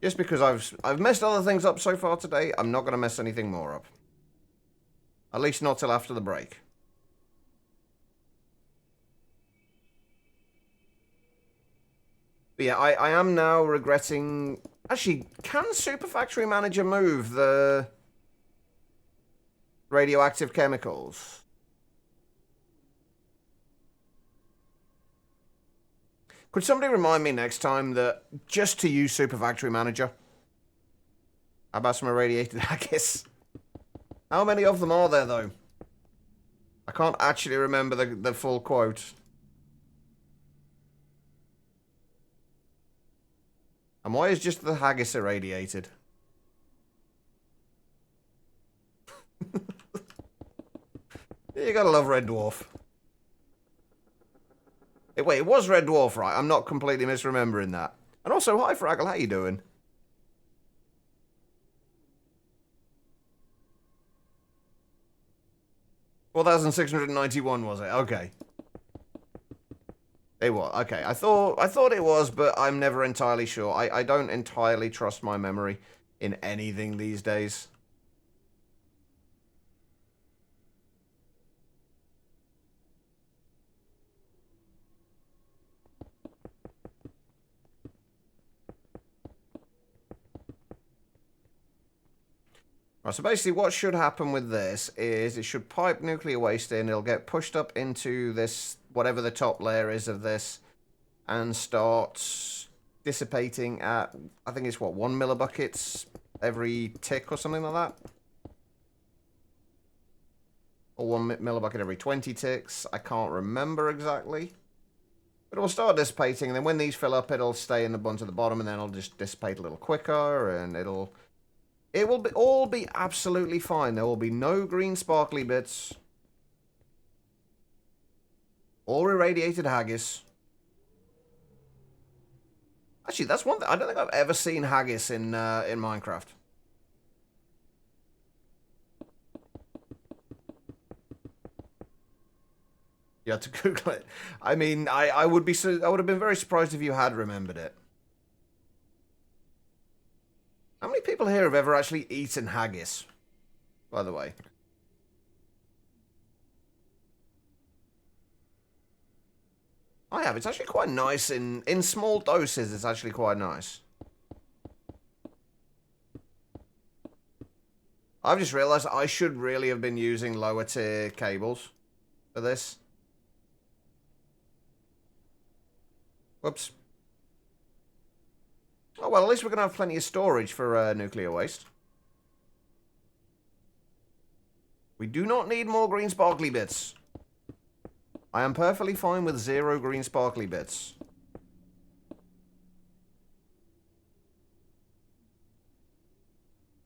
Just because I've messed other things up so far today, I'm not going to mess anything more up. At least not till after the break. But yeah, I am now regretting... Actually, can Super Factory Manager move the radioactive chemicals? Could somebody remind me next time that just to use Super Factory Manager? How about some irradiated haggis? How many of them are there, though? I can't actually remember the full quote. And why is just the haggis irradiated? You gotta love Red Dwarf. Wait, it was Red Dwarf, right? I'm not completely misremembering that. And also, hi Fraggle, how you doing? $4,691 was it? Okay. It was. Okay, I thought it was, but I'm never entirely sure. I don't entirely trust my memory in anything these days. Right, so basically what should happen with this is it should pipe nuclear waste in, it'll get pushed up into this, whatever the top layer is of this, and start dissipating at, I think it's what, 1 millibuckets every tick or something like that? Or 1 millibucket every 20 ticks, I can't remember exactly. But it will start dissipating, and then when these fill up, it'll stay in the bunch at the bottom, and then it'll just dissipate a little quicker, and it will all be absolutely fine. There will be no green sparkly bits. All irradiated haggis. Actually, that's one thing. I don't think I've ever seen haggis in Minecraft. You had to Google it. I mean, I would have been very surprised if you had remembered it. How many people here have ever actually eaten haggis? By the way. I have. It's actually quite nice in small doses. It's actually quite nice. I've just realized I should really have been using lower tier cables for this. Whoops. Oh, well, at least we're going to have plenty of storage for nuclear waste. We do not need more green sparkly bits. I am perfectly fine with 0 green sparkly bits.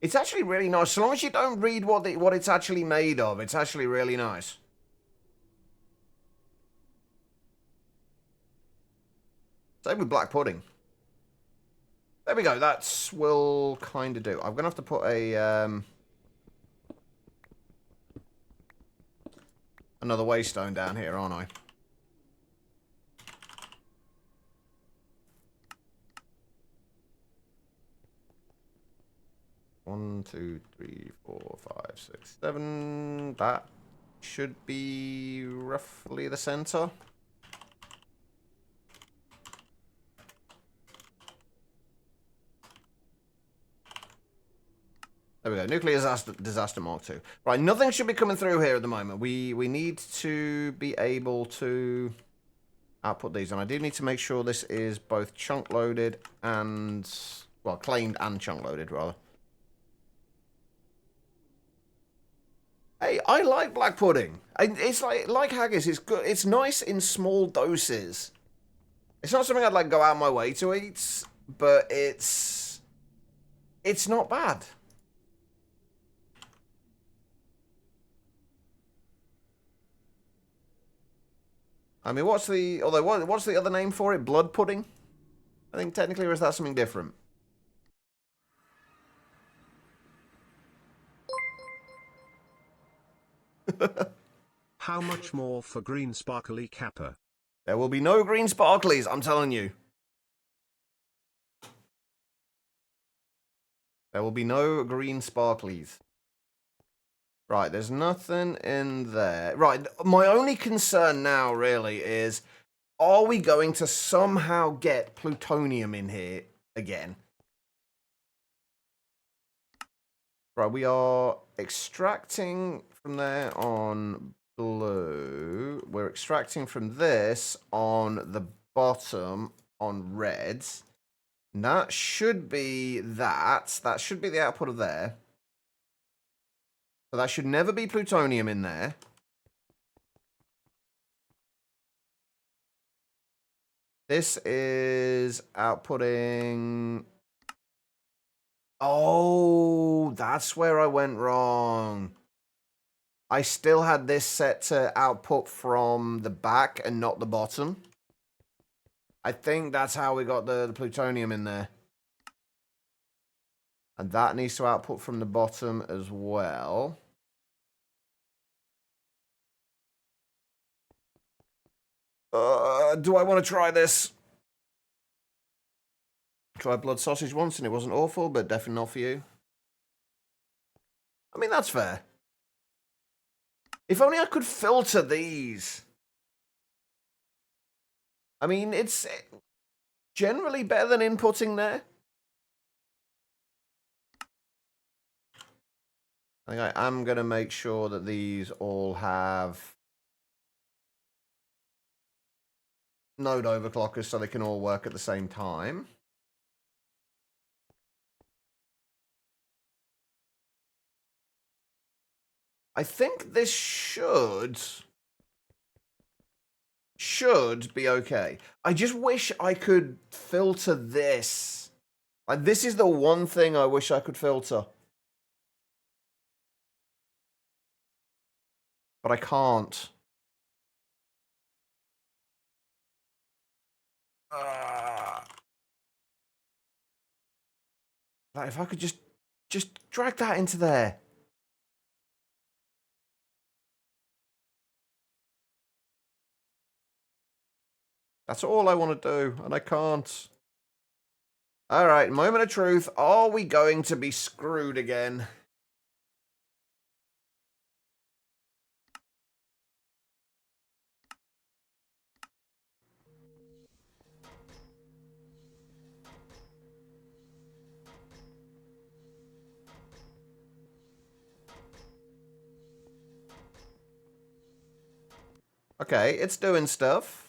It's actually really nice. So long as you don't read what it's actually made of, it's actually really nice. Same with black pudding. There we go. That's will kind of do. I'm going to have to put a another waystone down here, aren't I? One, two, three, 4, 5, 6, 7. That should be roughly the center. There we go. Nuclear disaster Mark 2. Right, nothing should be coming through here at the moment. We need to be able to output these, and I do need to make sure this is both chunk loaded and, well, claimed and chunk loaded rather. Hey, I like black pudding. It's like haggis. It's good. It's nice in small doses. It's not something I'd like go out my way to eat, but it's not bad. I mean, what's the other name for it? Blood pudding? I think technically, or is that something different? How much more for green sparkly kappa? There will be no green sparklies, I'm telling you. There will be no green sparklies. Right, there's nothing in there. Right, my only concern now, really, is are we going to somehow get plutonium in here again? Right, we are extracting from there on blue. We're extracting from this on the bottom on red. And that should be that. That should be the output of there. So that should never be plutonium in there. This is outputting... Oh, that's where I went wrong. I still had this set to output from the back and not the bottom. I think that's how we got the plutonium in there. And that needs to output from the bottom as well. Do I want to try this? Tried blood sausage once and it wasn't awful, but definitely not for you. I mean, that's fair. If only I could filter these. I mean, it's generally better than inputting there. I think I am going to make sure that these all have node overclockers so they can all work at the same time. I think this should be okay. I just wish I could filter this. Like, this is the one thing I wish I could filter. But I can't. Like, if I could just drag that into there. That's all I want to do, and I can't. All right, moment of truth. Are we going to be screwed again? Okay, it's doing stuff.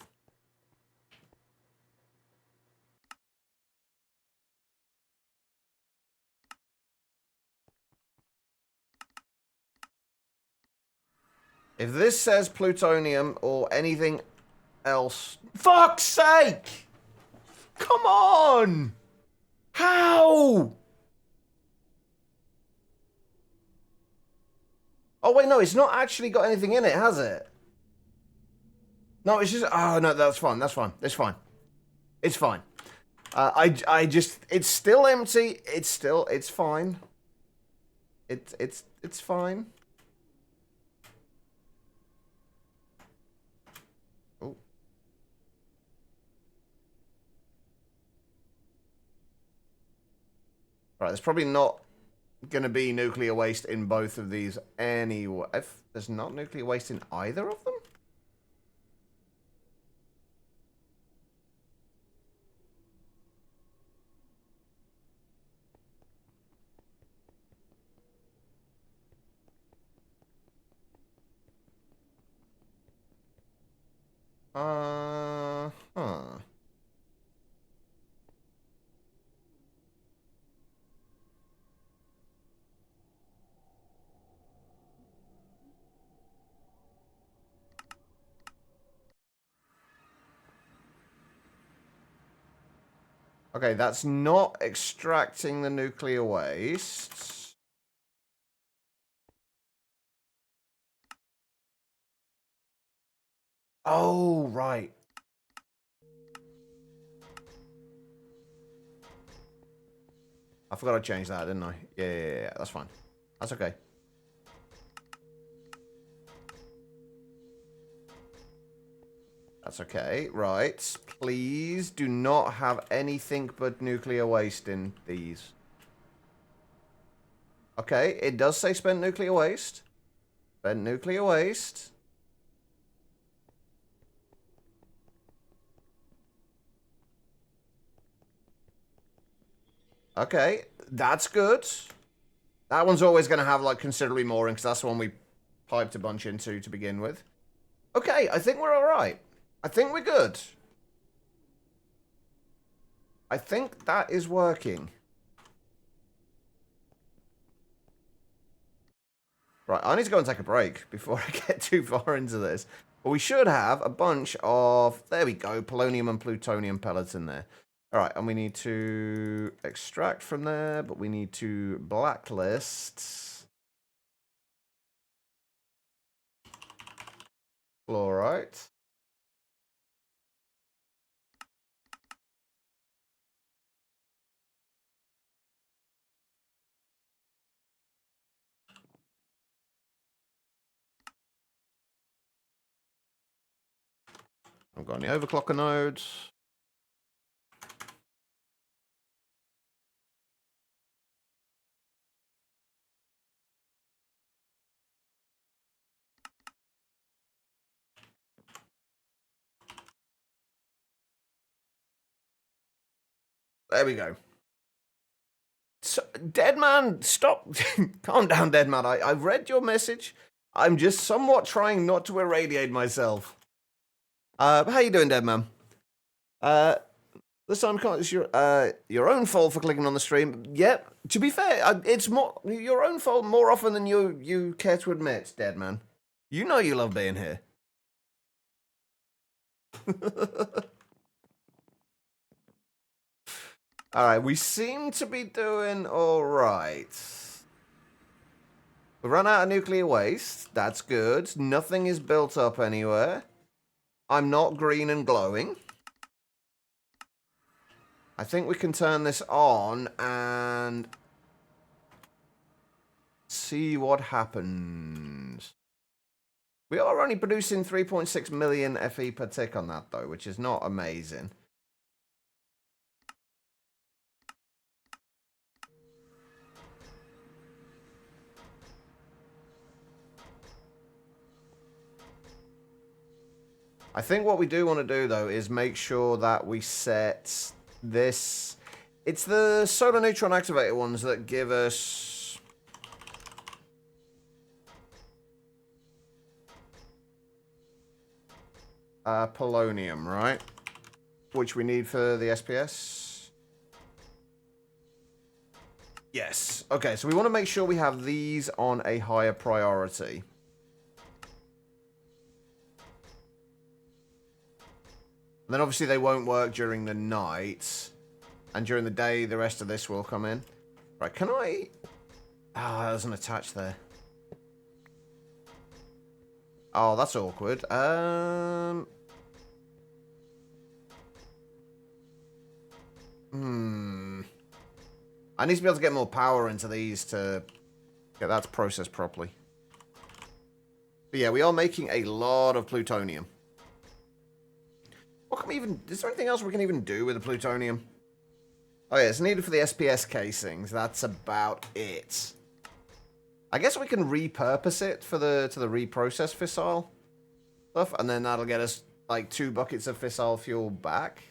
If this says plutonium or anything else... Fuck's sake! Come on! How? Oh, wait, no, it's not actually got anything in it, has it? No, it's just... Oh, no, that's fine, that's fine. It's fine. It's fine. I just... It's still empty. It's fine. It's fine. Oh. Right, there's probably not going to be nuclear waste in both of these anyway. If there's not nuclear waste in either of them? Huh. Okay, that's not extracting the nuclear waste. Oh, right. I forgot to change that, didn't I? Yeah, that's fine. That's okay. That's okay. Right. Please do not have anything but nuclear waste in these. Okay, it does say spent nuclear waste. Spent nuclear waste. Okay, that's good. That one's always going to have, like, considerably more in, because that's the one we piped a bunch into to begin with. Okay, I think we're alright. I think we're good. I think that is working. Right, I need to go and take a break before I get too far into this. But we should have a bunch of... There we go, polonium and plutonium pellets in there. Alright, and we need to extract from there, but we need to blacklist... Fluorite. I've got any overclocker nodes. There we go. So, Deadman, stop. Calm down, Deadman. I've read your message. I'm just somewhat trying not to irradiate myself. How you doing, Deadman? This time, it's your own fault for clicking on the stream. Yep. To be fair, it's more your own fault more often than you care to admit, Deadman. You know you love being here. All right, we seem to be doing all right. We run out of nuclear waste. That's good. Nothing is built up anywhere. I'm not green and glowing. I think we can turn this on and see what happens. We are only producing 3.6 million FE per tick on that, though, which is not amazing. I think what we do want to do, though, is make sure that we set this... It's the solar neutron activator ones that give us... polonium, right? Which we need for the SPS. Yes. Okay, so we want to make sure we have these on a higher priority. And then obviously they won't work during the night. And during the day, the rest of this will come in. Right, can I... Ah, there's an attach there. Oh, that's awkward. I need to be able to get more power into these to get that to process properly. But yeah, we are making a lot of plutonium. What can we even... Is there anything else we can even do with the plutonium? Oh yeah, it's needed for the SPS casings. That's about it. I guess we can repurpose it for the reprocessed fissile stuff, and then that'll get us like 2 buckets of fissile fuel back.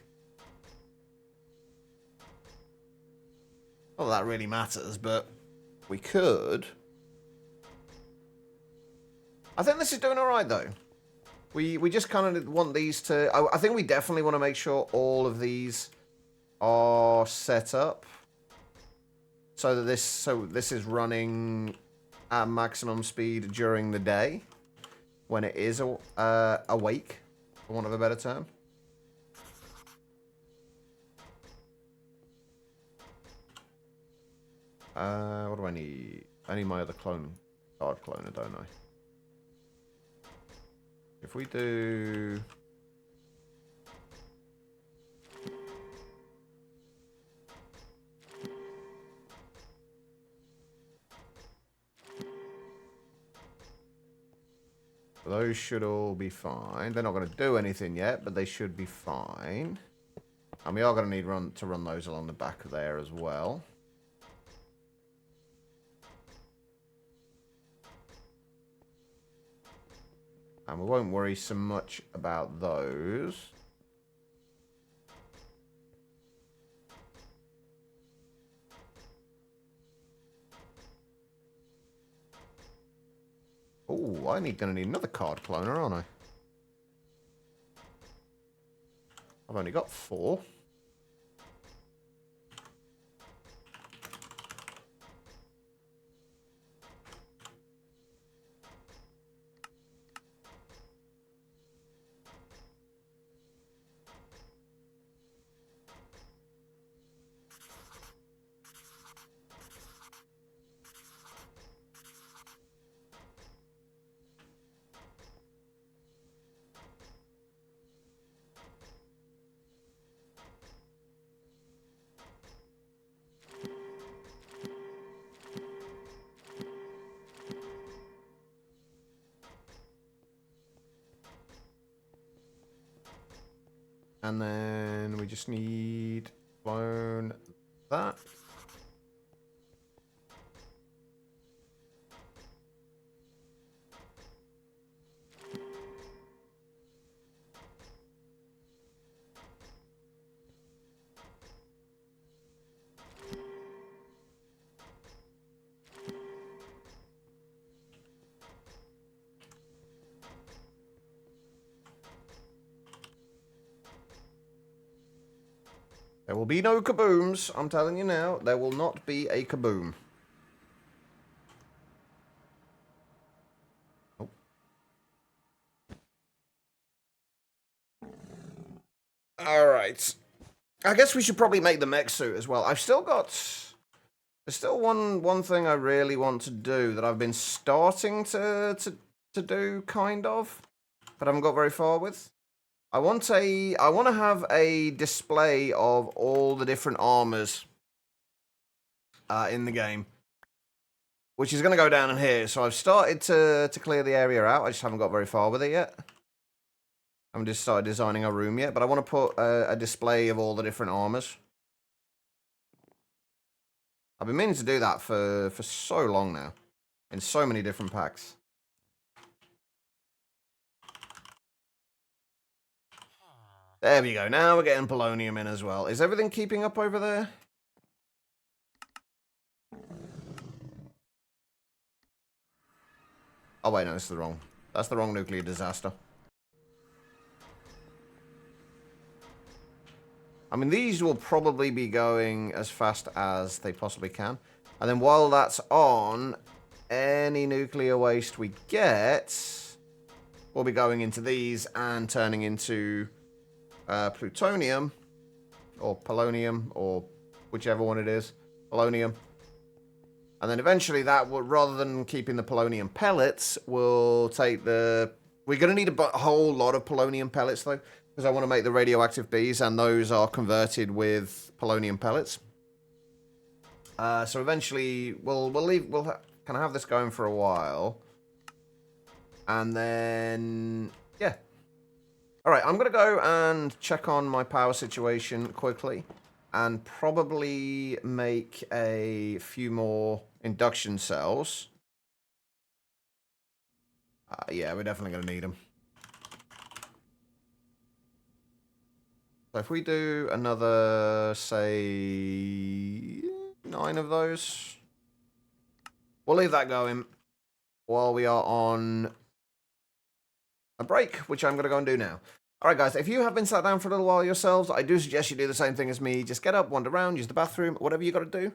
Not that really matters, but we could. I think this is doing all right though. We just kind of want these to... I think we definitely want to make sure all of these are set up so that this is running at maximum speed during the day when it is awake, for want of a better term. What do I need? I need my other card cloner, don't I? If we do... Those should all be fine. They're not going to do anything yet, but they should be fine. And we are going to need to run those along the back of there as well. And we won't worry so much about those. Oh, gonna need another card cloner, aren't I? I've only got 4. And then we just need clone that. There will be no kabooms. I'm telling you now, there will not be a kaboom. Oh. Alright. I guess we should probably make the mech suit as well. I've still got... There's still one thing I really want to do that I've been starting to do, kind of. But I haven't got very far with. I want to have a display of all the different armors in the game, which is going to go down in here. So I've started to clear the area out. I just haven't got very far with it yet. I haven't just started designing a room yet, but I want to put a display of all the different armors. I've been meaning to do that for so long now, in so many different packs. There we go. Now we're getting polonium in as well. Is everything keeping up over there? Oh wait, no, that's the wrong nuclear disaster. I mean, these will probably be going as fast as they possibly can. And then while that's on, any nuclear waste we get will be going into these and turning into plutonium, or polonium, or whichever one it is, polonium. And then eventually that will, rather than keeping the polonium pellets, we'll take the... We're going to need a whole lot of polonium pellets, though, because I want to make the radioactive bees, and those are converted with polonium pellets. So eventually we'll kind of have this going for a while. And then, yeah. Alright, I'm going to go and check on my power situation quickly. And probably make a few more induction cells. Yeah, we're definitely going to need them. So if we do another, say, 9 of those. We'll leave that going while we are on a break, which I'm going to go and do now. Alright guys, if you have been sat down for a little while yourselves, I do suggest you do the same thing as me. Just get up, wander around, use the bathroom, whatever you got to do.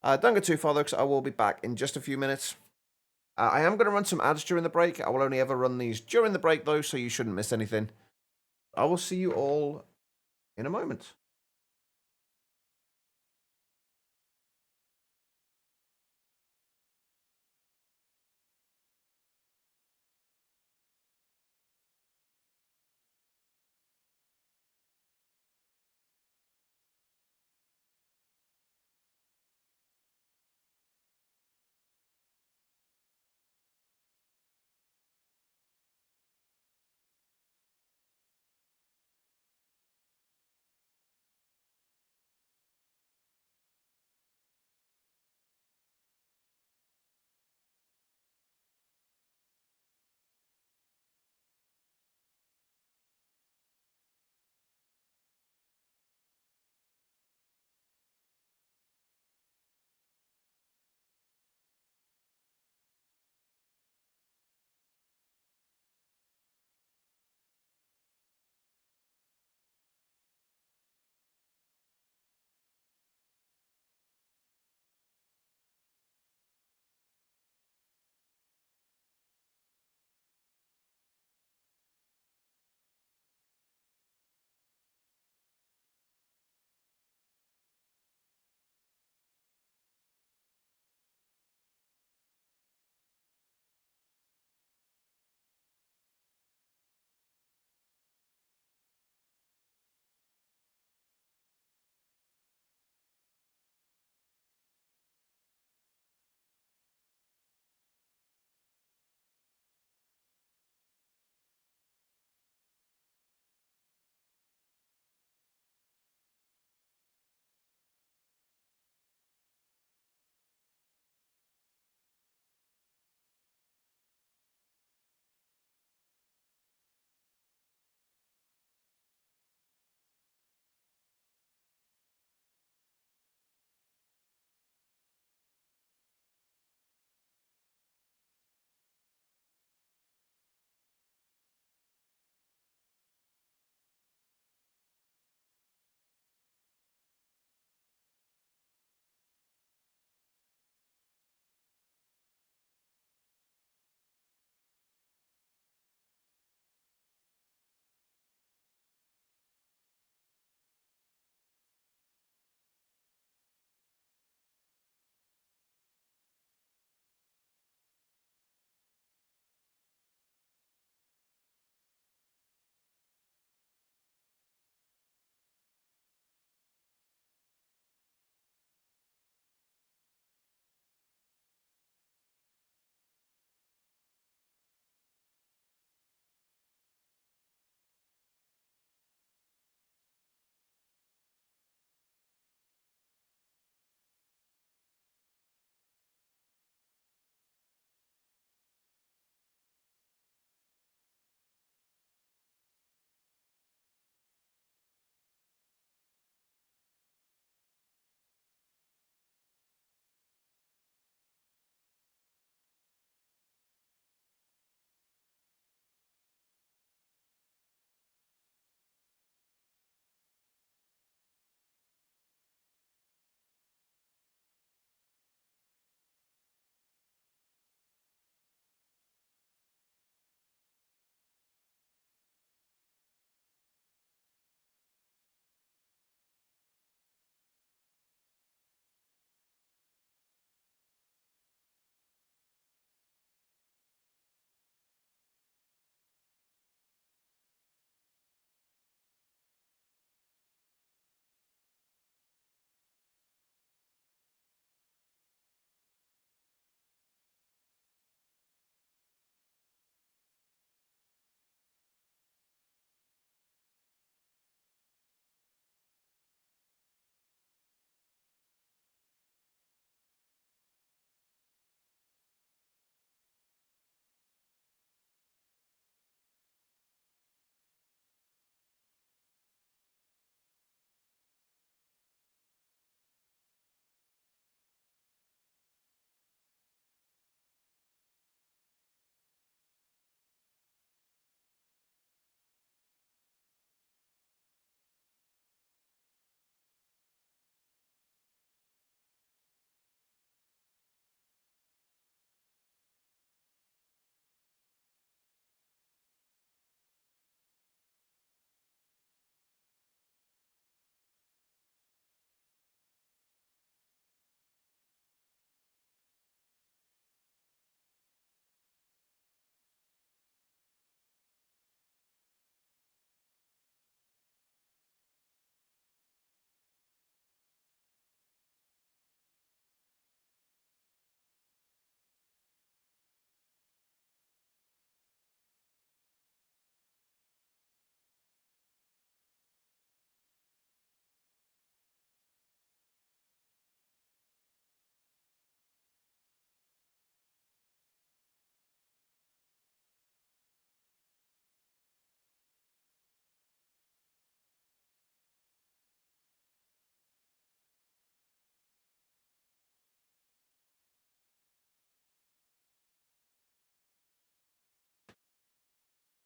Don't go too far though, because I will be back in just a few minutes. I am going to run some ads during the break. I will only ever run these during the break though, so you shouldn't miss anything. I will see you all in a moment.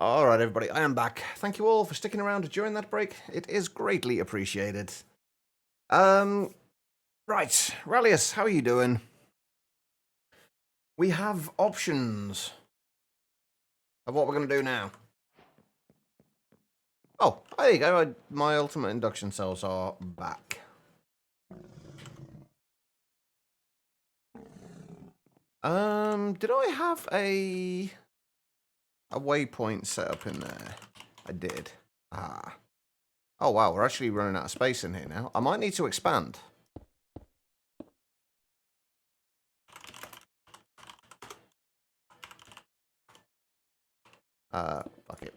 Alright, everybody, I am back. Thank you all for sticking around during that break. It is greatly appreciated. Right, Rallius, how are you doing? We have options of what we're going to do now. Oh, there you go. My ultimate induction cells are back. Did I have a waypoint set up in there? I did. Ah. Oh, wow, we're actually running out of space in here now. I might need to expand. Fuck it.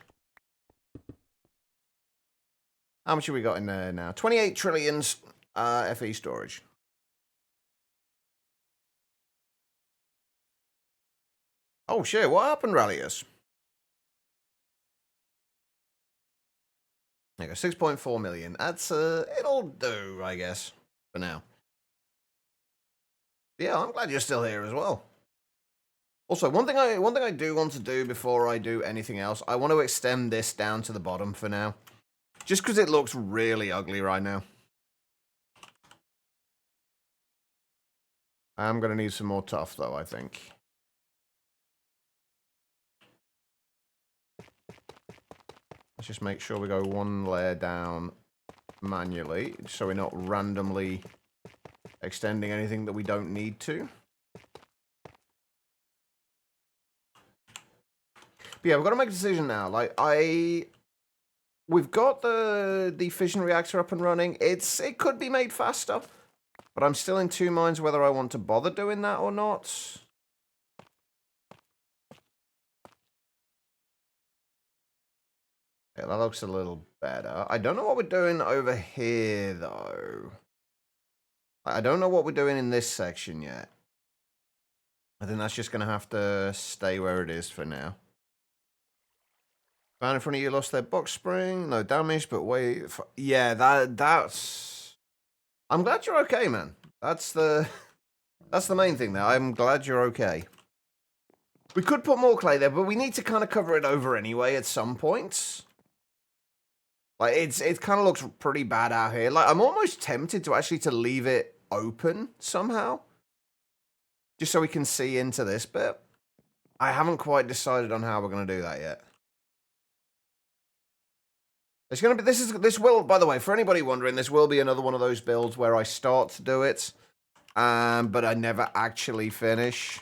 How much have we got in there now? 28 trillions FE storage. Oh, shit, what happened, Rallius? There you go, 6.4 million. That's, it'll do, I guess, for now. Yeah, I'm glad you're still here as well. Also, one thing I do want to do before I do anything else, I want to extend this down to the bottom for now. Just because it looks really ugly right now. I'm going to need some more tuff, though, I think. Let's just make sure we go one layer down manually, so we're not randomly extending anything that we don't need to. But yeah, we've got to make a decision now. Like, we've got the fission reactor up and running. It could be made faster, but I'm still in two minds whether I want to bother doing that or not. Yeah, that looks a little better. I don't know what we're doing over here, though. I don't know what we're doing in this section yet. I think that's just going to have to stay where it is for now. Man in front of you lost their box spring. No damage, but wait. Yeah, that's... I'm glad you're okay, man. That's the main thing there. I'm glad you're okay. We could put more clay there, but we need to kind of cover it over anyway at some points. Like, it kind of looks pretty bad out here. Like, I'm almost tempted to actually leave it open somehow. Just so we can see into this bit. I haven't quite decided on how we're going to do that yet. It's going to be, this will, by the way, for anybody wondering, this will be another one of those builds where I start to do it, but I never actually finish.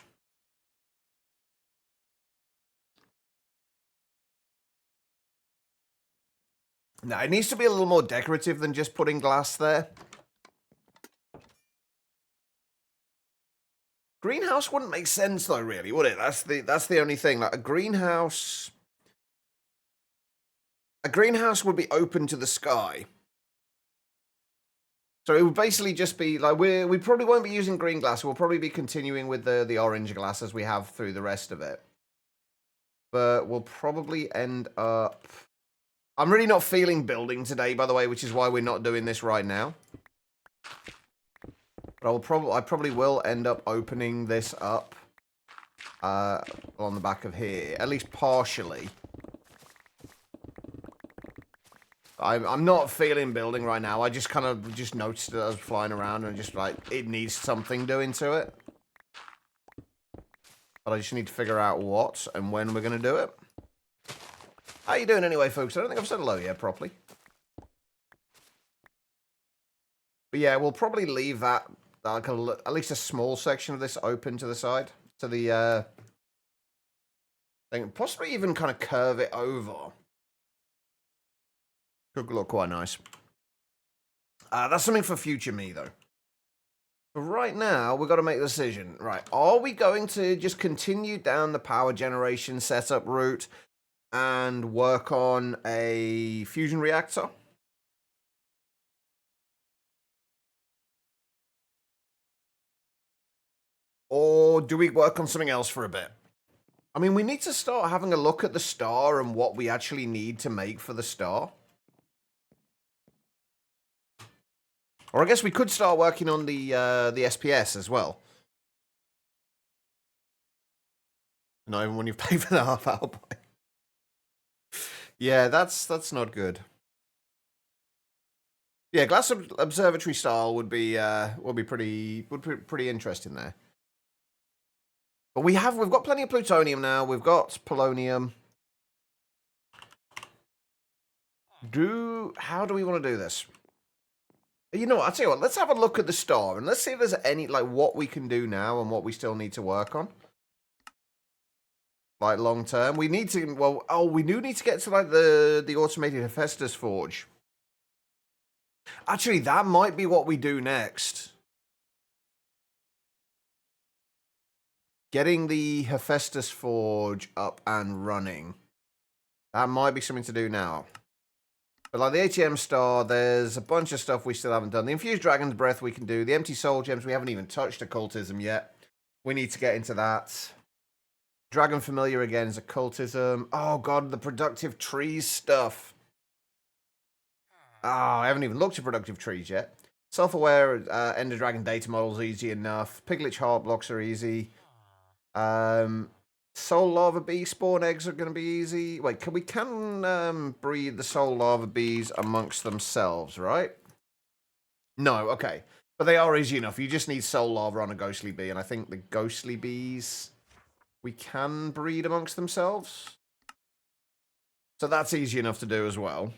Now, it needs to be a little more decorative than just putting glass there. Greenhouse wouldn't make sense, though, really, would it? That's the only thing. Like, a greenhouse would be open to the sky. So it would basically just be, like, we probably won't be using green glass. We'll probably be continuing with the orange glass as we have through the rest of it. But we'll probably end up... I'm really not feeling building today, by the way, which is why we're not doing this right now. But I probably will end up opening this up on the back of here, at least partially. I'm not feeling building right now. I just kind of noticed it as I was flying around and just like, it needs something doing to it. But I just need to figure out what and when we're going to do it. How you doing anyway, folks? I don't think I've said hello yet properly. But yeah, we'll probably leave that, like at least a small section of this open to the side. To the thing. Possibly even kind of curve it over. Could look quite nice. That's something for future me, though. But right now, we've got to make a decision. Right, are we going to just continue down the power generation setup route and work on a fusion reactor? Or do we work on something else for a bit? I mean, we need to start having a look at the star and what we actually need to make for the star. Or I guess we could start working on the SPS as well. Not even when you've paid for the half-hour buy. Yeah, that's not good. Yeah, glass observatory style would be pretty interesting there. But we've got plenty of plutonium now. We've got polonium. How do we want to do this? You know what? I'll tell you what. Let's have a look at the star and let's see if there's any like what we can do now and what we still need to work on. Like long term, we need to. Well, we do need to get to like the automated Hephaestus forge. Actually, that might be what we do next. Getting the Hephaestus forge up and running. That might be something to do now. But like the ATM star, there's a bunch of stuff we still haven't done. The infused dragon's breath we can do. The empty soul gems, we haven't even touched occultism yet. We need to get into that. Dragon familiar again is occultism. Oh god, the productive trees stuff. I haven't even looked at productive trees yet. Self-aware Ender Dragon data models easy enough. Piglich heart blocks are easy. Soul lava bee spawn eggs are going to be easy. Wait, we can breed the soul lava bees amongst themselves, right? No, okay. But they are easy enough. You just need soul lava on a ghostly bee, and I think the ghostly bees we can breed amongst themselves. So that's easy enough to do as well.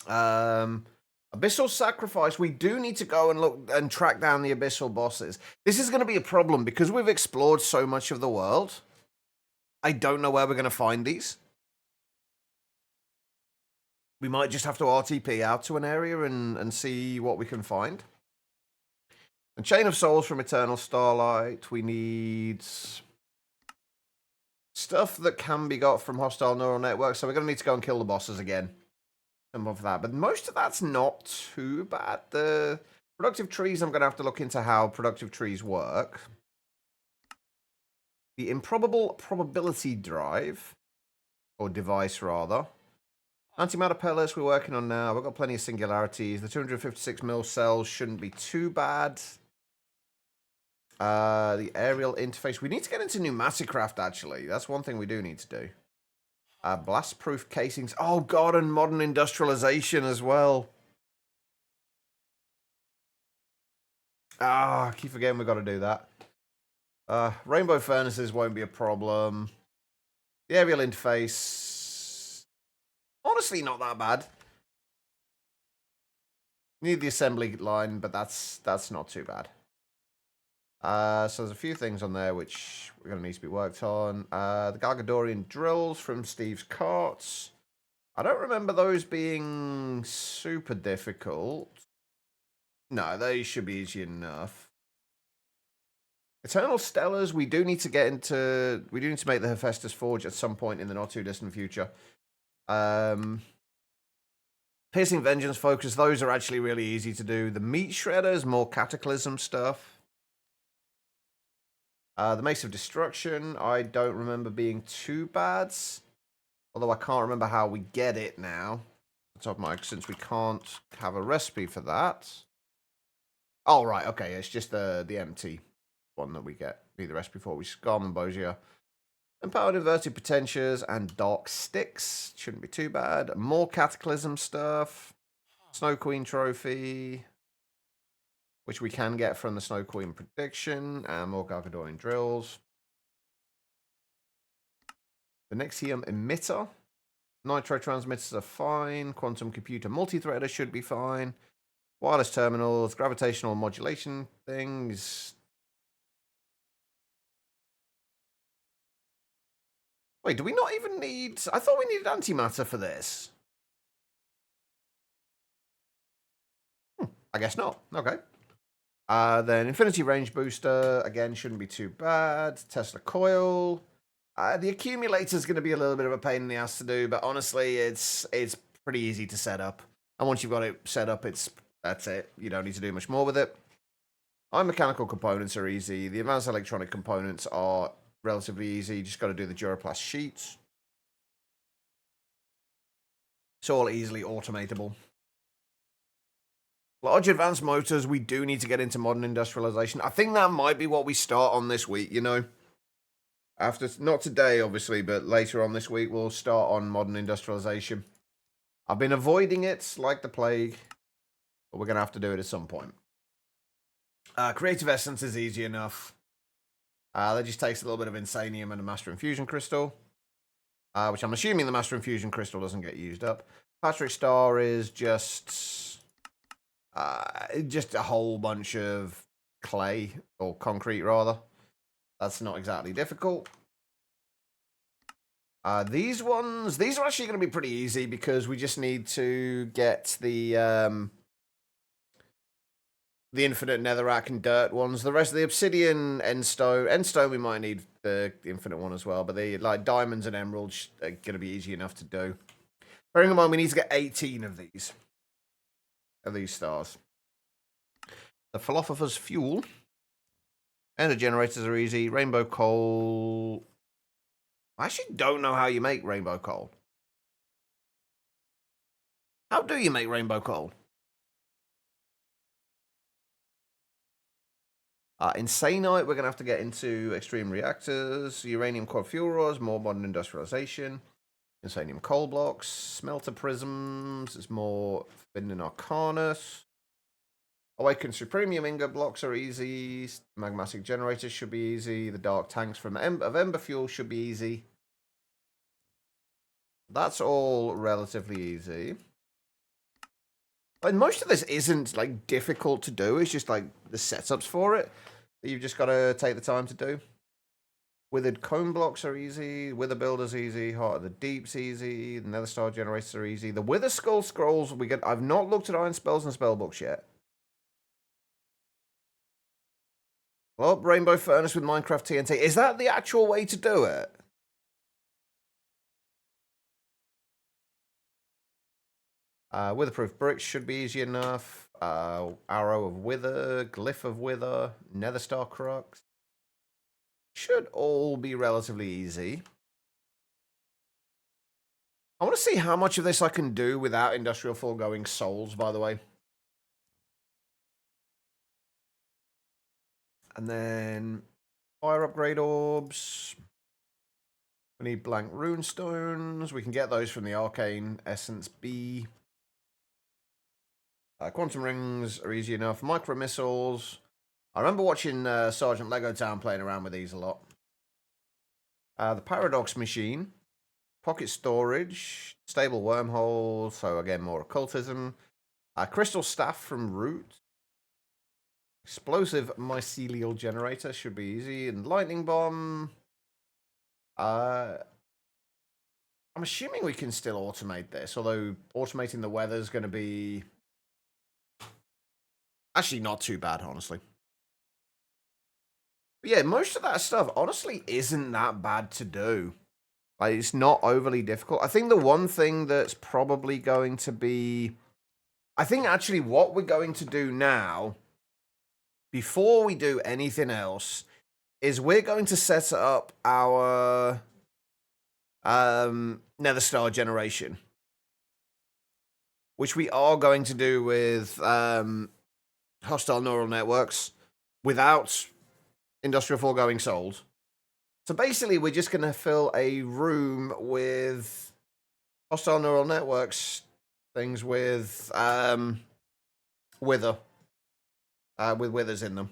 Abyssal Sacrifice, we do need to go and look and track down the Abyssal bosses. This is going to be a problem because we've explored so much of the world. I don't know where we're going to find these. We might just have to RTP out to an area and see what we can find. A Chain of Souls from Eternal Starlight. We need stuff that can be got from hostile neural networks, so we're going to need to go and kill the bosses again. For that, but most of that's not too bad. The productive trees, I'm going to have to look into how productive trees work. The improbable probability drive, or device rather. Antimatter pellets we're working on now. We've got plenty of singularities. The 256 mil cells shouldn't be too bad. The aerial interface. We need to get into pneumaticraft, actually. That's one thing we do need to do. Blast-proof casings. Oh, God, and modern industrialization as well. I keep forgetting we've got to do that. Rainbow furnaces won't be a problem. The aerial interface. Honestly, not that bad. Need the assembly line, but that's not too bad. So there's a few things on there which we're going to need to be worked on. The Gargadorian drills from Steve's carts. I don't remember those being super difficult. No, they should be easy enough. Eternal Stellars, we do need to get into... We do need to make the Hephaestus Forge at some point in the not-too-distant future. Piercing Vengeance Focus, those are actually really easy to do. The Meat Shredders, more Cataclysm stuff. The Mace of Destruction, I don't remember being too bad. Although I can't remember how we get it now. Top of my, since we can't have a recipe for that. Oh, right, okay, it's just the empty one that we get. Need the recipe for. We Scarman Bozier. Empowered Inverted Potentias and Dark Sticks. Shouldn't be too bad. More Cataclysm stuff. Snow Queen Trophy, which we can get from the Snow Queen Prediction, and more Gargadorian Drills. The Nexium Emitter. Nitro Transmitters are fine. Quantum Computer Multithreader should be fine. Wireless Terminals, Gravitational Modulation things. Wait, do we not even need... I thought we needed antimatter for this. I guess not. Okay. Then Infinity Range Booster, again, shouldn't be too bad. Tesla Coil. The accumulator is going to be a little bit of a pain in the ass to do, but honestly, it's pretty easy to set up. And once you've got it set up, that's it. You don't need to do much more with it. Our mechanical components are easy. The advanced electronic components are relatively easy. You just got to do the Duraplast sheets. It's all easily automatable. Large advanced motors, we do need to get into modern industrialization. I think that might be what we start on this week, you know. After, not today, obviously, but later on this week, we'll start on modern industrialization. I've been avoiding it like the plague, but we're going to have to do it at some point. Creative Essence is easy enough. That just takes a little bit of Insanium and a Master Infusion Crystal, which I'm assuming the Master Infusion Crystal doesn't get used up. Patrick Star is just a whole bunch of clay, or concrete rather. That's not exactly difficult. These ones, these are actually going to be pretty easy because we just need to get the infinite netherrack and dirt ones. The rest of the obsidian, endstone we might need the infinite one as well, but the like diamonds and emeralds are going to be easy enough to do. Bearing in mind we need to get 18 of these stars. The Philosopher's Fuel. Ender generators are easy. Rainbow coal. I actually don't know how you make rainbow coal. How do you make rainbow coal? Insanite, we're going to have to get into extreme reactors. Uranium quad fuel rods, more modern industrialization. Insanium coal blocks. Smelter prisms is more Forbidden Arcanus. Awakened Supremium ingot blocks are easy. Magmatic generators should be easy. The dark tanks from Ember fuel should be easy. That's all relatively easy. And most of this isn't like difficult to do. It's just like the setups for it that you've just got to take the time to do. Withered cone blocks are easy. Wither builder's easy. Heart of the Deep's easy. The Nether Star generators are easy. The Wither Skull scrolls we get. I've not looked at Iron Spells and Spellbooks yet. Well, Rainbow Furnace with Minecraft TNT. Is that the actual way to do it? Witherproof bricks should be easy enough. Arrow of Wither, Glyph of Wither, Nether Star Crux. Should all be relatively easy. I want to see how much of this I can do without Industrial Foregoing Souls, by the way. And then fire upgrade orbs. We need blank rune stones. We can get those from the Arcane Essence B. Quantum rings are easy enough. Micro missiles. I remember watching Sergeant Lego Town playing around with these a lot. The Paradox Machine. Pocket storage. Stable wormhole. So again, more occultism. Crystal Staff from Root. Explosive mycelial generator should be easy. And lightning bomb. I'm assuming we can still automate this, although automating the weather is going to be actually not too bad, honestly. But yeah, most of that stuff, honestly, isn't that bad to do. Like, it's not overly difficult. I think the one thing that's probably going to be... I think actually what we're going to do now, before we do anything else, is we're going to set up our Nether Star generation. Which we are going to do with hostile neural networks without Industrial Foregoing Souls. So basically, we're just going to fill a room with hostile neural networks, things with wither, with withers in them.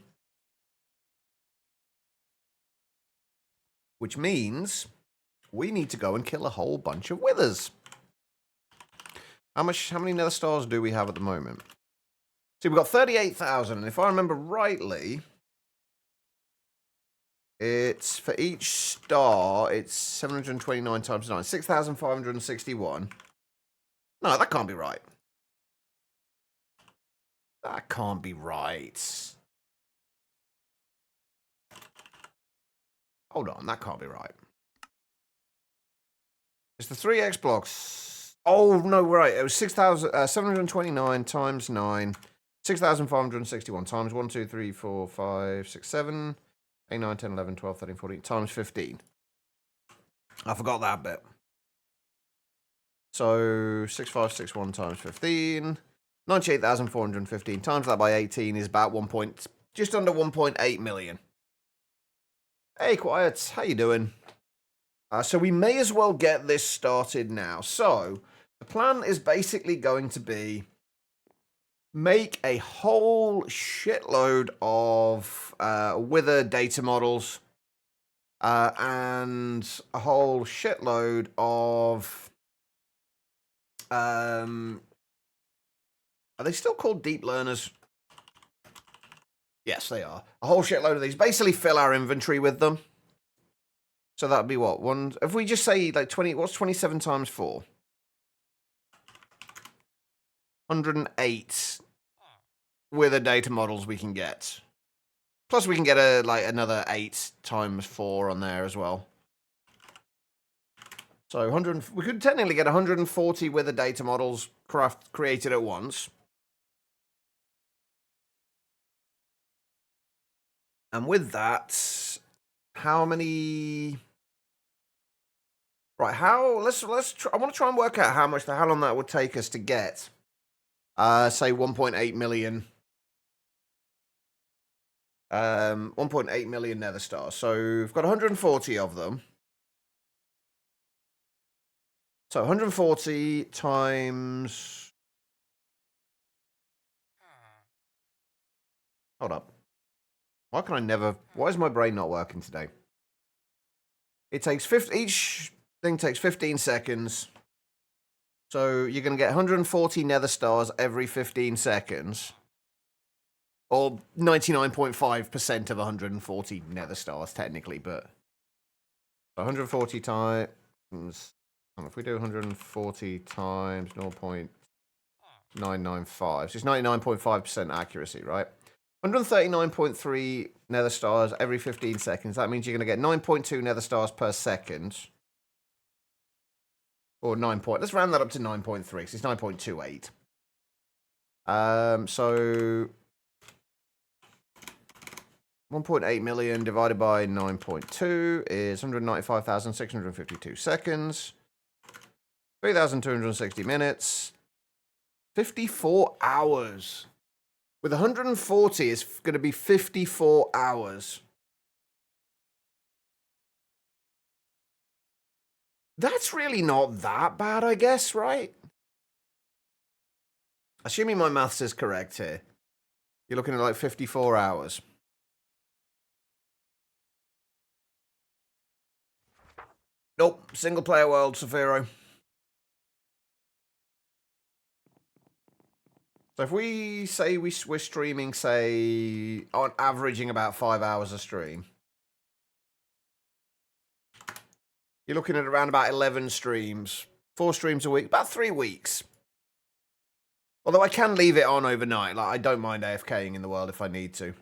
Which means we need to go and kill a whole bunch of withers. How many Nether Stars do we have at the moment? See, we've got 38,000, and if I remember rightly, it's for each star, it's 729 times 9, 6,561. No, that can't be right. That can't be right. Hold on, that can't be right. It's the 3x blocks. Oh, no, right. It was 729 times 9. 6,561 times 1, 2, 3, 4, 5, 6, 7, 8, 9, 10, 11, 12, 13, 14, times 15. I forgot that bit. So 6,561 times 15. 98,415 times that by 18 is about just under 1.8 million. Hey, Quiet, how you doing? So we may as well get this started now. So the plan is basically going to be make a whole shitload of Wither data models and a whole shitload of are they still called deep learners? Yes, they are. A whole shitload of these. Basically fill our inventory with them. So that'd be what? One, if we just say like 20, what's 27 times 4? 108 with the data models we can get. Plus we can get another 8 times 4 on there as well. So we could technically get 140 with the data models created at once. And with that, how many? Right, let's try, I want to try and work out how long that would take us to get. Say 1.8 million. 1.8 million nether stars. So we've got 140 of them. So 140 times. Hold up. Why is my brain not working today? It takes each thing takes 15 seconds. So you're going to get 140 nether stars every 15 seconds. Or 99.5% of 140 nether stars, technically, but 140 times. If we do 140 times 0.995, so it's 99.5% accuracy, right? 139.3 nether stars every 15 seconds. That means you're going to get 9.2 nether stars per second. Or 9 point. Let's round that up to 9.3, so it's 9.28. So 1.8 million divided by 9.2 is 195,652 seconds. 3,260 minutes. 54 hours. With 140, it's going to be 54 hours. That's really not that bad, I guess, right? Assuming my maths is correct here. You're looking at like 54 hours. Nope, single player world, Saphiro. So if we say we're streaming, say, on averaging about 5 hours a stream, you're looking at around about 11 streams, 4 streams a week, about 3 weeks. Although I can leave it on overnight, like I don't mind AFKing in the world if I need to.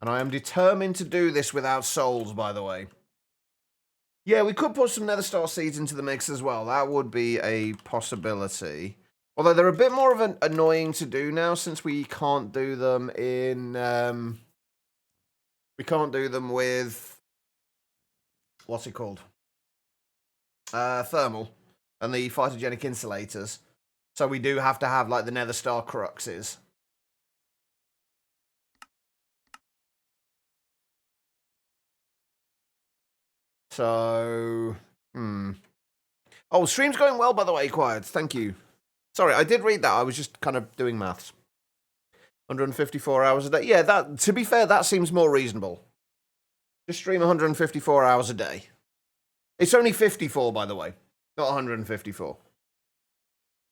And I am determined to do this without souls, by the way. Yeah, we could put some nether star seeds into the mix as well. That would be a possibility. Although they're a bit more of an annoying to do now since we can't do them in... we can't do them with... What's it called? Thermal. And the phytogenic insulators. So we do have to have, like, the nether star cruxes. So... Oh, stream's going well, by the way, Quiet. Thank you. Sorry, I did read that. I was just kind of doing maths. 154 hours a day. Yeah, that. To be fair, that seems more reasonable. Just stream 154 hours a day. It's only 54, by the way. Not 154.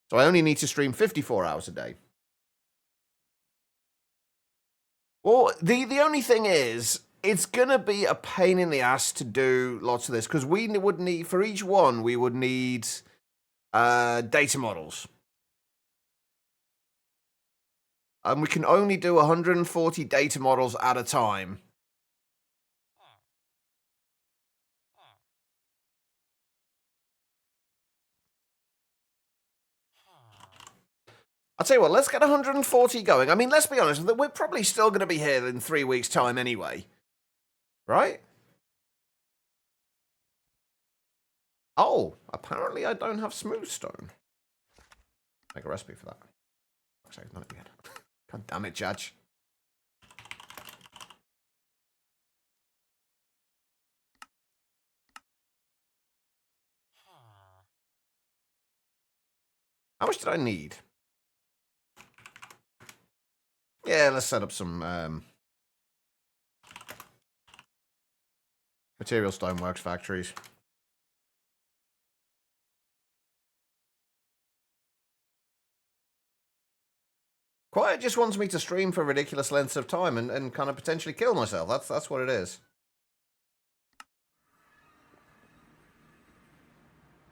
So I only need to stream 54 hours a day. Well, the only thing is, it's going to be a pain in the ass to do lots of this, because we would need, for each one, we would need data models. And we can only do 140 data models at a time. I'll tell you what, let's get 140 going. I mean, let's be honest, we're probably still going to be here in 3 weeks' time anyway. Right? Oh, apparently I don't have smooth stone. Make a recipe for that. Actually, not again. God damn it, Judge. How much did I need? Yeah, let's set up some material stoneworks factories. Quiet just wants me to stream for ridiculous lengths of time and kind of potentially kill myself. That's what it is.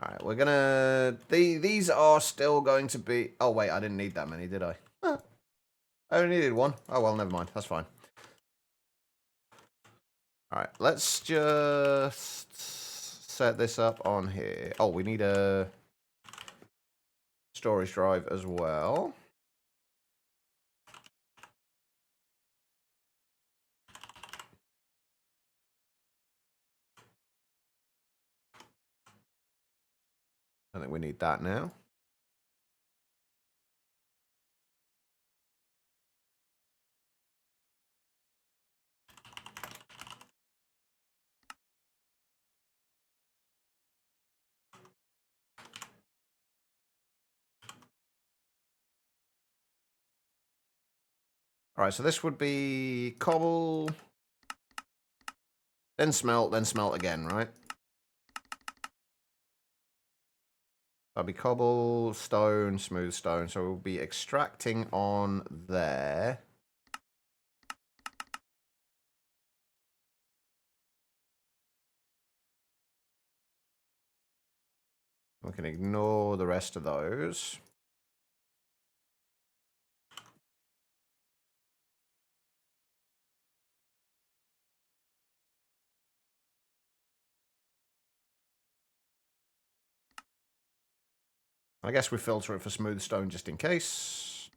Alright, we're gonna... These are still going to be... Oh, wait, I didn't need that many, did I? Huh. I only needed one. Oh, well, never mind. That's fine. Alright, let's just set this up on here. Oh, we need a storage drive as well. I think we need that now. Alright, so this would be cobble, then smelt again, right? That'll be cobble, stone, smooth stone. So we'll be extracting on there. We can ignore the rest of those. I guess we filter it for smooth stone just in case.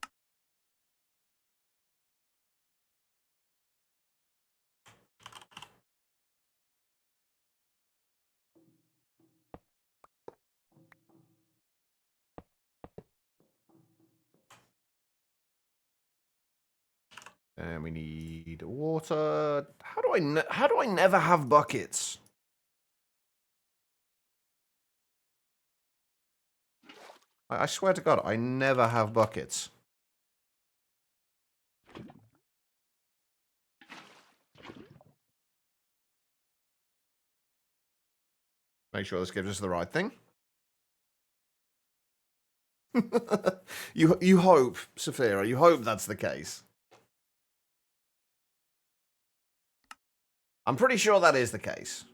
And we need water. How do I never have buckets? I swear to God, I never have buckets. Make sure this gives us the right thing. You hope, Saphira, you hope that's the case. I'm pretty sure that is the case.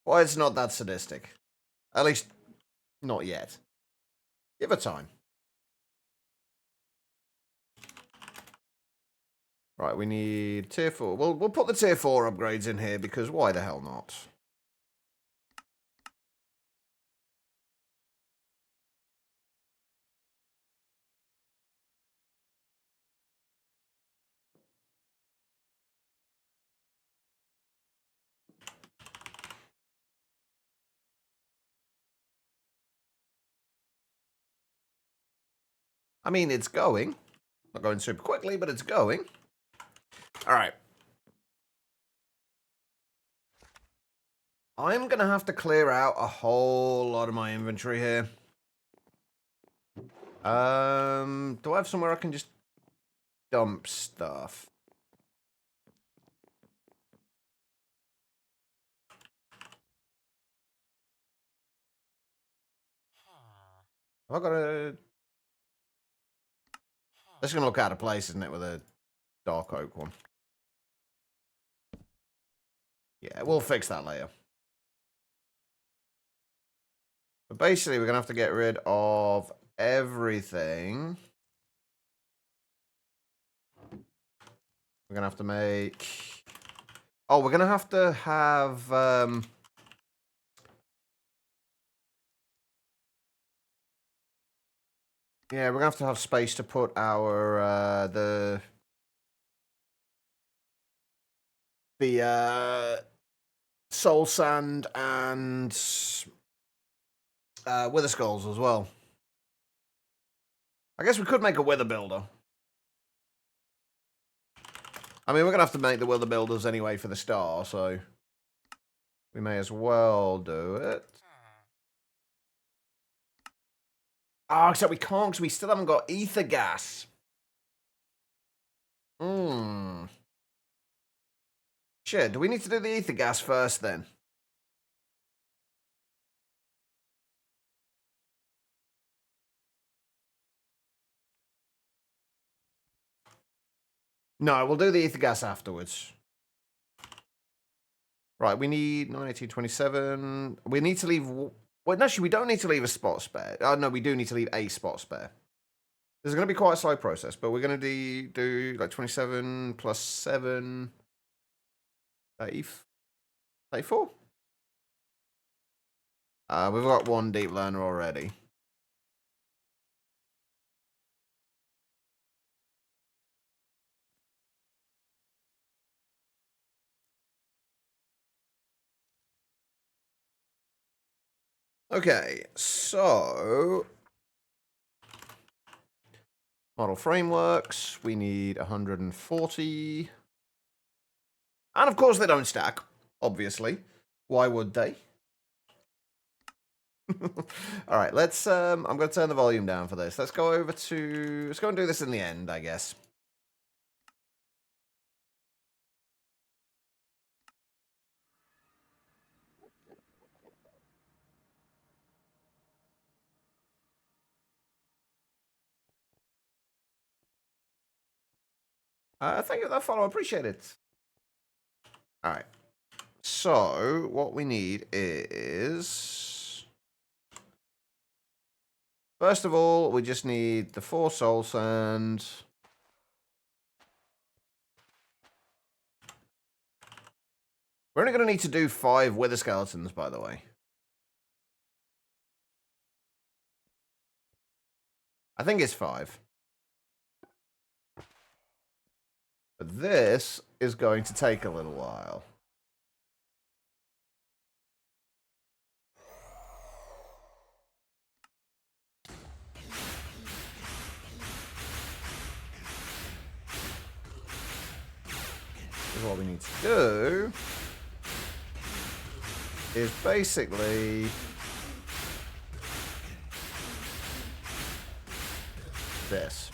Why it's not that sadistic. At least, not yet. Give it time. Right, we need tier 4. We'll put the tier 4 upgrades in here because why the hell not? I mean, it's going. Not going super quickly, but it's going. Alright. I'm going to have to clear out a whole lot of my inventory here. Do I have somewhere I can just dump stuff? Have I got a... That's going to look out of place, isn't it, with a dark oak one? Yeah, we'll fix that later. But basically, we're going to have to get rid of everything. We're going to have to make... Oh, we're going to have... Yeah, we're going to have space to put our, the soul sand and wither skulls as well. I guess we could make a wither builder. I mean, we're going to have to make the wither builders anyway for the star, so we may as well do it. Oh, except we can't because we still haven't got ether gas. Shit, do we need to do the ether gas first then? No, we'll do the ether gas afterwards. Right, we need 91827. We need to leave... Well, actually, we don't need to leave a spot spare. Oh, no, we do need to leave a spot spare. This is going to be quite a slow process, but we're going to do like 27 plus 7... 34? We've got one deep learner already. Okay, so... Model frameworks, we need 140. And of course they don't stack, obviously. Why would they? All right, let's, I'm going to turn the volume down for this. Let's go over to, let's go and do this in the end, I guess. Thank you for that follow, I appreciate it. All right, so what we need is... First of all, we just need the 4 soul sand. We're only going to need to do 5 wither skeletons, by the way. I think it's 5. But this is going to take a little while. So what we need to do is basically this.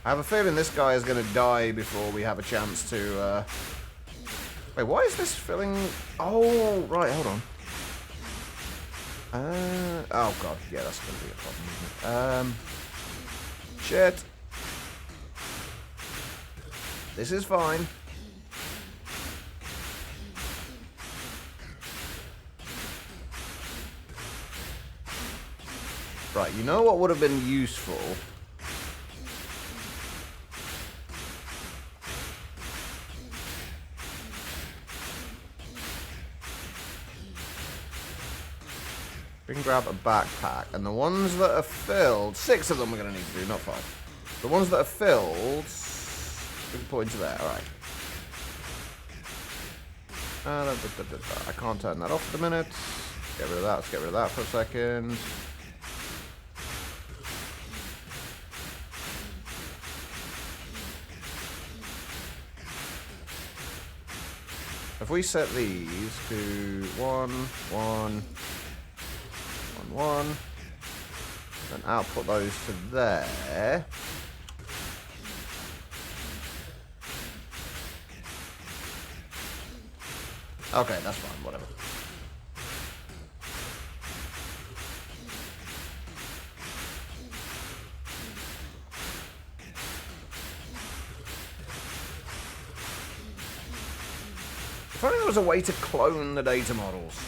I have a feeling this guy is going to die before we have a chance to... Wait, why is this filling... Oh, right, hold on. Oh, God. Yeah, that's going to be a problem, isn't it? Shit. This is fine. Right, you know what would have been useful? We can grab a backpack, and the ones that are filled, 6 of them we're going to need to do, not 5. The ones that are filled, we can put into there, alright. I can't turn that off for the minute. Get rid of that, let's get rid of that for a second. If we set these to 1, 1, 1, and output those to there. Okay, that's fine, whatever. If only there was a way to clone the data models.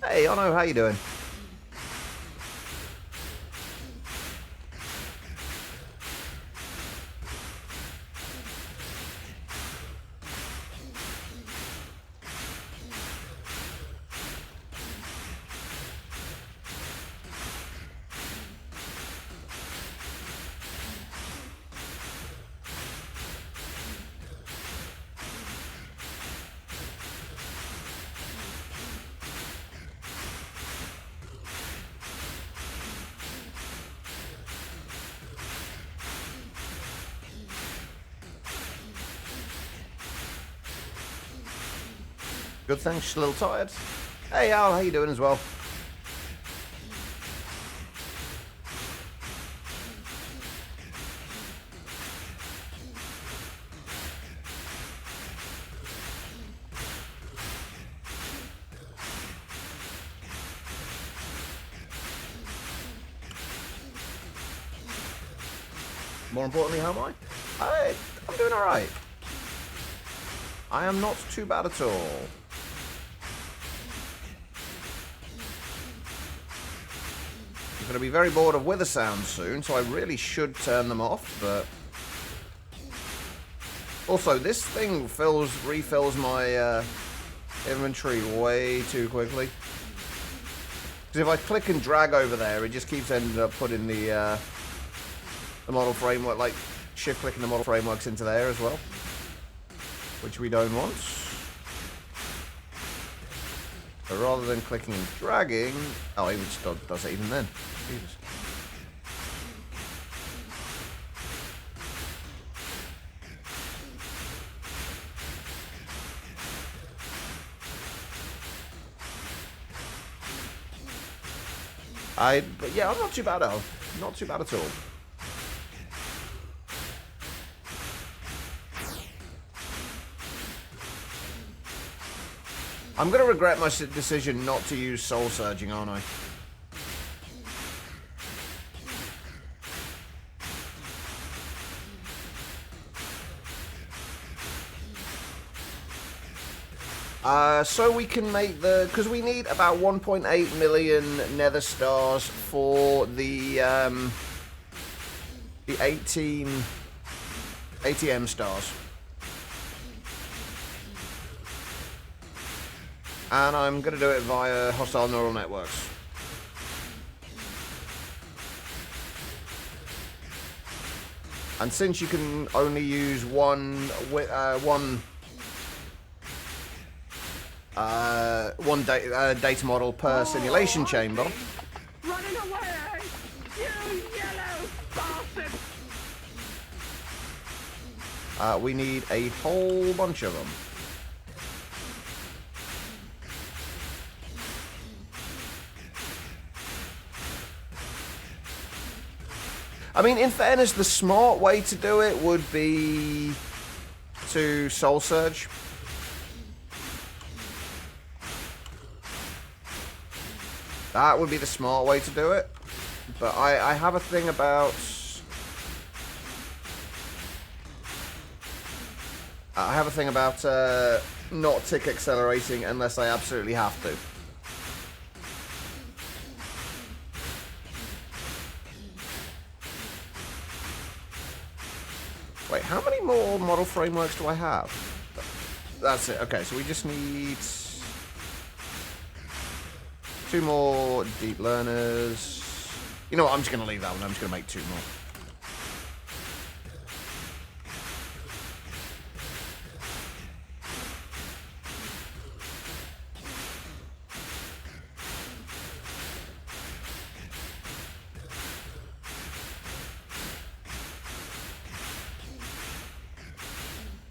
Hey, I know, how you doing? Good, thanks. Just a little tired. Hey, Al, how you doing as well? More importantly, how am I? I'm doing alright. I am not too bad at all. I'm going to be very bored of wither sounds soon, so I really should turn them off, but... Also, this thing refills my inventory way too quickly. Because if I click and drag over there, it just keeps ending up putting the model framework, like shift-clicking the model frameworks into there as well. Which we don't want. But rather than clicking and dragging... Oh, it still does it even then. Jesus. But yeah, I'm not too bad at all. Not too bad at all. I'm going to regret my decision not to use soul surging, aren't I? So we can make the... Because we need about 1.8 million nether stars for the 18 ATM stars. And I'm going to do it via hostile neural networks. And since you can only use one data model per simulation chamber. Running away! You yellow bastard! We need a whole bunch of them. I mean, in fairness, the smart way to do it would be to soul surge. That would be the smart way to do it. But I have a thing about... not tick accelerating unless I absolutely have to. Wait, how many more model frameworks do I have? That's it. Okay, so we just need 2 more deep learners. You know what? I'm just going to leave that one. I'm just going to make 2 more.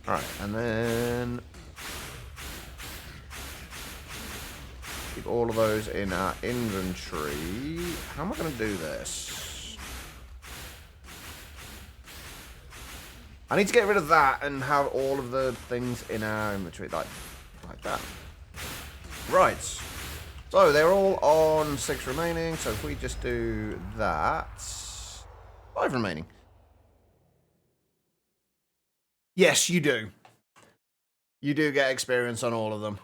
Alright, and then keep all of those in our inventory. How am I going to do this? I need to get rid of that and have all of the things in our inventory, like that. Right. So they're all on 6 remaining, so if we just do that... 5 remaining. Yes, you do. You do get experience on all of them.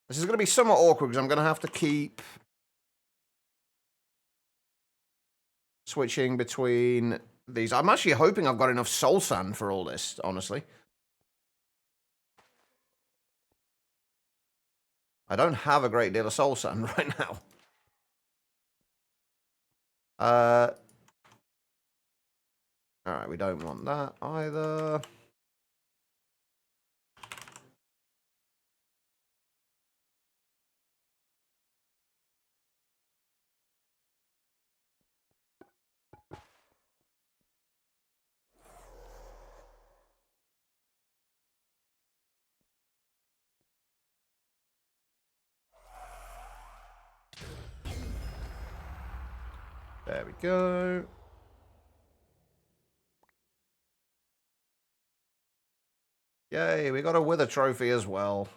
This is going to be somewhat awkward because I'm going to have to keep switching between these. I'm actually hoping I've got enough soul sand for all this, honestly. I don't have a great deal of soul sand right now. Alright, we don't want that either. There we go. Yay, we got a Wither trophy as well.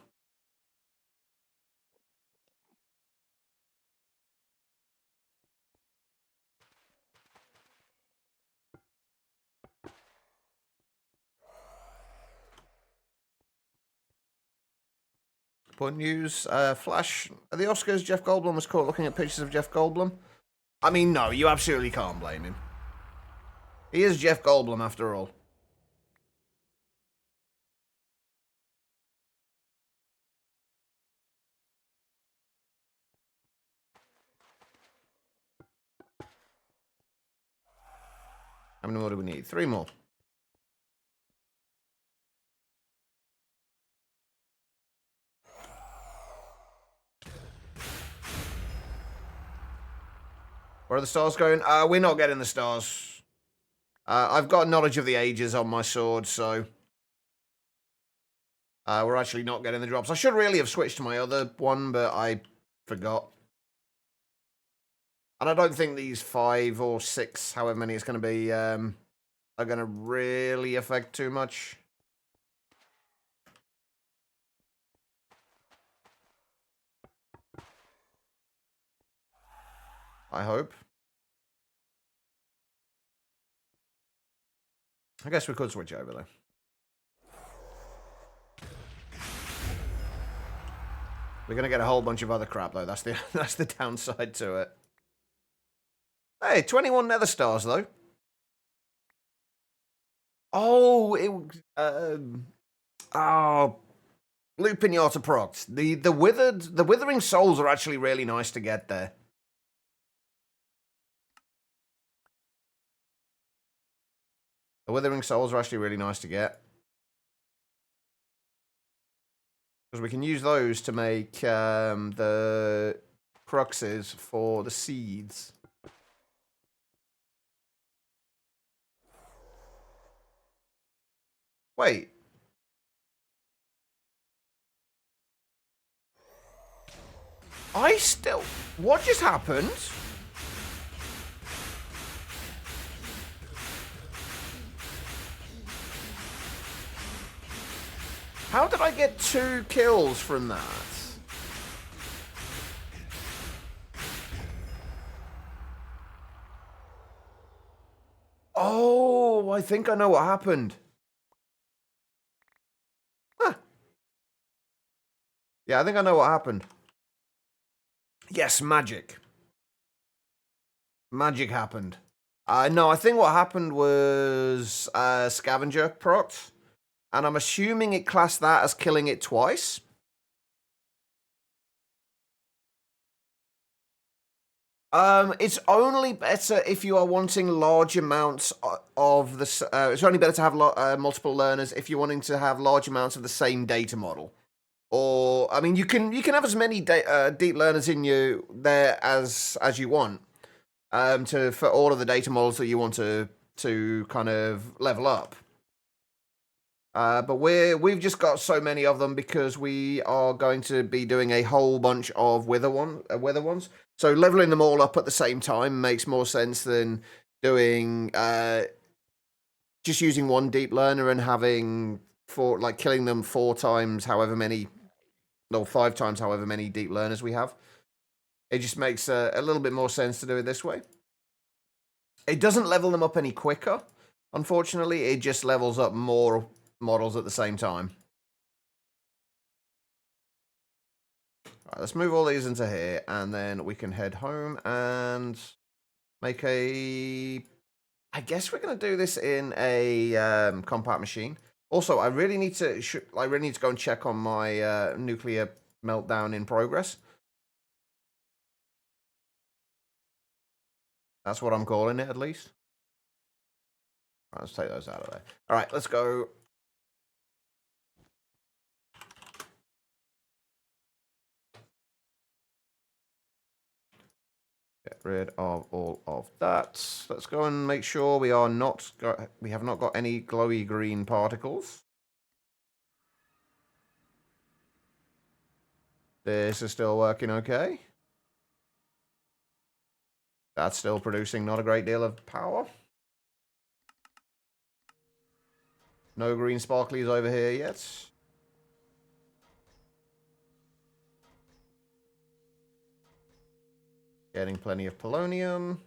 Point news, Flash, at the Oscars, Jeff Goldblum was caught looking at pictures of Jeff Goldblum. I mean, no, you absolutely can't blame him. He is Jeff Goldblum, after all. How many more do we need? 3 more. Where are the stars going? We're not getting the stars. I've got knowledge of the ages on my sword, so... we're actually not getting the drops. I should really have switched to my other one, but I forgot. And I don't think these 5 or 6, however many it's going to be, are going to really affect too much. I hope. I guess we could switch over, though. We're going to get a whole bunch of other crap, though. That's the downside to it. Hey, 21 nether stars, though. Oh, Blue Pinata procs. The withering souls are actually really nice to get there. The withering souls are actually really nice to get. Because we can use those to make the cruxes for the seeds. Wait. What just happened? How did I get 2 kills from that? Oh, I think I know what happened. Huh. Yeah, I think I know what happened. Yes, magic. Magic happened. No, I think what happened was scavenger procs. And I'm assuming it classed that as killing it twice. It's only better if you are wanting large amounts of the... it's only better to have multiple learners if you're wanting to have large amounts of the same data model. Or, I mean, you can have as many deep learners in you there as you want. For all of the data models that you want to kind of level up. But we've just got so many of them because we are going to be doing a whole bunch of wither ones. So leveling them all up at the same time makes more sense than doing just using one deep learner and having killing them 4 times however many, no, 5 times however many deep learners we have. It just makes a little bit more sense to do it this way. It doesn't level them up any quicker, unfortunately. It just levels up more models at the same time. Right, let's move all these into here, and then we can head home and make a... I guess we're going to do this in a compact machine. Also, I really need to go and check on my nuclear meltdown in progress. That's what I'm calling it, at least. Right, let's take those out of there. All right, let's go. Get rid of all of that. Let's go and make sure we have not got any glowy green particles. This is still working okay. That's still producing not a great deal of power. No green sparklies over here yet. Getting plenty of polonium.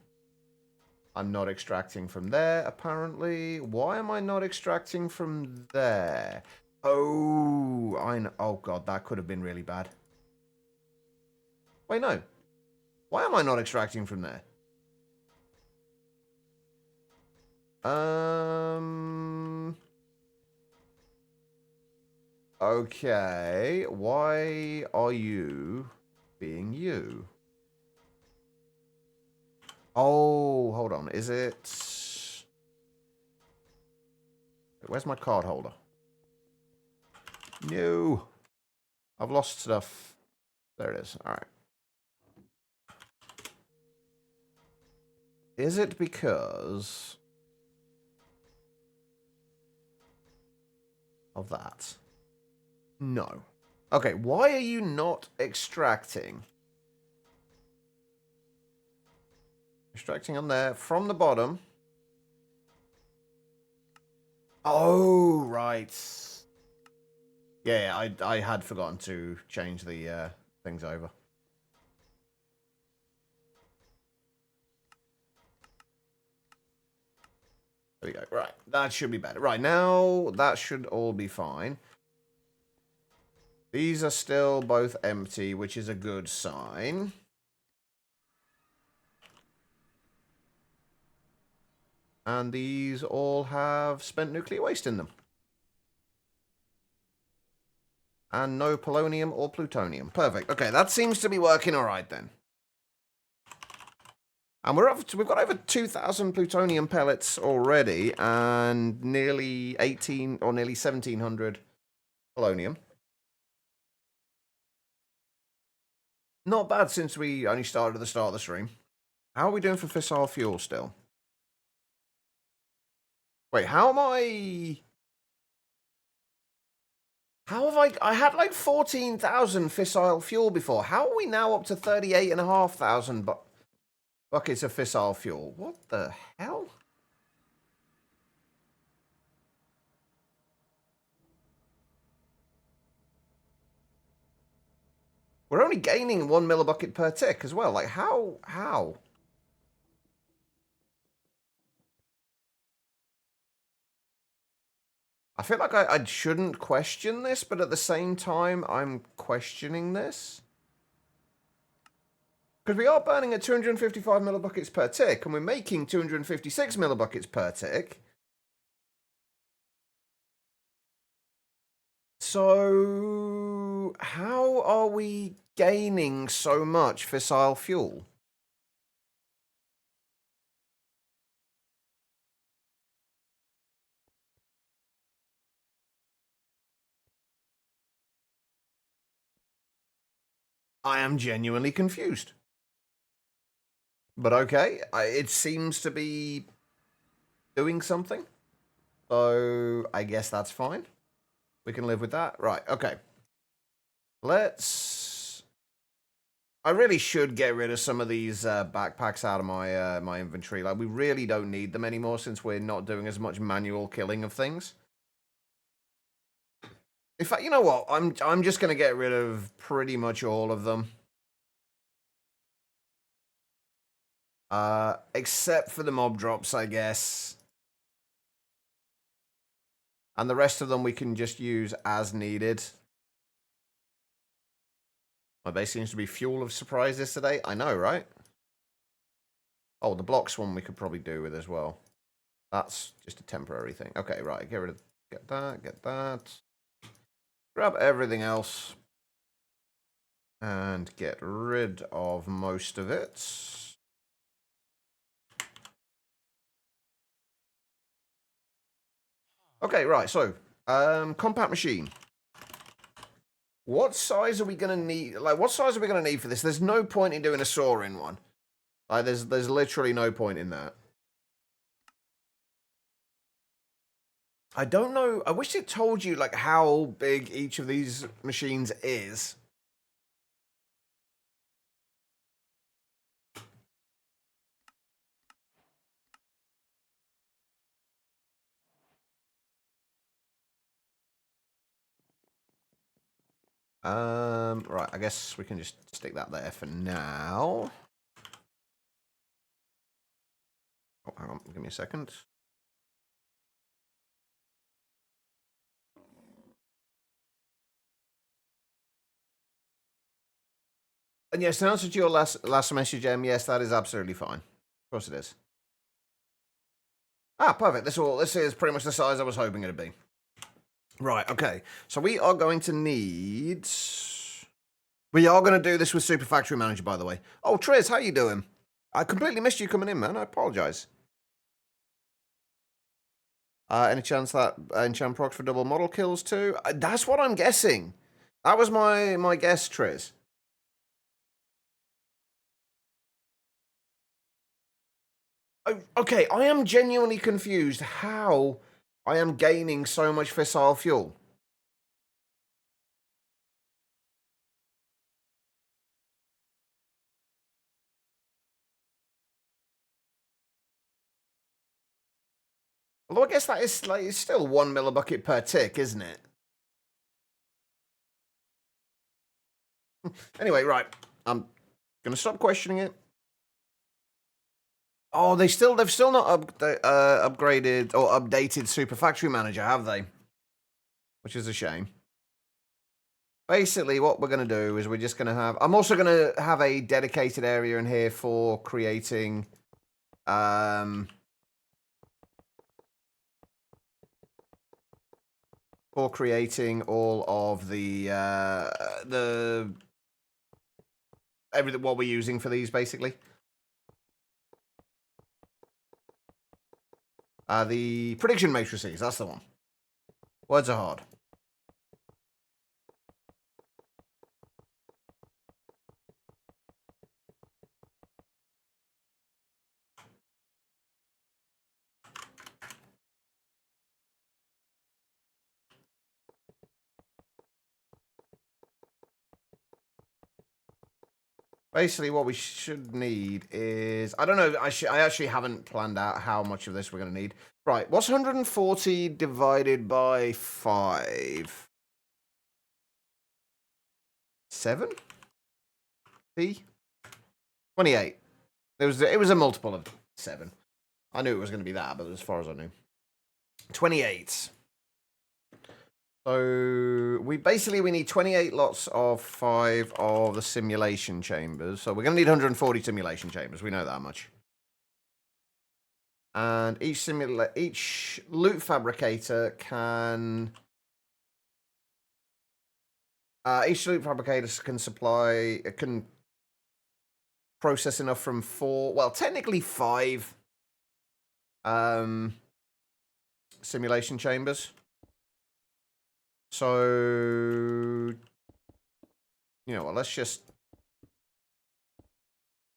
I'm not extracting from there, apparently. Why am I not extracting from there? Oh, I know. Oh, God, that could have been really bad. Wait, no. Why am I not extracting from there? Okay. Why are you being you? Oh, hold on. Is it... Where's my card holder? No. I've lost stuff. There it is. All right. Is it because of that? No. Okay, why are you not extracting? Extracting on there from the bottom. Oh, right. Yeah, I had forgotten to change the things over. There we go. Right, that should be better. Right, now that should all be fine. These are still both empty, which is a good sign. And these all have spent nuclear waste in them. And no polonium or plutonium. Perfect. Okay, that seems to be working all right then. And we've got over 2,000 plutonium pellets already, and nearly 18 or nearly 1,700 polonium. Not bad since we only started at the start of the stream. How are we doing for fissile fuel still? Wait, how am I... How have I had like 14,000 fissile fuel before. How are we now up to 38,500 buckets of fissile fuel? What the hell? We're only gaining 1 millibucket per tick as well. Like, how? I feel like I shouldn't question this, but at the same time, I'm questioning this. Because we are burning at 255 millibuckets per tick, and we're making 256 millibuckets per tick. So, how are we gaining so much fissile fuel? I am genuinely confused. But okay, it seems to be doing something. So, I guess that's fine. We can live with that. Right, okay. Let's... I really should get rid of some of these backpacks out of my my inventory. Like, we really don't need them anymore since we're not doing as much manual killing of things. In fact, you know what? I'm just going to get rid of pretty much all of them. Except for the mob drops, I guess. And the rest of them we can just use as needed. My base seems to be fuel of surprises today. I know, right? Oh, the blocks one we could probably do with as well. That's just a temporary thing. Okay, right. Get that, get that. Grab everything else. And get rid of most of it. Okay, right. So, compact machine. What size are we going to need? Like, what size are we going to need for this? There's no point in doing a saw in one. Like, there's literally no point in that. I don't know. I wish it told you, like, how big each of these machines is. Right, I guess we can just stick that there for now. Oh, hang on, give me a second. And yes, in answer to your last message, yes, that is absolutely fine. Of course it is. Ah, perfect. This is pretty much the size I was hoping it'd be. Right, okay. So we are going to need... We are going to do this with Super Factory Manager, by the way. Oh, Triz, how you doing? I completely missed you coming in, man. I apologize. Any chance that enchant procs for double model kills too? That's what I'm guessing. That was my guess, Triz. Okay, I am genuinely confused how I am gaining so much fissile fuel. Although I guess that is like, it's still 1 millibucket per tick, isn't it? Anyway, right. I'm gonna stop questioning it. Oh, they've still not upgraded or updated Super Factory Manager, have they? Which is a shame. Basically, what we're going to do is we're just going to have... I'm also going to have a dedicated area in here for creating... for creating all of the everything what we're using for these, basically. The prediction matrices, that's the one. Words are hard. Basically, what we should need is... I don't know, I actually haven't planned out how much of this we're going to need. Right, what's 140 divided by 5? 7? See? 28. It was a multiple of 7. I knew it was going to be that, but as far as I knew. 28. So we need 28 lots of 5 of the simulation chambers. So we're going to need 140 simulation chambers. We know that much. And each loot fabricator can... each loot fabricator can process enough from 4... Well, technically 5 simulation chambers. So, you know what, let's just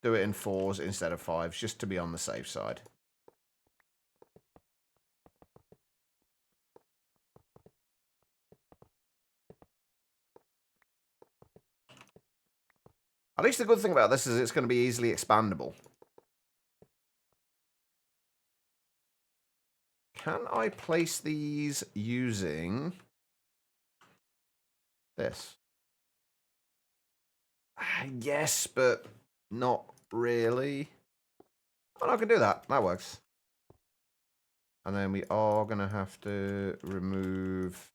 do it in 4s instead of 5s, just to be on the safe side. At least the good thing about this is it's going to be easily expandable. Can I place these using this? Yes, but not really. Oh, I can do that. That works. And then we are going to have to remove...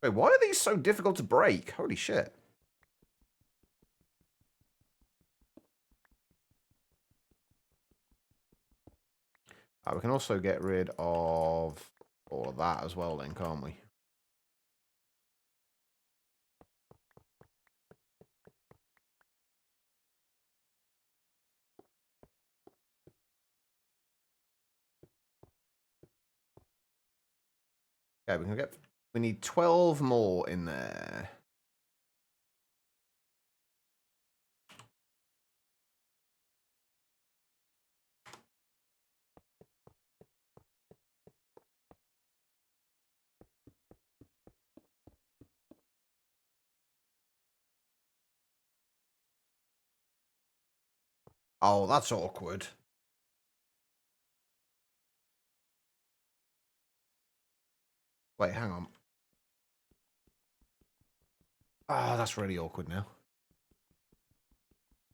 Wait, why are these so difficult to break? Holy shit. We can also get rid of all of that as well then, can't we? Okay, we need 12 more in there. Oh, that's awkward. Wait, hang on. Ah, that's really awkward now.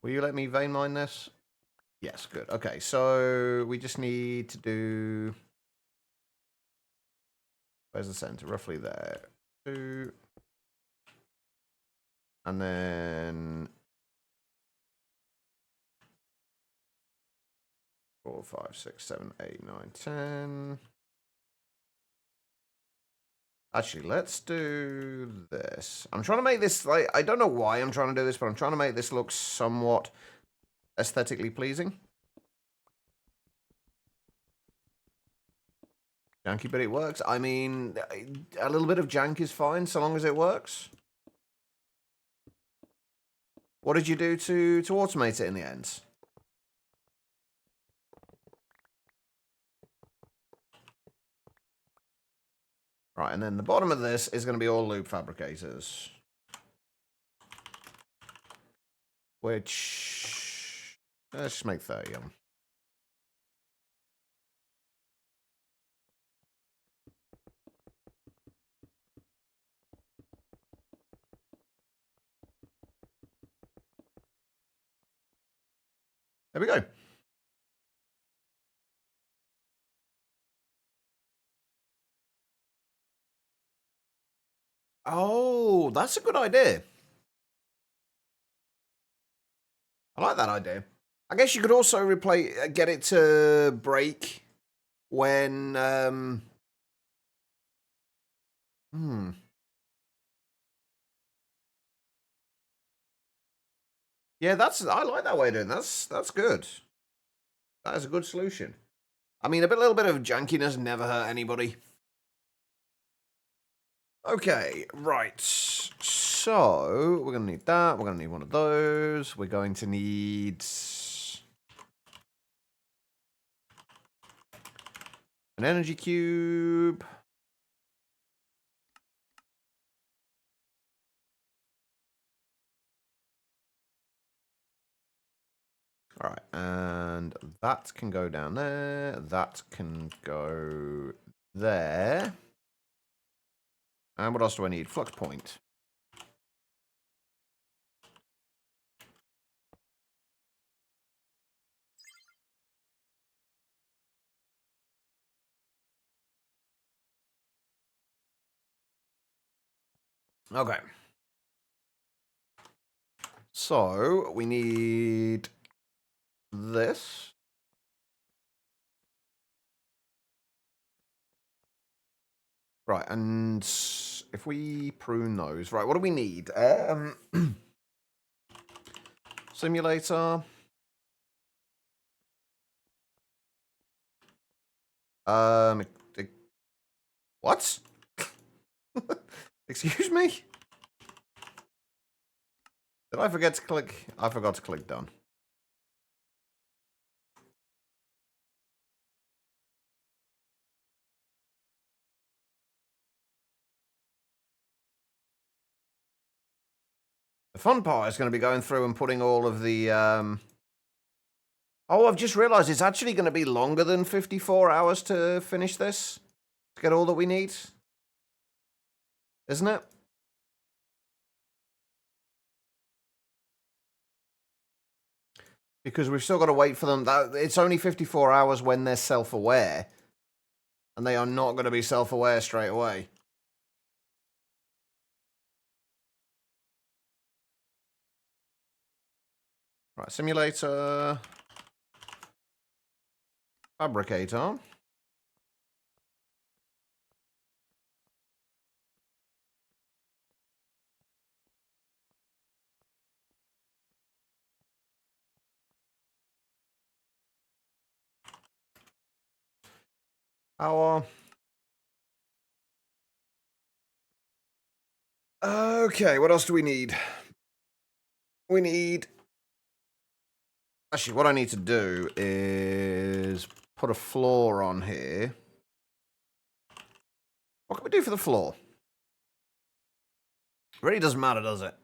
Will you let me vein mine this? Yes, good. Okay, so we just need to do... Where's the center? Roughly there. 2. And then... 4, 5, 6, 7, 8, 9, 10. Actually, let's do this. I'm trying to make this, like, I don't know why I'm trying to do this, but I'm trying to make this look somewhat aesthetically pleasing. Janky, but it works. I mean, a little bit of jank is fine, so long as it works. What did you do to automate it in the end? Right, and then the bottom of this is going to be all loop fabricators. Which... let's just make 30 of them. There we go. Oh, that's a good idea. I like that idea. I guess you could also replace, get it to break when, Yeah, I like that way of doing it. That's good. That is a good solution. I mean, little bit of jankiness never hurt anybody. Okay, right. So, we're going to need that. We're going to need one of those. We're going to need... an energy cube. All right, and that can go down there. That can go there. And what else do I need? Flux point. Okay. So, we need this. Right, and if we prune those... right, what do we need? Simulator. What? Excuse me? Did I forget to click? I forgot to click done. The fun part is going to be going through and putting all of the... Oh, I've just realized it's actually going to be longer than 54 hours to finish this. To get all that we need. Isn't it? Because we've still got to wait for them. It's only 54 hours when they're self-aware. And they are not going to be self-aware straight away. Right, simulator. Fabricator. Power. Okay, what else do we need? We need... actually, what I need to do is put a floor on here. What can we do for the floor? It really doesn't matter, does it?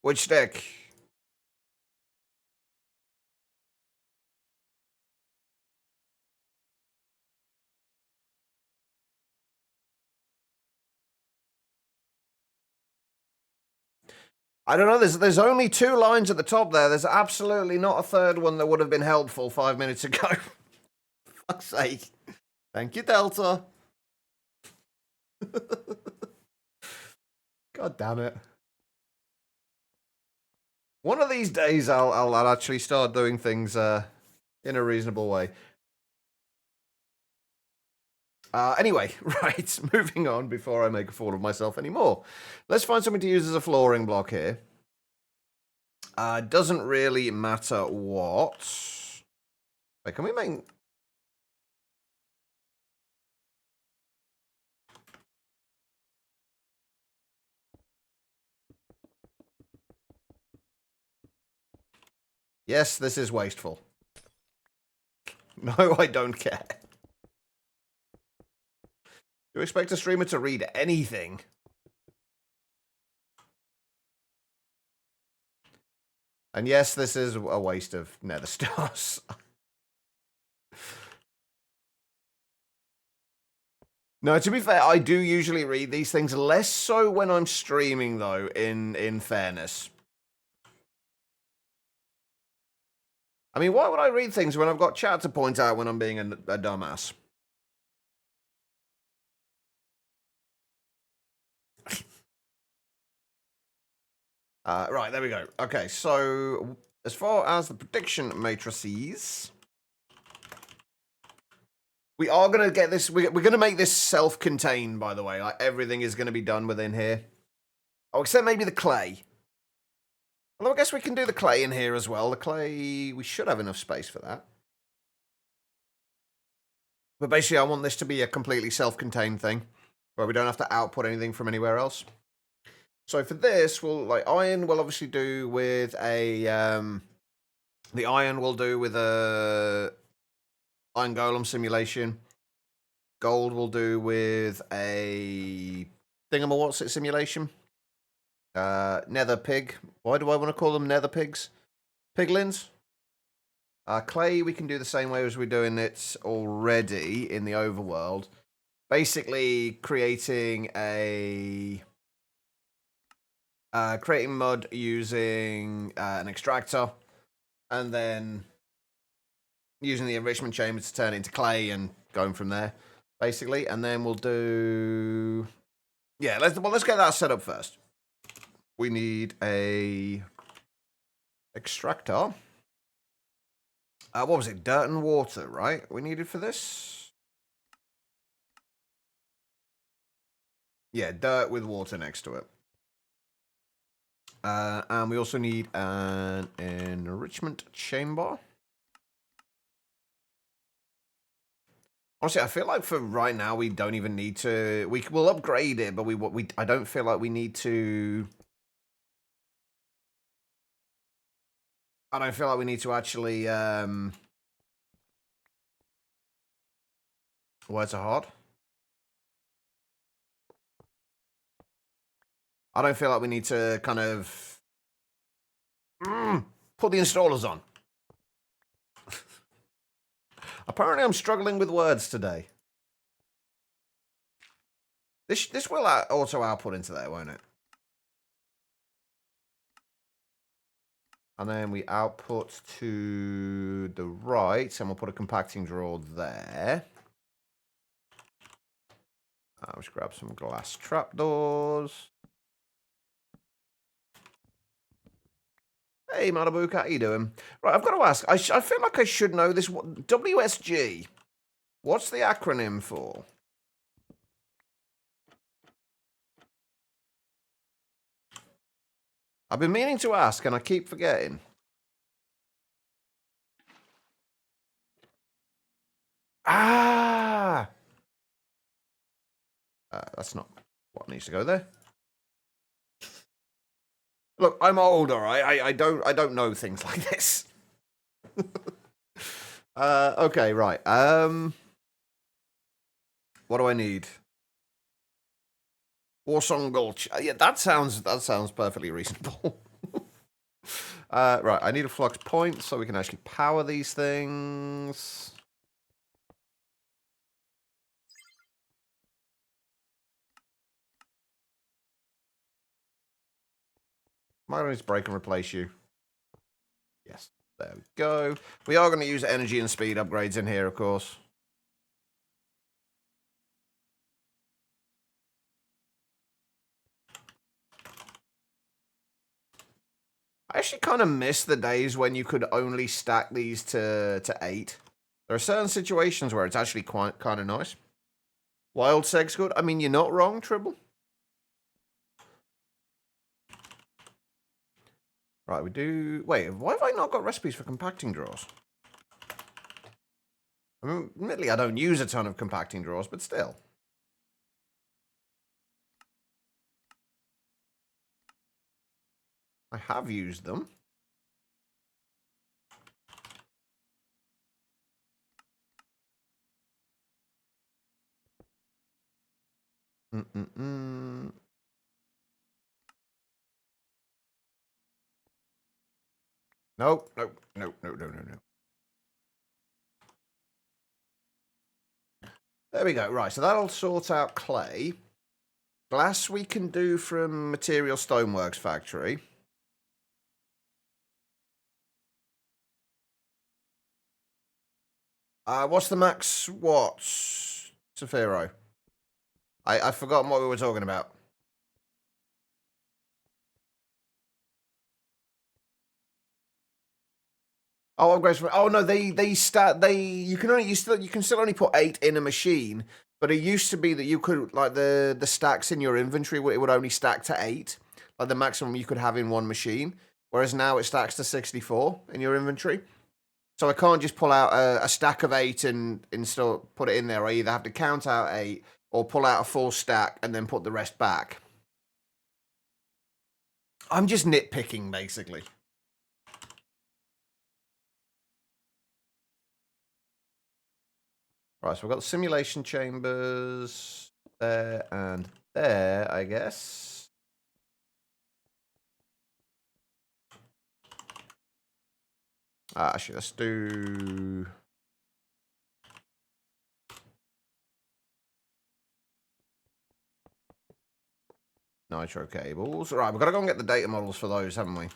Which stick? I don't know, there's only 2 lines at the top there. There's absolutely not a third one that would have been helpful 5 minutes ago. Fuck's sake. Thank you, Delta. God damn it. One of these days I'll actually start doing things in a reasonable way. Anyway, right, moving on before I make a fool of myself anymore. Let's find something to use as a flooring block here. Doesn't really matter what. Wait, can we make... Yes, this is wasteful. No, I don't care. Do you expect a streamer to read anything? And yes, this is a waste of nether stars. No, to be fair, I do usually read these things, less so when I'm streaming, though, in fairness. I mean, why would I read things when I've got chat to point out when I'm being a dumbass? Right, there we go. Okay, so as far as the prediction matrices, we are going to get this, we're going to make this self-contained, by the way. Like, everything is going to be done within here. Oh, except maybe the clay. Although I guess we can do the clay in here as well. The clay, we should have enough space for that. But basically, I want this to be a completely self-contained thing, where we don't have to output anything from anywhere else. So for this, we'll, like, iron we'll obviously do with a, the iron we'll do with a iron golem simulation. Gold we'll do with a thingamawhat's-it simulation. Nether pig. Why do I want to call them nether pigs? Piglins. Clay we can do the same way as we're doing it already in the overworld. Basically creating a... creating mud using an extractor, and then using the enrichment chamber to turn it into clay and going from there, basically. And then we'll do... Yeah, let's get that set up first. We need a extractor. What was it? Dirt and water, right? We needed for this? Yeah, dirt with water next to it. And we also need an enrichment chamber. Honestly, I feel like for right now we don't even need to. We'll upgrade it, but I don't feel like we need to. I don't feel like we need to actually. Words are hard. I don't feel like we need to kind of put the installers on. Apparently, I'm struggling with words today. This will auto output into there, won't it? And then we output to the right, and we'll put a compacting drawer there. Let's grab some glass trapdoors. Hey, Malibu, how you doing? Right, I've got to ask. I feel like I should know this. WSG. What's the acronym for? I've been meaning to ask, and I keep forgetting. Ah! That's not what needs to go there. Look, I'm old, all right. I don't know things like this. Okay, right. What do I need? Warsong Gulch. Yeah, that sounds perfectly reasonable. Right, I need a flux point so we can actually power these things. Am I going to break and replace you? Yes. There we go. We are going to use energy and speed upgrades in here, of course. I actually kind of miss the days when you could only stack these to 8. There are certain situations where it's actually quite kind of nice. Wild seg's good. I mean, you're not wrong, Tribble. Right, we do... Wait, why have I not got recipes for compacting drawers? I mean, admittedly, I don't use a ton of compacting drawers, but still. I have used them. Nope, nope, nope, no, no, no, no. There we go. Right, so that'll sort out clay. Glass we can do from Material Stoneworks Factory. What's the max watts, Safiro? I've forgotten what we were talking about. Oh, upgrades from... Oh no, you can still only put 8 in a machine, but it used to be that you could, like, the stacks in your inventory, it would only stack to 8, like the maximum you could have in one machine, whereas now it stacks to 64 in your inventory. So I can't just pull out a stack of 8 and still put it in there. I either have to count out 8 or pull out a full stack and then put the rest back. I'm just nitpicking, basically. Right, so we've got the simulation chambers there and there, I guess. Actually, let's do... nitro cables. Right, we've got to go and get the data models for those, haven't we?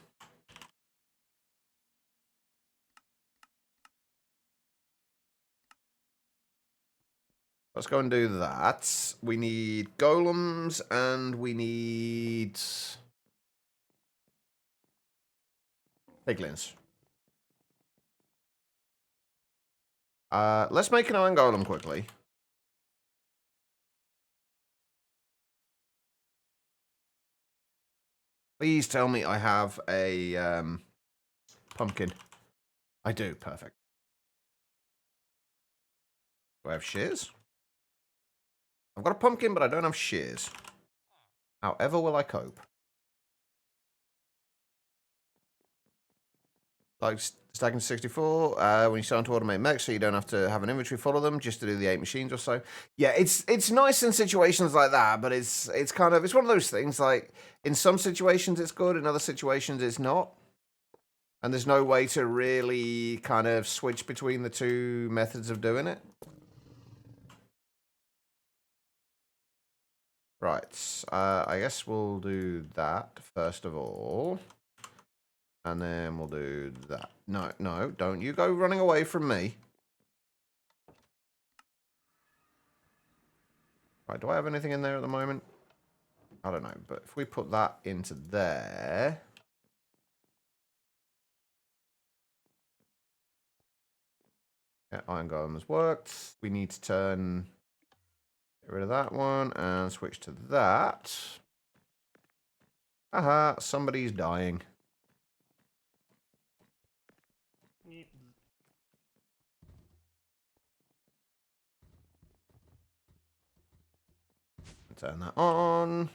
Let's go and do that. We need golems and we need piglins. Let's make an iron golem quickly. Please tell me I have a pumpkin. I do, perfect. Do I have shears? I've got a pumpkin, but I don't have shears. However will I cope? Like stacking 64, when you start to automate mechs, so you don't have to have an inventory full of them just to do the 8 machines or so. Yeah, it's nice in situations like that, but it's kind of, it's one of those things, like, in some situations it's good, in other situations it's not. And there's no way to really kind of switch between the two methods of doing it. Right, I guess we'll do that first of all. And then we'll do that. No, no, don't you go running away from me. Right, do I have anything in there at the moment? I don't know, but if we put that into there... Yeah, iron golem has worked. We need to get rid of that one and switch to that. Aha, somebody's dying. Turn that on.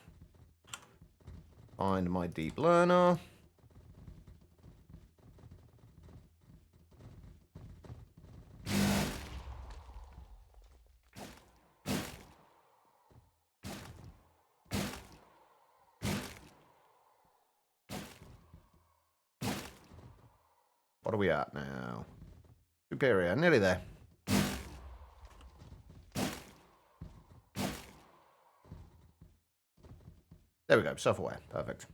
Find my deep learner. What are we at now? Superior, nearly there. There we go, self-aware, perfect.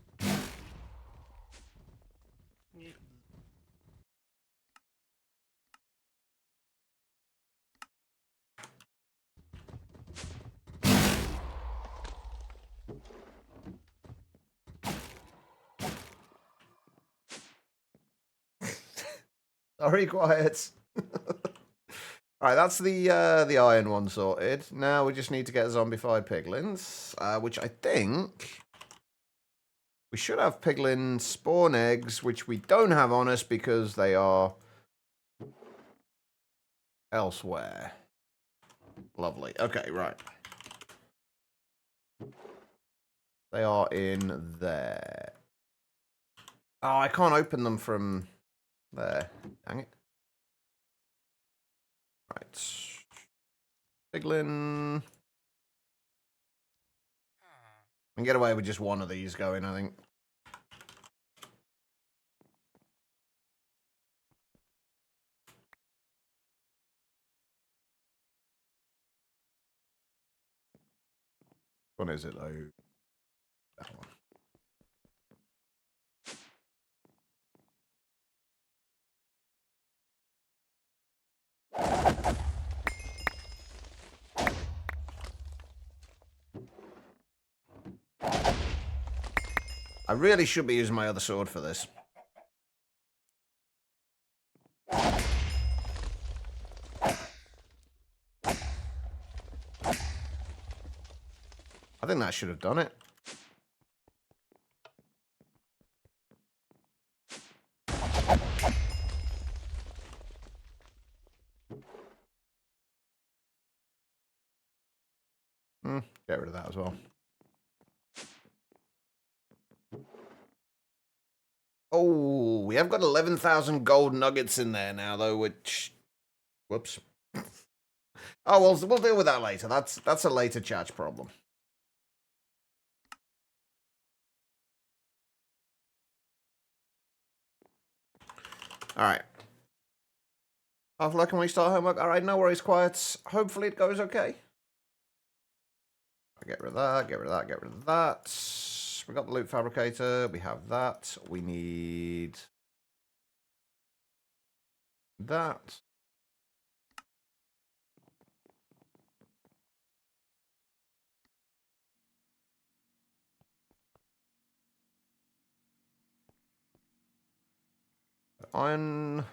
Sorry, quiet. Alright, that's the iron one sorted. Now we just need to get zombified piglins, which I think we should have piglin spawn eggs, which we don't have on us because they are elsewhere. Lovely. Okay, right. They are in there. Oh, I can't open them from there. Dang it. Right. Piglin. I can get away with just one of these going, I think. What is it, though? That one. I really should be using my other sword for this. I think that should have done it. Get rid of that as well. Oh, we have got 11,000 gold nuggets in there now, though, which... Whoops. Oh, we'll deal with that later. That's a later chat problem. Alright. Half luck, can we start homework? Alright, no worries, quiet. Hopefully it goes okay. Get rid of that, get rid of that, get rid of that. We got the loot fabricator. We have that. We need that. Iron.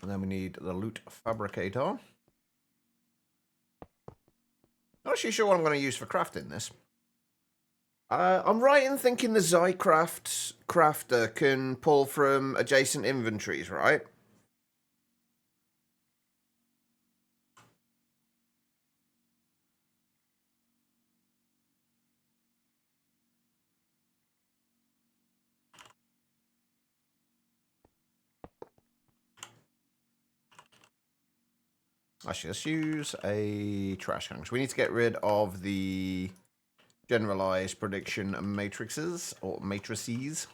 And then we need the loot fabricator. Not actually sure what I'm going to use for crafting this. I'm right in thinking the Zycraft crafter can pull from adjacent inventories, right? Actually, let's use a trash can. So we need to get rid of the generalized prediction matrices or matrices.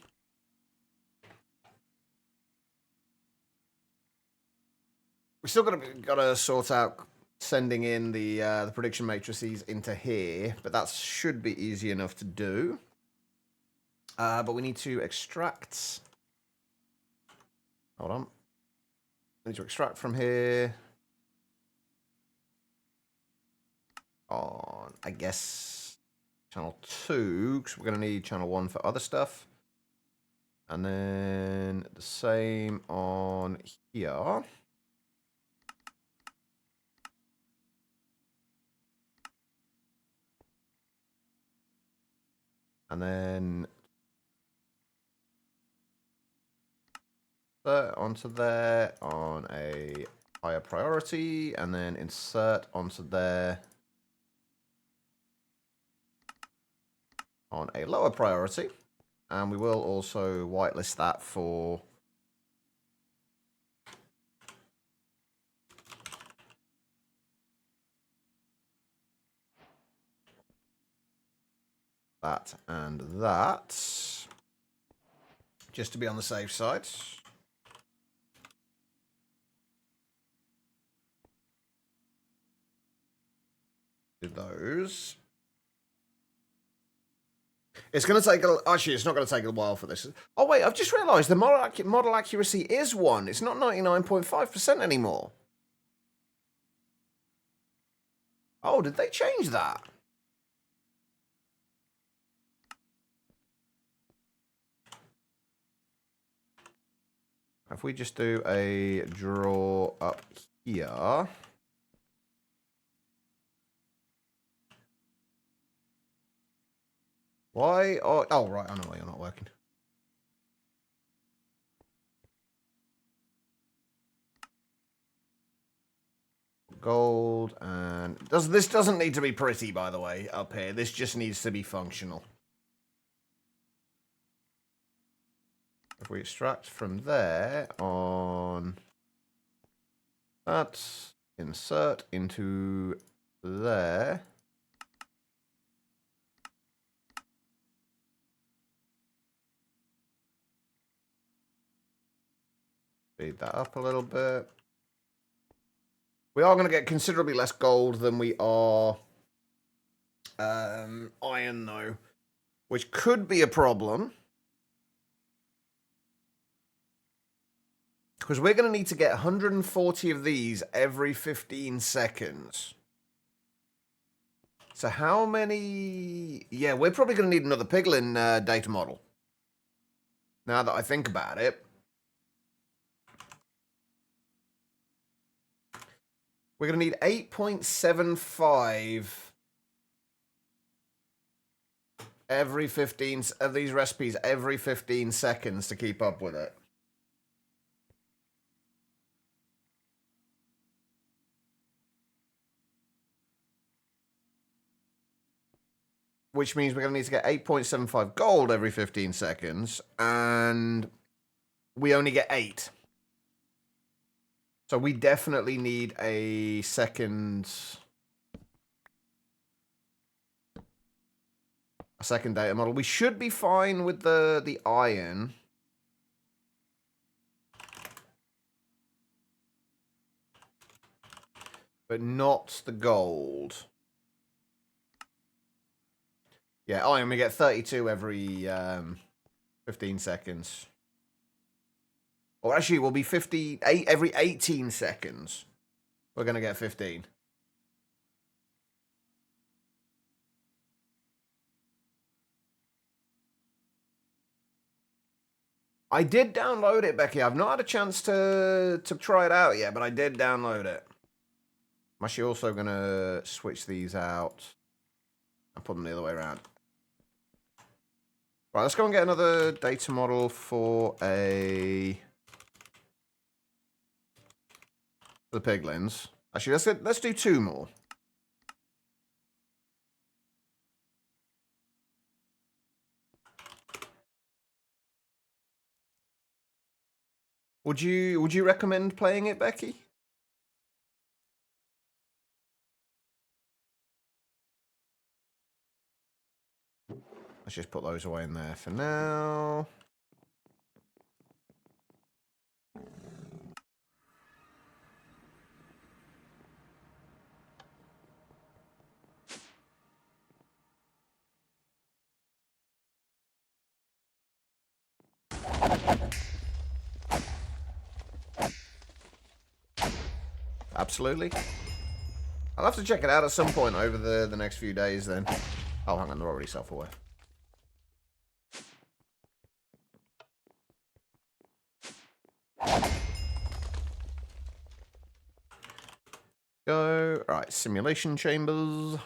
We still gotta sort out sending in the prediction matrices into here, but that should be easy enough to do. But we need to extract. Hold on. We need to extract from here. On, I guess, channel 2, because we're going to need channel 1 for other stuff. And then the same on here. And then insert onto there on a higher priority, and then insert onto there on a lower priority. And we will also whitelist that for that and that, just to be on the safe side. Do those. It's going to take actually, it's not going to take a while for this. Oh, wait, I've just realized the model accuracy is 1. It's not 99.5% anymore. Oh, did they change that? If we just do a draw up here. Why? Oh, right. I know why you're not working. Gold and this doesn't need to be pretty, by the way, up here. This just needs to be functional. If we extract from there on that, insert into there. Speed that up a little bit. We are going to get considerably less gold than we are iron, though, which could be a problem. Because we're going to need to get 140 of these every 15 seconds. So how many... Yeah, we're probably going to need another piglin data model. Now that I think about it. We're going to need 8.75 every 15 of these recipes every 15 seconds to keep up with it. Which means we're going to need to get 8.75 gold every 15 seconds, and we only get 8. So we definitely need a second data model. We should be fine with the iron. But not the gold. Yeah, iron, we get 32 every 15 seconds. Or actually, we'll be 58 every 18 seconds. We're going to get 15. I did download it, Becky. I've not had a chance to try it out yet, but I did download it. I'm actually also going to switch these out and put them the other way around. Right, let's go and get another data model for the piglins. Actually, let's do 2 more. Would you recommend playing it, Becky? Let's just put those away in there for now. Absolutely. I'll have to check it out at some point over the next few days then. Oh, hang on, they're already self-aware. Go. Alright, simulation chambers.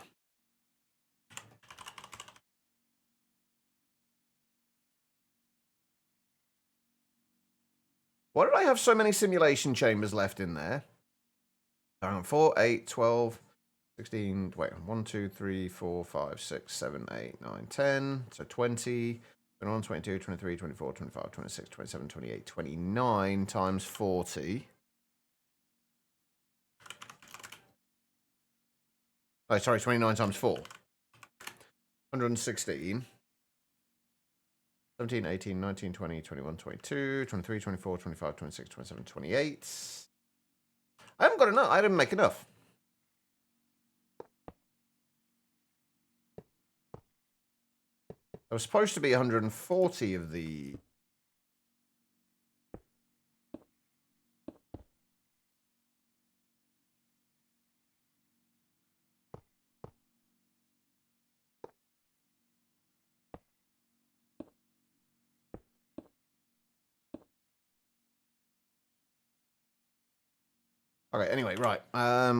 Why did I have so many simulation chambers left in there? Hang on, 4, 8, 12, 16, wait, 1, 2, 3, 4, 5, 6, 7, 8, 9, 10. So 20, 21, 22, 23, 24, 25, 26, 27, 28, 29 times 40. Oh, sorry, 29 times 4. 116. 17, 18, 19, 20, 21, 22, 23, 24, 25, 26, 27, 28. I haven't got enough. I didn't make enough. There was supposed to be 140 of the... Okay, anyway, right.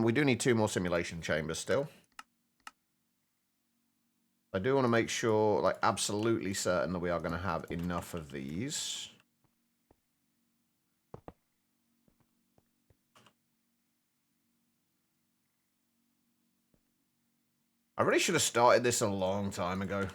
We do need 2 more simulation chambers still. I do want to make sure, like, absolutely certain that we are going to have enough of these. I really should have started this a long time ago.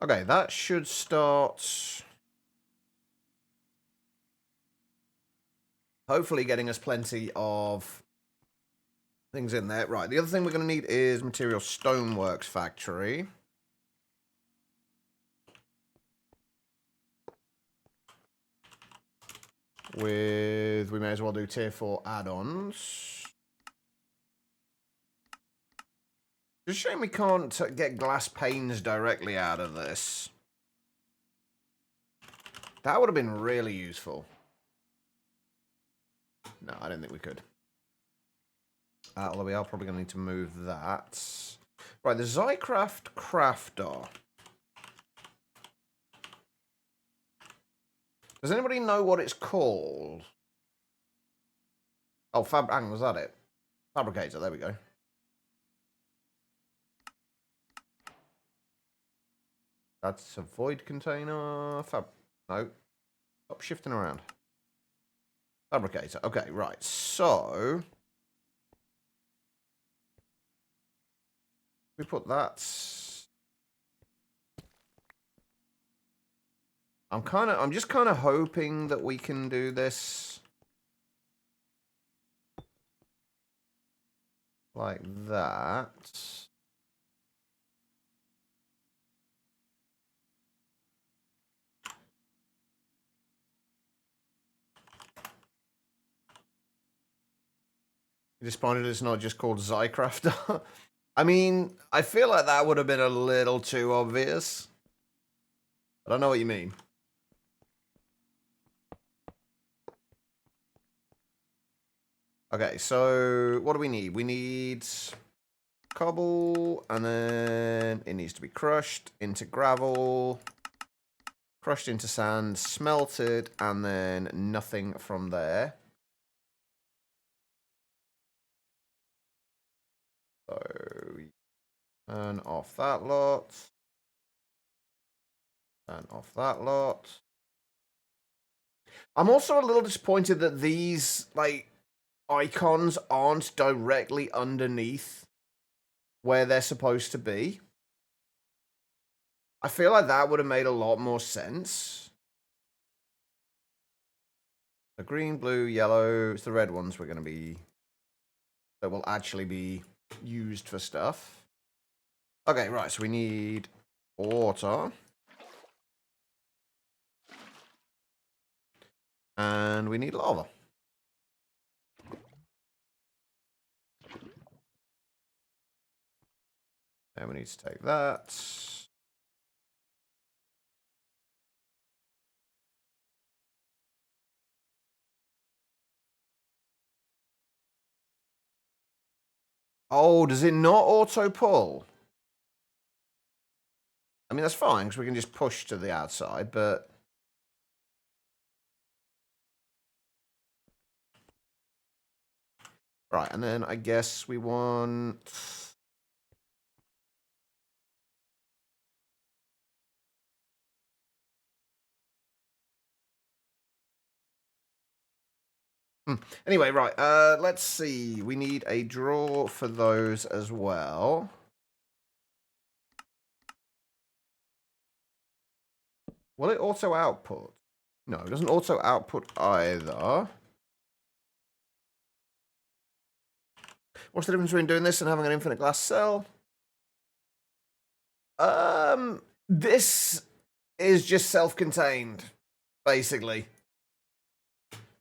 Okay, that should start... hopefully getting us plenty of things in there. Right, the other thing we're going to need is Material Stoneworks Factory. We may as well do tier 4 add-ons. Just a shame we can't get glass panes directly out of this. That would have been really useful. No, I don't think we could. Although we are probably going to need to move that. Right, the Zycraft Crafter. Does anybody know what it's called? Oh, hang on, was that it? Fabricator, there we go. That's a void container. No. Stop shifting around. Fabricator. Okay, right. So we put that. I'm just kind of hoping that we can do this like that. You disappointed it's not just called Zycrafter? I mean, I feel like that would have been a little too obvious. I don't know what you mean. Okay, so what do we need? We need cobble, and then it needs to be crushed into gravel, crushed into sand, smelted, and then nothing from there. So turn off that lot. Turn off that lot. I'm also a little disappointed that these, like, icons aren't directly underneath where they're supposed to be. I feel like that would have made a lot more sense. The green, blue, yellow, it's the red ones we're going to be... that will actually be used for stuff. Okay, right, so we need water. And we need lava. And we need to take that. Oh, does it not auto pull? I mean, that's fine, because we can just push to the outside, but... Right, and then I guess we want... Anyway, right, let's see. We need a drawer for those as well. Will it auto output? No, it doesn't auto output either. What's the difference between doing this and having an infinite glass cell? This is just self-contained, basically.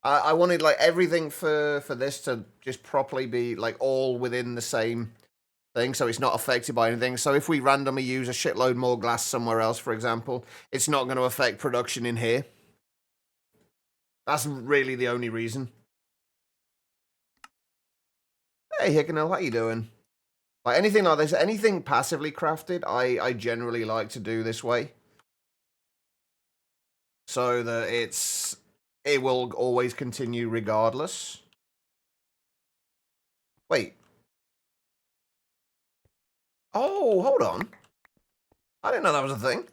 I wanted like everything for this to just properly be like all within the same thing, so it's not affected by anything. So if we randomly use a shitload more glass somewhere else, for example, it's not going to affect production in here. That's really the only reason. Hey, Hickenell, how you doing? Like anything like this, anything passively crafted, I generally like to do this way. So that it will always continue regardless. Wait. Oh, hold on. I didn't know that was a thing.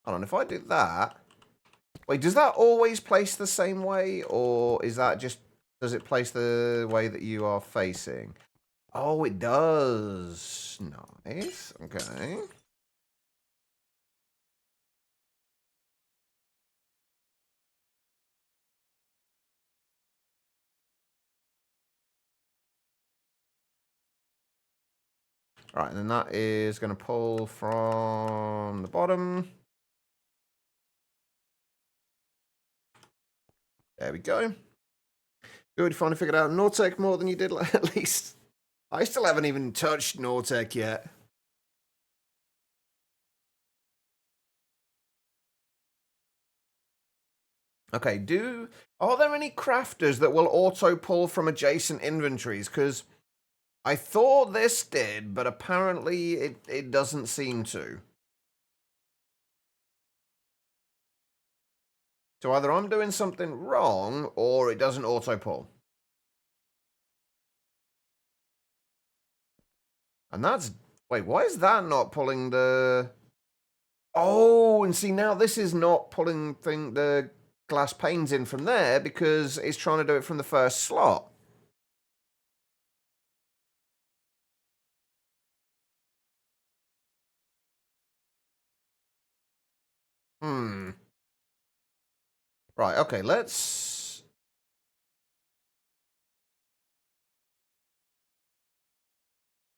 Hold on, if I do that... Wait, does that always place the same way? Or is that just... Does it place the way that you are facing? Oh, it does. Nice. Okay. Alright, and then that is going to pull from the bottom. There we go. Good, you finally figured out Nortec more than you did at least. I still haven't even touched Nortec yet. Okay, are there any crafters that will auto-pull from adjacent inventories? Because I thought this did, but apparently it doesn't seem to. So either I'm doing something wrong, or it doesn't auto-pull. And that's... Wait, why is that not pulling the... Oh, and see, now this is not pulling the glass panes in from there, because it's trying to do it from the first slot. Right, okay, let's...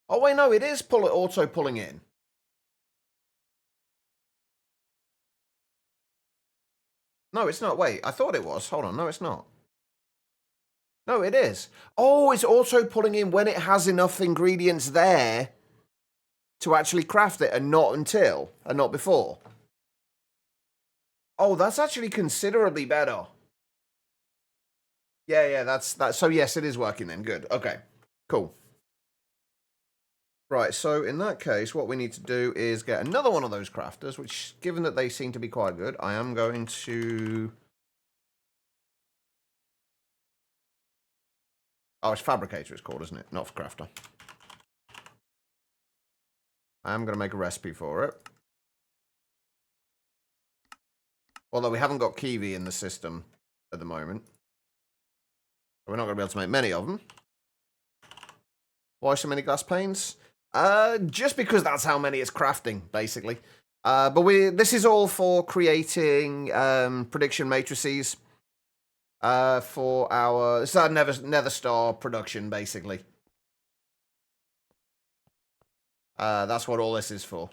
Oh, wait, no, it is auto-pulling in. No, it's not. Wait, I thought it was. Hold on, no, it's not. No, it is. Oh, it's auto-pulling in when it has enough ingredients there to actually craft it, and not until, and not before. Oh, that's actually considerably better. Yeah, that's that. So yes, it is working then. Good. Okay. Cool. Right, so in that case, what we need to do is get another one of those crafters, which, given that they seem to be quite good, I am going to... Oh, it's Fabricator it's called, isn't it? Not Crafter. I am going to make a recipe for it. Although we haven't got Kiwi in the system at the moment. We're not going to be able to make many of them. Why so many glass panes? Just because that's how many it's crafting, basically. But this is all for creating prediction matrices for our... It's our Nether Star production, basically. That's what all this is for.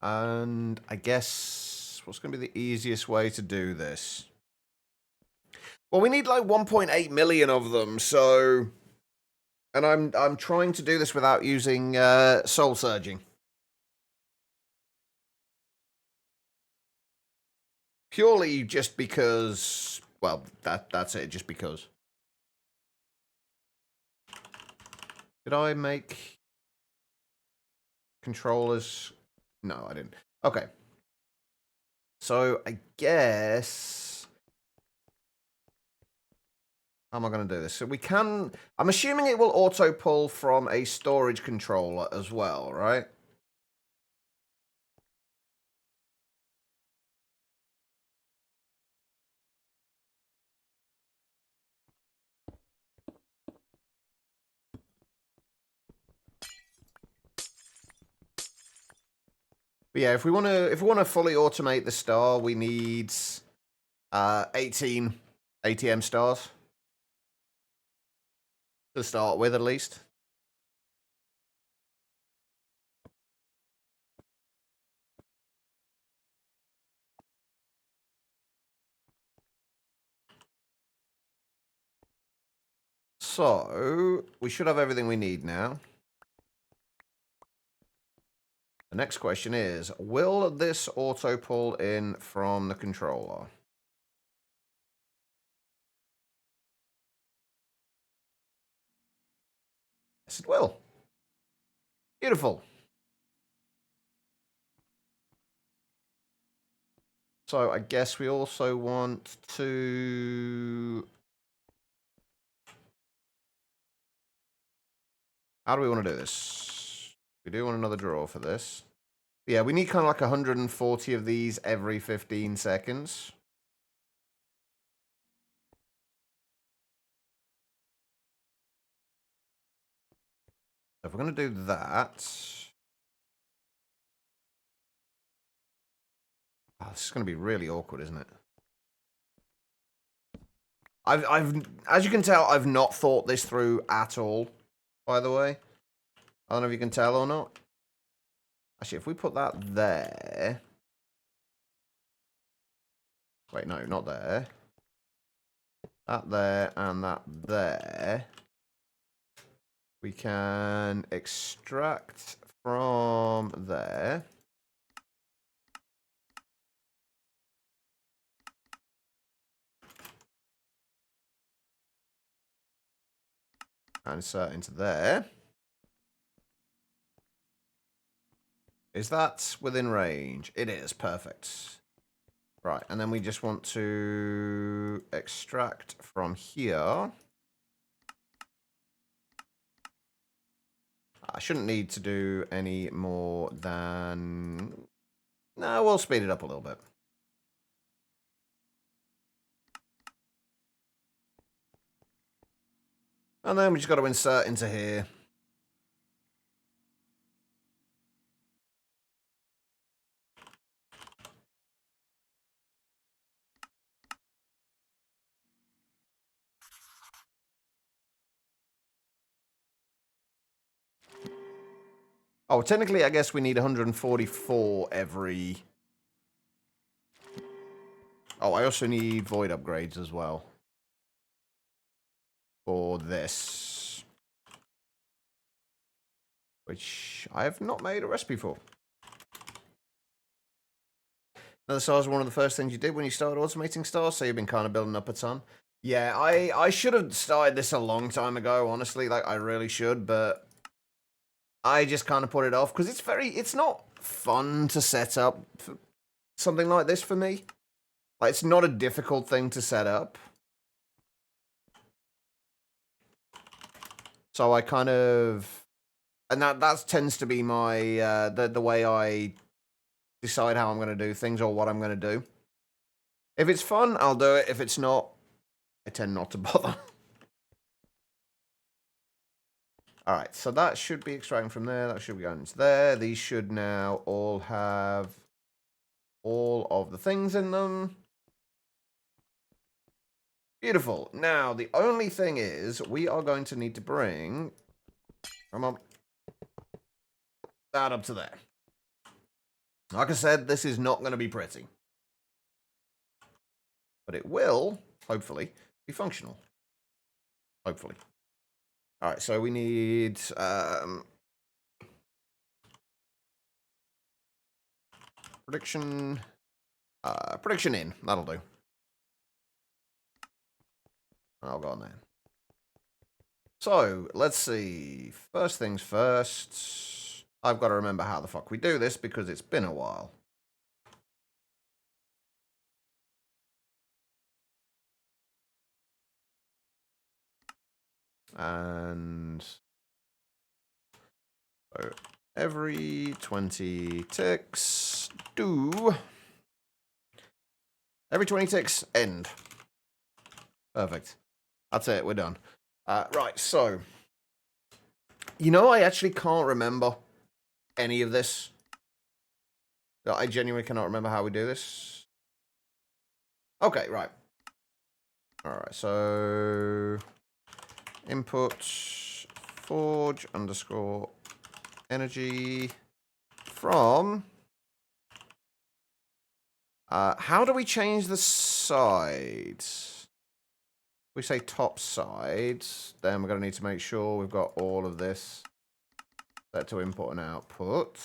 And I guess what's going to be the easiest way to do this? Well, we need like 1.8 million of them, so... And I'm trying to do this without using soul surging. Purely just because... Well, that's it, just because. Did I make controllers? No, I didn't. Okay. So, I guess... How am I going to do this? So we can... I'm assuming it will auto-pull from a storage controller as well, right? But yeah, if we want to fully automate the star, we need 18 ATM stars to start with, at least. So we should have everything we need now. The next question is, will this auto pull in from the controller? Yes, it will. Beautiful. So I guess we also want to... How do we want to do this? We do want another draw for this. Yeah, we need kind of like 140 of these every 15 seconds. So if we're going to do that... Oh, this is going to be really awkward, isn't it? As you can tell, I've not thought this through at all, by the way. I don't know if you can tell or not. Actually, if we put that there... Wait, no, not there. That there and that there. We can extract from there. And insert into there. Is that within range? It is, perfect. Right, and then we just want to extract from here. I shouldn't need to do any more than... No, we'll speed it up a little bit. And then we just got to insert into here. Oh, technically, I guess we need 144 every... Oh, I also need void upgrades as well. For this. Which I have not made a recipe for. Another star is one of the first things you did when you started automating stars, so you've been kind of building up a ton. Yeah, I should have started this a long time ago, honestly. Like, I really should, but... I just kind of put it off, because it's not fun to set up something like this for me. Like, it's not a difficult thing to set up. So I kind of... And that tends to be my, the way I decide how I'm going to do things or what I'm going to do. If it's fun, I'll do it. If it's not, I tend not to bother. Alright, so that should be extracting from there. That should be going into there. These should now all have all of the things in them. Beautiful. Now, the only thing is, we are going to need to bring... Come on. That up to there. Like I said, this is not going to be pretty. But it will, hopefully, be functional. Hopefully. Alright, so we need... prediction... prediction in. That'll do. I'll go on there. So, let's see. First things first. I've got to remember how the fuck we do this because it's been a while. And so every 20 ticks, do. Every 20 ticks, end. Perfect. That's it, we're done. Right, so. You know, I actually can't remember any of this. I genuinely cannot remember how we do this. Okay, right. Alright, so input forge underscore energy from how do we change the sides? We say top sides, then we're going to need to make sure we've got all of this set to input and output.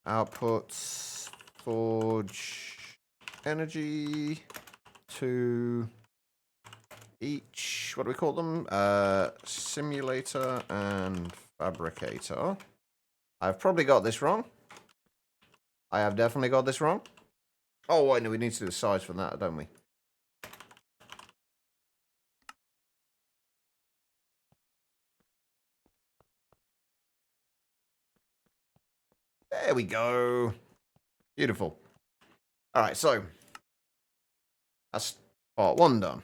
Outputs forge energy to each, what do we call them? Simulator and fabricator. I've probably got this wrong. I have definitely got this wrong. Oh, wait, no, we need to do the size for that, don't we? There we go. Beautiful. All right, so that's part 1 done.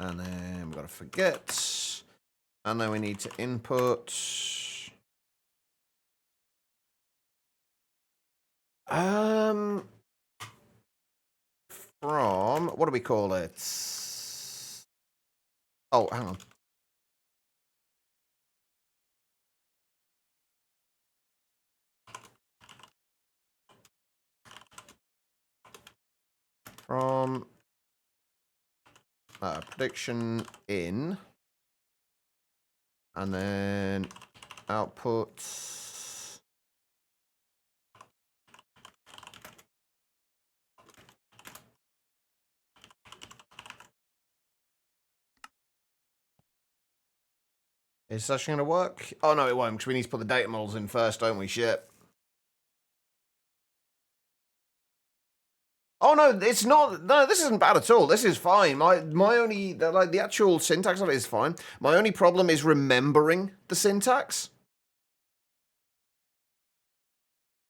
And then we've got to forget. And then we need to input. From, what do we call it? Oh, hang on. From prediction in, and then output. Is this actually going to work? Oh, no, it won't, because we need to put the data models in first, don't we? Shit. Oh, no, it's not. No, this isn't bad at all. This is fine. My only, like, the actual syntax of it is fine. My only problem is remembering the syntax.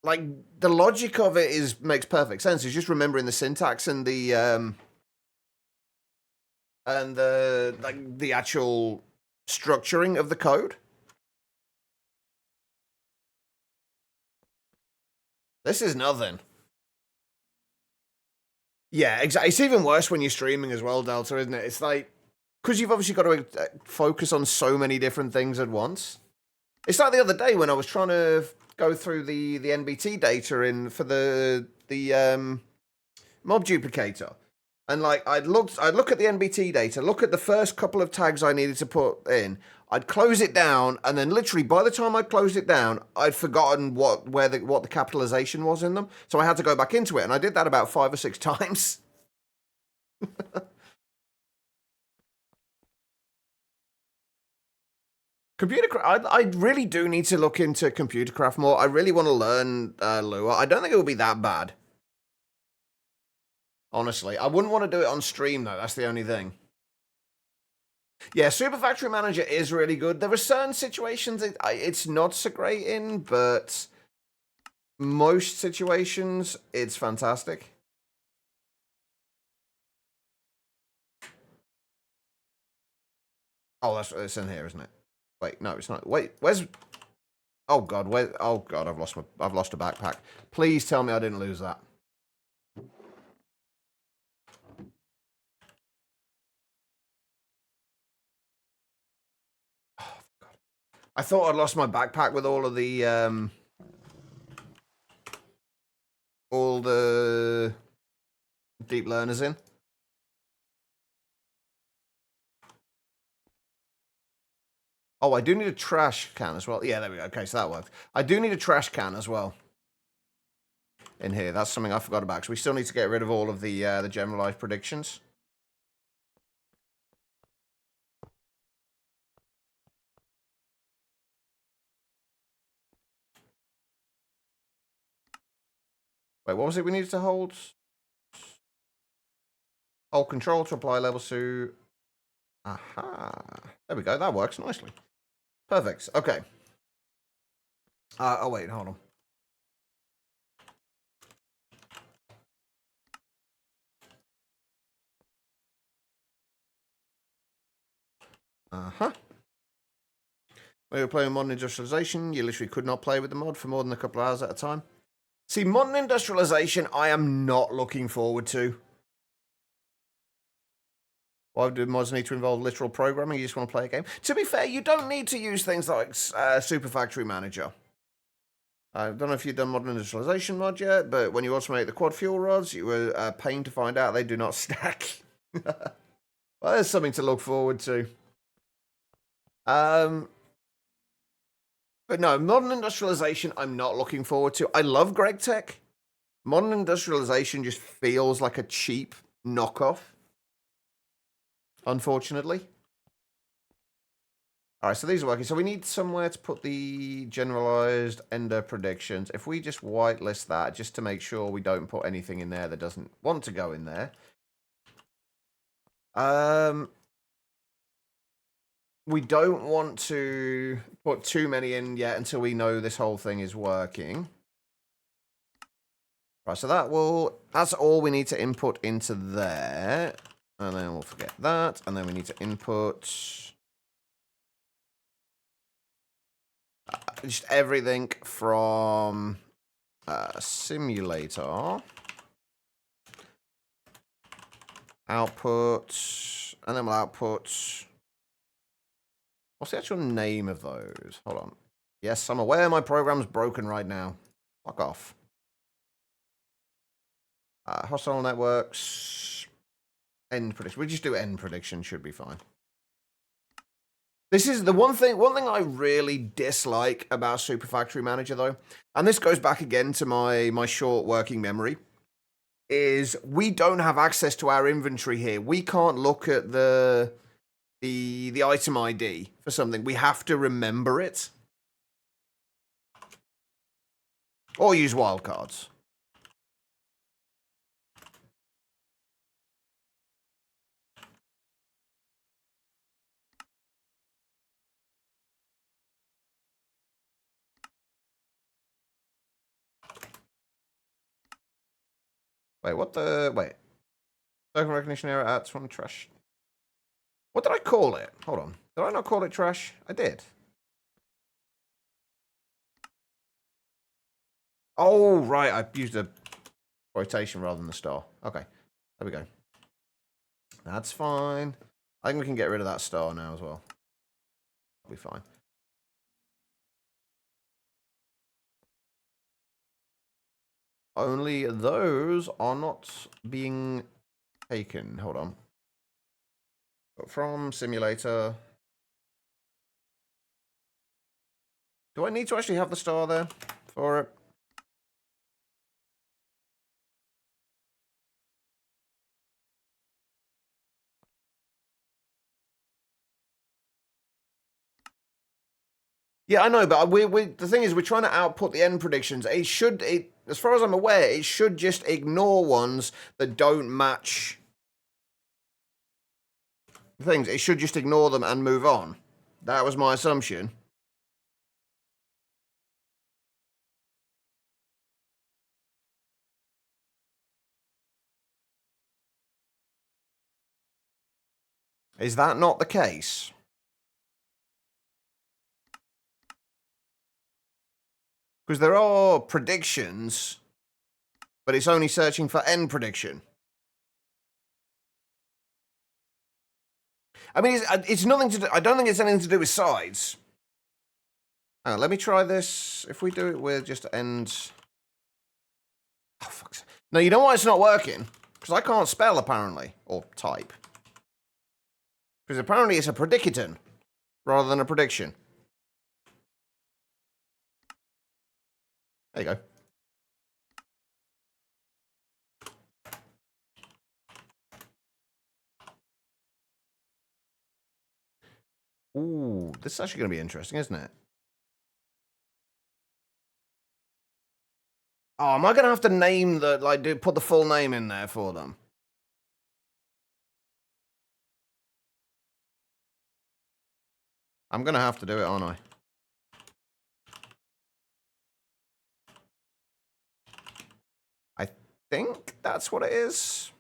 Like, the logic of it makes perfect sense. It's just remembering the syntax and the actual structuring of the code. This is nothing. Yeah, exactly. It's even worse when you're streaming as well, Delta, isn't it? It's like, because you've obviously got to focus on so many different things at once. It's like the other day when I was trying to go through the NBT data for the mob duplicator. And like I'd look at the NBT data, look at the first couple of tags I needed to put in. I'd close it down, and then literally by the time I closed it down, I'd forgotten what the capitalization was in them. So I had to go back into it, and I did that about 5 or 6 times. I really do need to look into computer craft more. I really want to learn Lua. I don't think it will be that bad. Honestly, I wouldn't want to do it on stream, though. That's the only thing. Yeah, Super Factory Manager is really good. There are certain situations it's not so great in, but most situations, it's fantastic. Oh, it's in here, isn't it? Wait, no, it's not. Wait, where's... Oh, God, where... Oh, God, I've lost a backpack. Please tell me I didn't lose that. I thought I'd lost my backpack with all the deep learners in. Oh, I do need a trash can as well. Yeah, there we go. Okay, so that worked. I do need a trash can as well in here. That's something I forgot about. So we still need to get rid of all of the generalized predictions. Wait, what was it we needed to hold? Hold control to apply level 2. Aha. There we go. That works nicely. Perfect. Okay. Oh, wait. Hold on. Uh-huh. When you were playing Modern Industrialization, you literally could not play with the mod for more than a couple of hours at a time. See, Modern Industrialization, I am not looking forward to. Why do mods need to involve literal programming? You just want to play a game? To be fair, you don't need to use things like Super Factory Manager. I don't know if you've done Modern Industrialization mod yet, but when you automate the quad fuel rods, you were a pain to find out they do not stack. Well, there's something to look forward to. But no, Modern Industrialization, I'm not looking forward to. I love Greg Tech. Modern Industrialization just feels like a cheap knockoff, unfortunately. All right, so these are working. So we need somewhere to put the generalized ender predictions. If we just whitelist that, just to make sure we don't put anything in there that doesn't want to go in there. We don't want to put too many in yet until we know this whole thing is working. Right, so that's all we need to input into there. And then we'll forget that. And then we need to input just everything from simulator, output, and then we'll output. What's the actual name of those? Hold on. Yes, I'm aware my program's broken right now. Fuck off. Hostile networks. End prediction. We just do end prediction. Should be fine. This is the one thing I really dislike about Super Factory Manager, though, and this goes back again to my short working memory, is we don't have access to our inventory here. We can't look at the item ID for something. We have to remember it. Or use wildcards. Wait. Token recognition error at from trash. What did I call it? Hold on. Did I not call it trash? I did. Oh, right. I used a quotation rather than the star. Okay. There we go. That's fine. I think we can get rid of that star now as well. That'll be fine. Only those are not being taken. Hold on. But from simulator. Do I need to actually have the star there for it? Yeah, I know, but the thing is, we're trying to output the end predictions. As far as I'm aware, it should just ignore ones that don't match things. It should just ignore them and move on. That was my assumption. Is that not the case? Because there are predictions, but it's only searching for end prediction. I mean, it's nothing to do. I don't think it's anything to do with sides. Hang on, let me try this. If we do it with just end. Oh, fuck. No, you know why it's not working? Because I can't spell, apparently. Or type. Because apparently it's a predicaton rather than a prediction. There you go. Ooh, this is actually going to be interesting, isn't it? Oh, am I going to have to name put the full name in there for them? I'm going to have to do it, aren't I? I think that's what it is.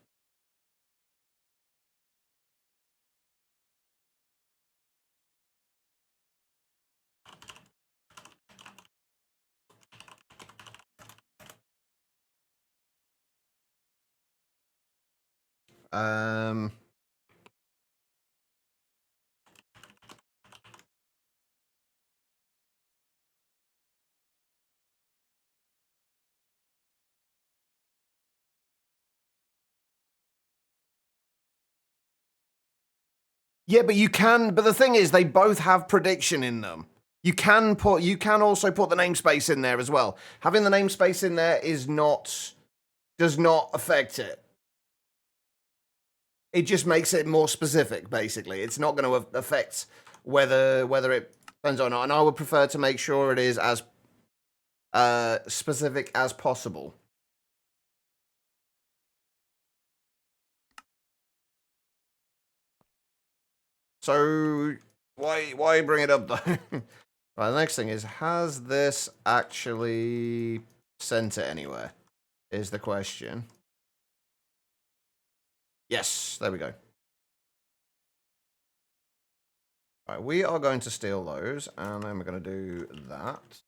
Yeah, but you can. But the thing is, they both have prediction in them. You can also put the namespace in there as well. Having the namespace in there does not affect it. It just makes it more specific, basically. It's not going to affect whether it depends or not. And I would prefer to make sure it is as specific as possible. So why bring it up though? Right, the next thing is, has this actually sent it anywhere? Is the question. Yes, there we go. Right, we are going to steal those, and then we're going to do that.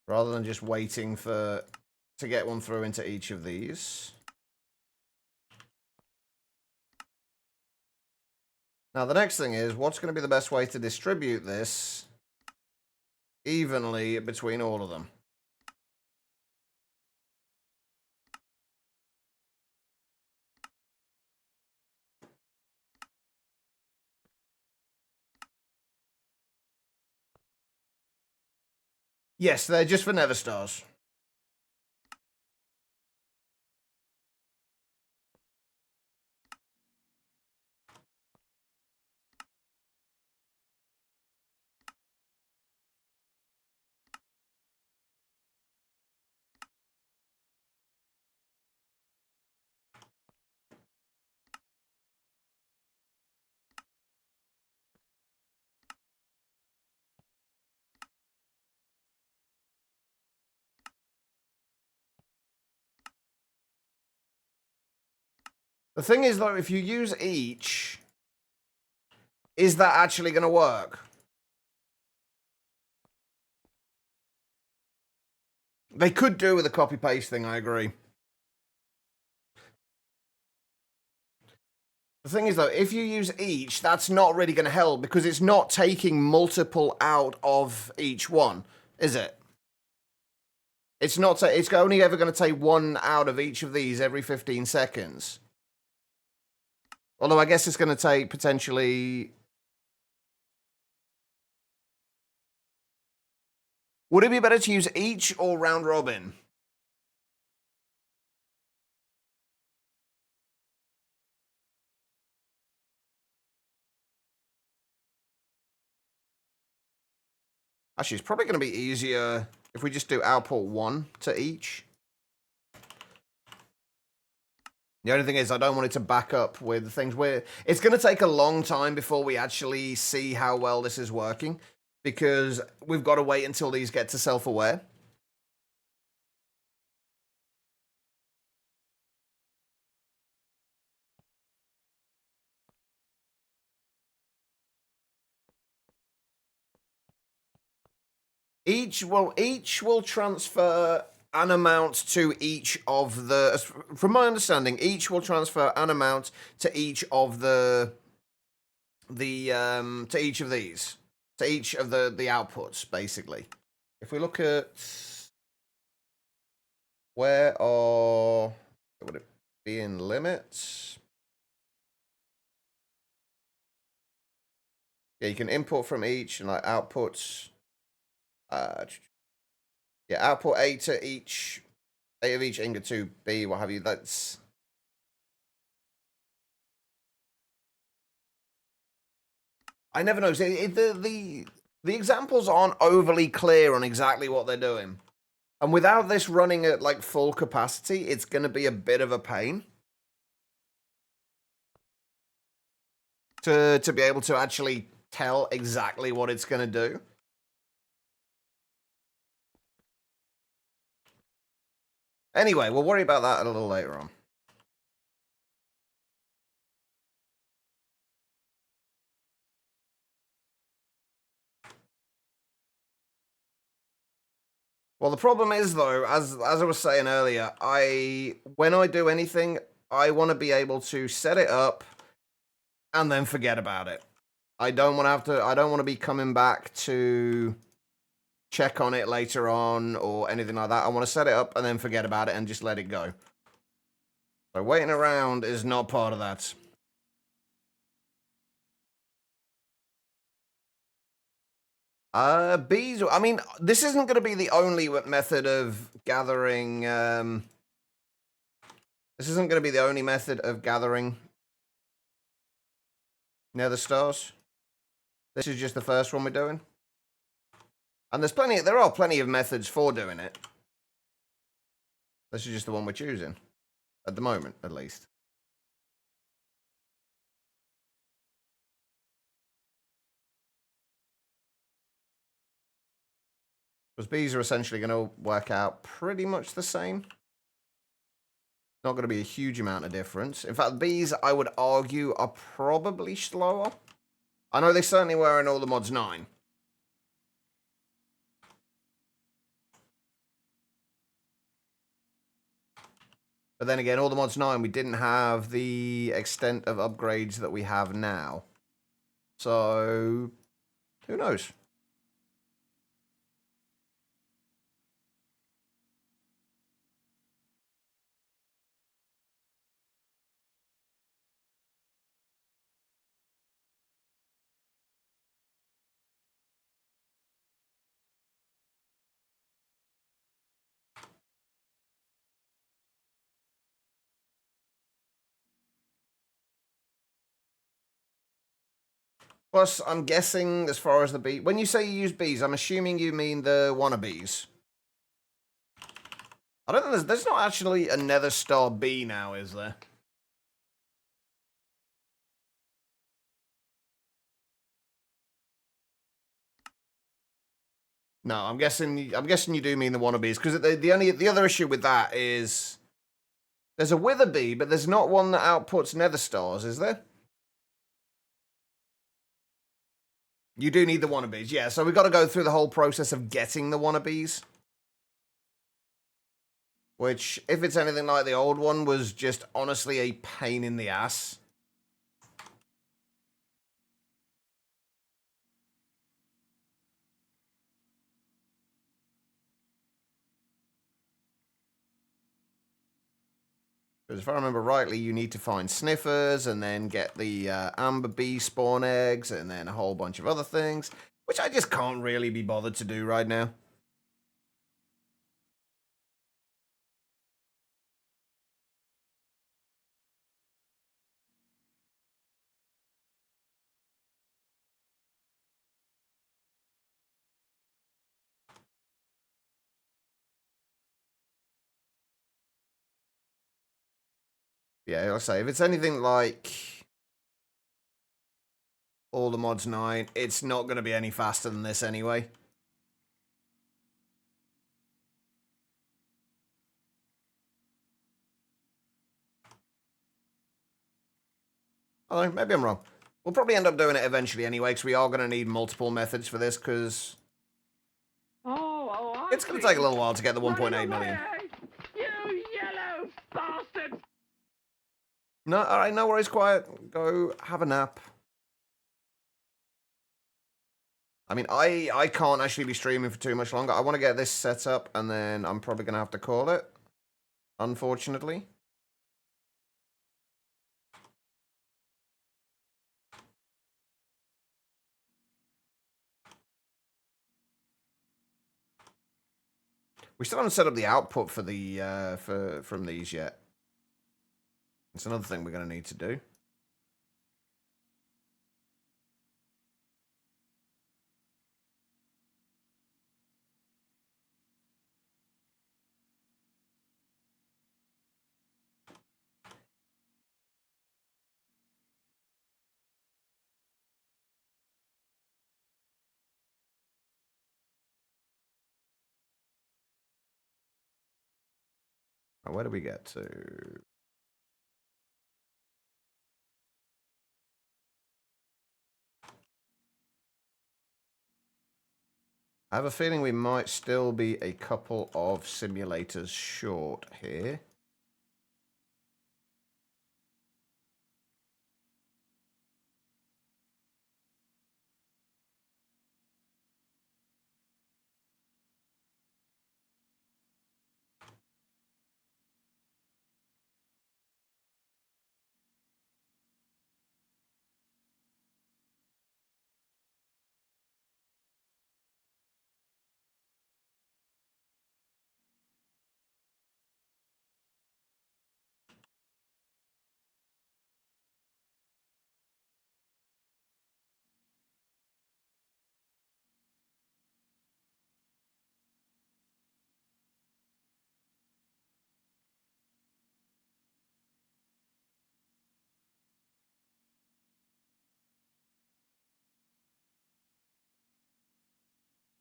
Rather than just waiting to get one through into each of these. Now, the next thing is, what's going to be the best way to distribute this evenly between all of them? Yes, they're just for Never Stars. The thing is, though, if you use each, is that actually going to work? They could do with a copy-paste thing, I agree. The thing is, though, if you use each, that's not really going to help because it's not taking multiple out of each one, is it? It's not. It's only ever going to take one out of each of these every 15 seconds. Although I guess it's going to take potentially... Would it be better to use each or round robin? Actually, it's probably going to be easier if we just do output 1 to each. The only thing is, I don't want it to back up with things where it's going to take a long time before we actually see how well this is working, because we've got to wait until these get to self-aware. Each will transfer an amount to each of the, from my understanding, each will transfer an amount to each of to each of these, to each of the outputs, basically. If we look at where would it be in limits? Yeah, you can import from each and like outputs. Yeah, output A to each, A of each ingot to B, what have you. That's... I never know. The examples aren't overly clear on exactly what they're doing. And without this running at like full capacity, it's going to be a bit of a pain to be able to actually tell exactly what it's going to do. Anyway, we'll worry about that a little later on. Well, the problem is, though, as I was saying earlier, when I do anything, I want to be able to set it up and then forget about it. I don't want to be coming back to check on it later on or anything like that. I want to set it up and then forget about it and just let it go. So waiting around is not part of that. Bees, I mean, this isn't going to be the only method of gathering, this isn't going to be the only method of gathering nether stars. This is just the first one we're doing. And there are plenty of methods for doing it. This is just the one we're choosing. At the moment, at least. Because bees are essentially going to work out pretty much the same. Not going to be a huge amount of difference. In fact, bees, I would argue, are probably slower. I know they certainly were in all the mods 9. But then again, all the mods 9, we didn't have the extent of upgrades that we have now. So, who knows? Plus, I'm guessing, as far as the bee... When you say you use bees, I'm assuming you mean the wannabes. I don't think there's not actually a nether star bee now, is there? No, I'm guessing you do mean the wannabes, because the other issue with that is there's a wither bee, but there's not one that outputs nether stars, is there? You do need the wannabes, yeah. So we've got to go through the whole process of getting the wannabes. Which, if it's anything like the old one, was just honestly a pain in the ass. Because if I remember rightly, you need to find sniffers and then get the amber bee spawn eggs and then a whole bunch of other things, which I just can't really be bothered to do right now. Yeah, like I say, if it's anything like all the mods 9, it's not going to be any faster than this anyway. Oh, maybe I'm wrong. We'll probably end up doing it eventually anyway, because we are going to need multiple methods for this, because it's going to take a little while to get the 1.8 million. You yellow bastard! No, alright, no worries, quiet. Go have a nap. I mean, I can't actually be streaming for too much longer. I want to get this set up, and then I'm probably going to have to call it, unfortunately. We still haven't set up the output for the from these yet. It's another thing we're going to need to do. Where do we get to? I have a feeling we might still be a couple of simulators short here.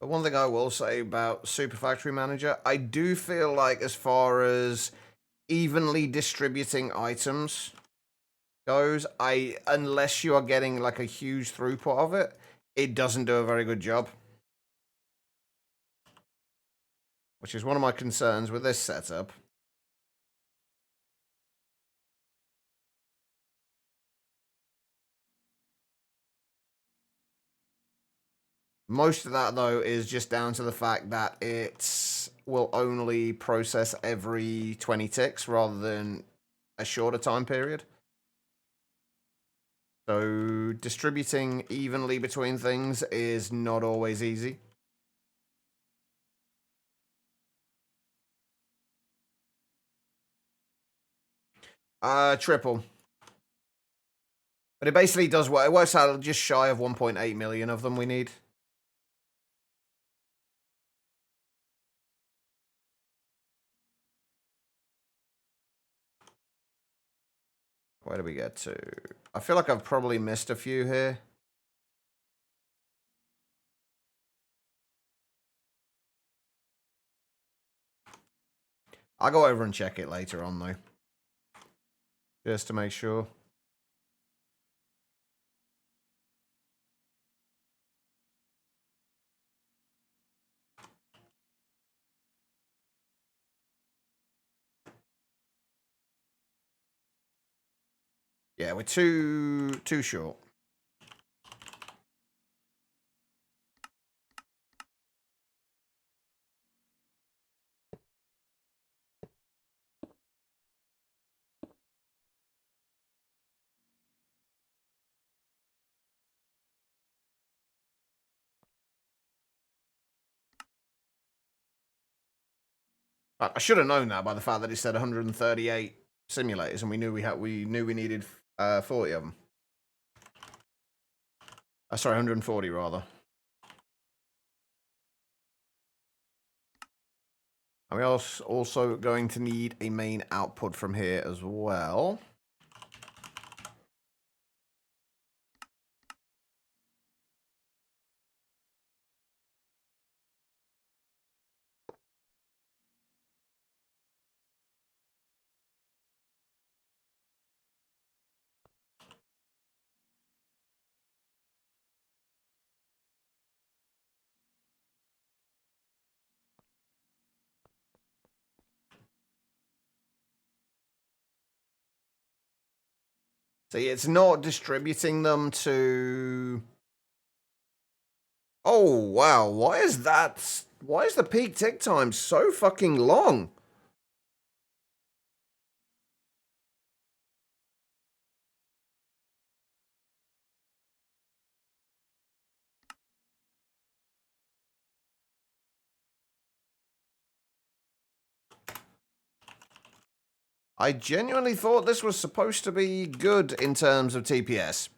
But one thing I will say about Super Factory Manager, I do feel like as far as evenly distributing items goes, unless you are getting like a huge throughput of it, it doesn't do a very good job. Which is one of my concerns with this setup. Most of that, though, is just down to the fact that it will only process every 20 ticks rather than a shorter time period. So distributing evenly between things is not always easy. Triple. But it basically does what it works out just shy of 1.8 million of them we need. Where do we get to? I feel like I've probably missed a few here. I'll go over and check it later on, though. Just to make sure. Yeah, we're too short. I should have known that by the fact that it said 138 simulators, and we knew we needed 40 of them. Sorry, 140 rather. And we're also going to need a main output from here as well. See, it's not distributing them to... Oh, wow. Why is that? Why is the peak tick time so fucking long? I genuinely thought this was supposed to be good in terms of TPS.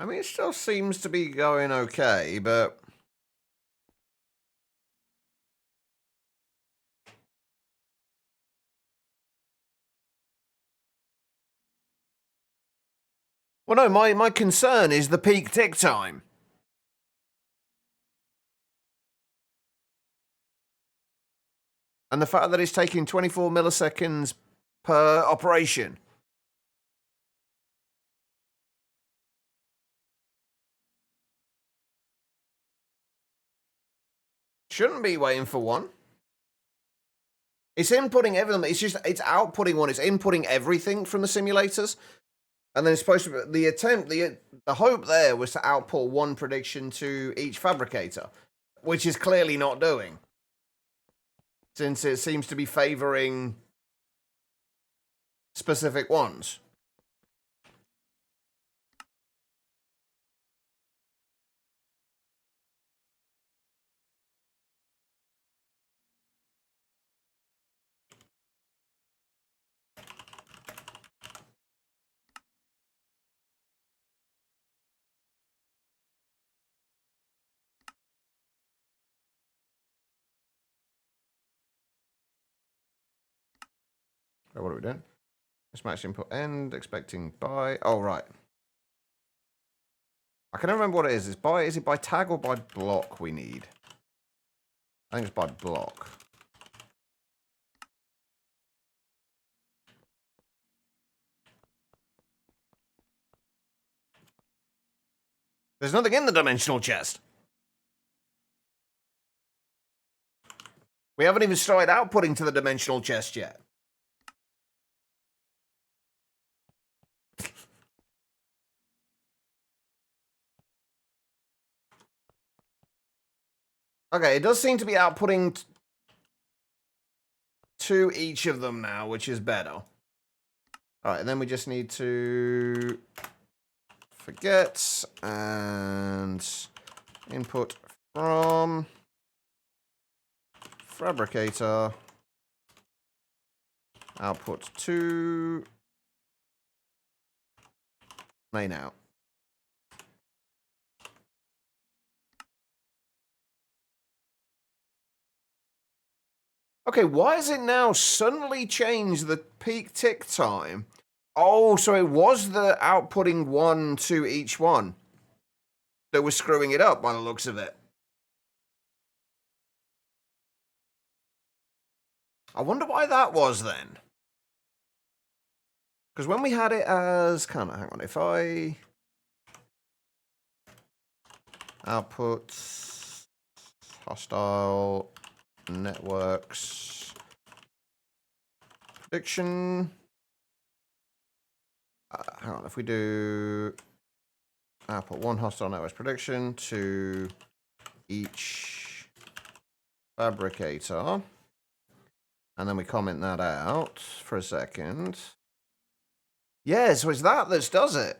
I mean, it still seems to be going okay, but... Well, no, my concern is the peak tick time. And the fact that it's taking 24 milliseconds per operation. Shouldn't be waiting for one. It's inputting everything. It's outputting one. It's inputting everything from the simulators. And then it's supposed to be, the hope there was to output one prediction to each fabricator, which is clearly not doing. Since it seems to be favoring specific ones. Oh, what are we doing? Mismatch input end, expecting by. Oh, right. I can't remember what it is. Is it by tag or by block we need? I think it's by block. There's nothing in the dimensional chest. We haven't even started outputting to the dimensional chest yet. Okay, it does seem to be outputting to each of them now, which is better. All right, and then we just need to forget and input from fabricator output to main out. Okay, why has it now suddenly changed the peak tick time? Oh, so it was the outputting one to each one that was screwing it up by the looks of it. I wonder why that was then. Because when we had it as, hang on, if I output hostile networks prediction, hang on, if we do output one hostile networks prediction to each fabricator, and then we comment that out for a second. Yeah, so it's that does it.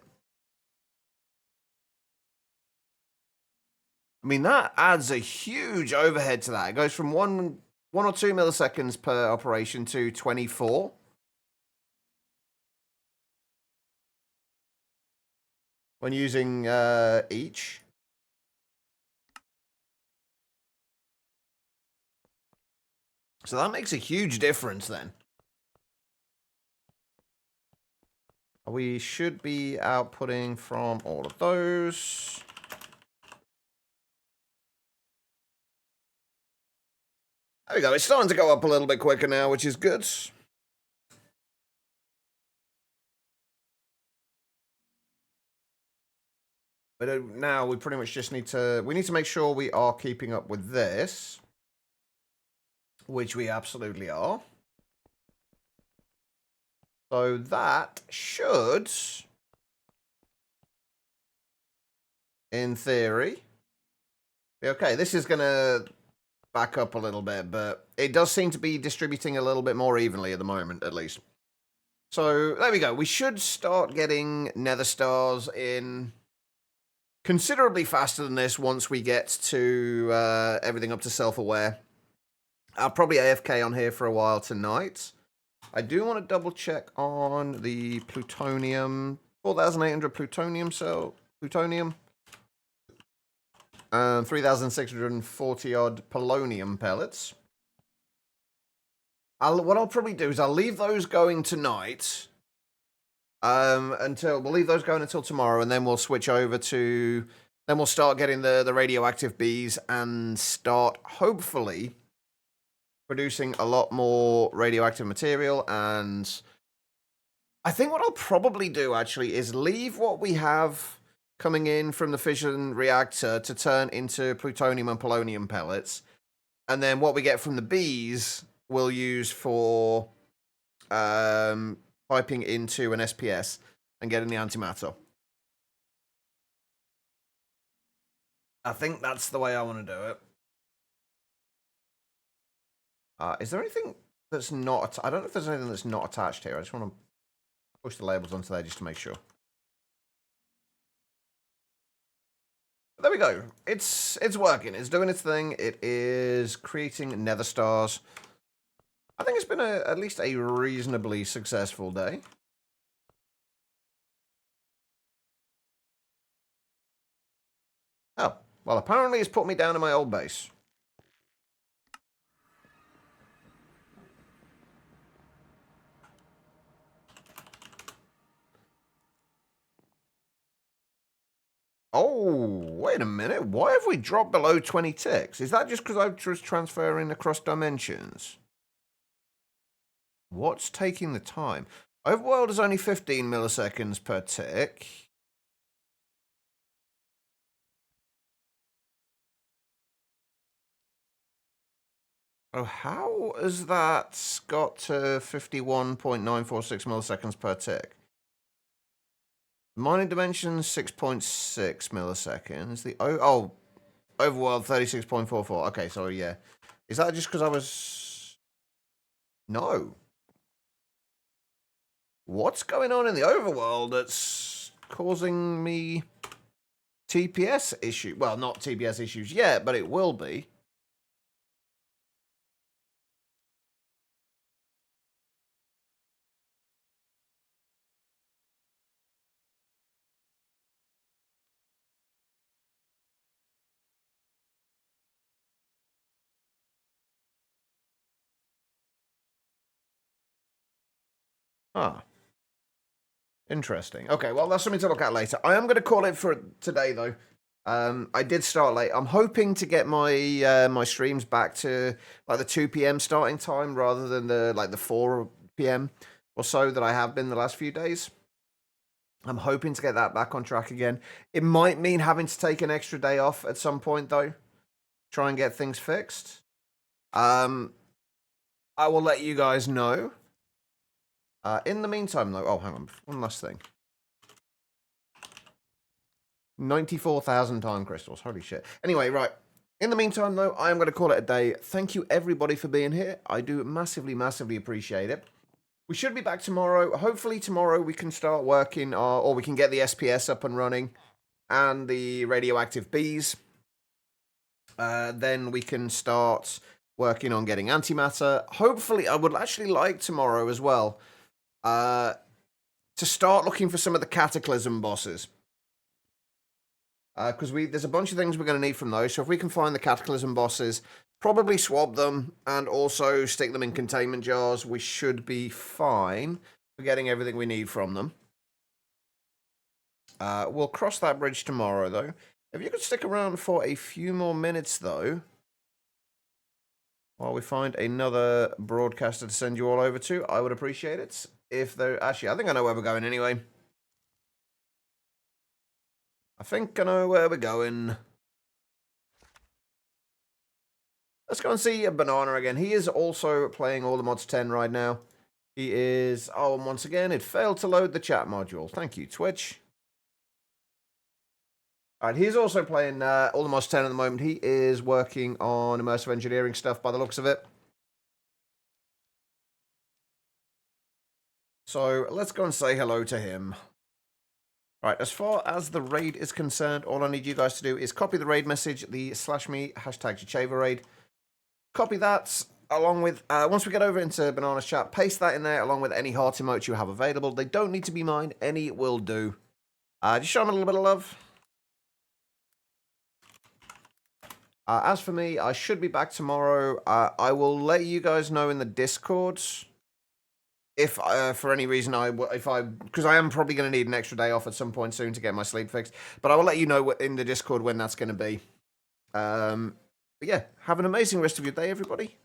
I mean, that adds a huge overhead to that. It goes from one or 2 milliseconds per operation to 24. When using each. So that makes a huge difference then. We should be outputting from all of those. There we go. It's starting to go up a little bit quicker now, which is good. But now we pretty much just need to make sure we are keeping up with this, which we absolutely are. So that should, in theory, be okay. This is going to back up a little bit, but it does seem to be distributing a little bit more evenly at the moment, at least. So there we go. We should start getting nether stars in considerably faster than this once we get to everything up to self-aware. I'll probably AFK on here for a while tonight. I do want to double check on the plutonium, 4,800 plutonium cell, plutonium, and 3,640 odd polonium pellets. What I'll probably do is I'll leave those going tonight, Until we'll leave those going until tomorrow, and then we'll switch over to. Then we'll start getting the radioactive bees and start hopefully producing a lot more radioactive material. And I think what I'll probably do actually is leave what we have coming in from the fission reactor to turn into plutonium and polonium pellets, and then what we get from the bees we'll use for piping into an SPS and getting the antimatter. I think that's the way I want to do it. Is there anything that's not... I don't know if there's anything that's not attached here. I just want to push the labels onto there just to make sure. There we go. It's working. It's doing its thing. It is creating nether stars. I think it's been at least a reasonably successful day. Oh, well, apparently it's put me down in my old base. Oh, wait a minute. Why have we dropped below 20 ticks? Is that just because I was transferring across dimensions? What's taking the time? Overworld is only 15 milliseconds per tick. Oh, how has that got to 51.946 milliseconds per tick? Mining dimensions 6.6 milliseconds. The overworld 36.44. Okay, so yeah. Is that just because I was... No. What's going on in the overworld that's causing me TPS issue? Well, not TPS issues yet, but it will be. Ah. Interesting. Okay, well, that's something to look at later. I am going to call it for today, though. I did start late. I'm hoping to get my my streams back to like the 2 p.m. starting time rather than the 4 p.m. or so that I have been the last few days. I'm hoping to get that back on track again. It might mean having to take an extra day off at some point, though. Try and get things fixed. I will let you guys know. In the meantime, though... Oh, hang on. One last thing. 94,000 time crystals. Holy shit. Anyway, right. In the meantime, though, I am going to call it a day. Thank you, everybody, for being here. I do massively, massively appreciate it. We should be back tomorrow. Hopefully tomorrow we can start working, or we can get the SPS up and running, and the radioactive bees. Then we can start working on getting antimatter. Hopefully, I would actually like tomorrow as well to start looking for some of the cataclysm bosses. Because there's a bunch of things we're going to need from those. So if we can find the cataclysm bosses, probably swab them, and also stick them in containment jars, we should be fine for getting everything we need from them. We'll cross that bridge tomorrow, though. If you could stick around for a few more minutes, though, while we find another broadcaster to send you all over to, I would appreciate it. If they're... Actually, I think I know where we're going anyway. I think I know where we're going. Let's go and see Banana again. He is also playing all the mods 10 right now. He is... Oh, and once again, it failed to load the chat module. Thank you, Twitch. Alright, he's also playing all the mods 10 at the moment. He is working on immersive engineering stuff by the looks of it. So, let's go and say hello to him. Right, as far as the raid is concerned, all I need you guys to do is copy the raid message, the /me #Chacheva raid. Copy that along with, once we get over into Banana's chat, paste that in there along with any heart emotes you have available. They don't need to be mine, any will do. Just show them a little bit of love. As for me, I should be back tomorrow. I will let you guys know in the Discord if for any reason because I am probably going to need an extra day off at some point soon to get my sleep fixed. But I will let you know in the Discord when that's going to be. But yeah, have an amazing rest of your day, everybody.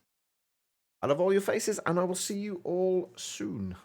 I love all your faces, and I will see you all soon.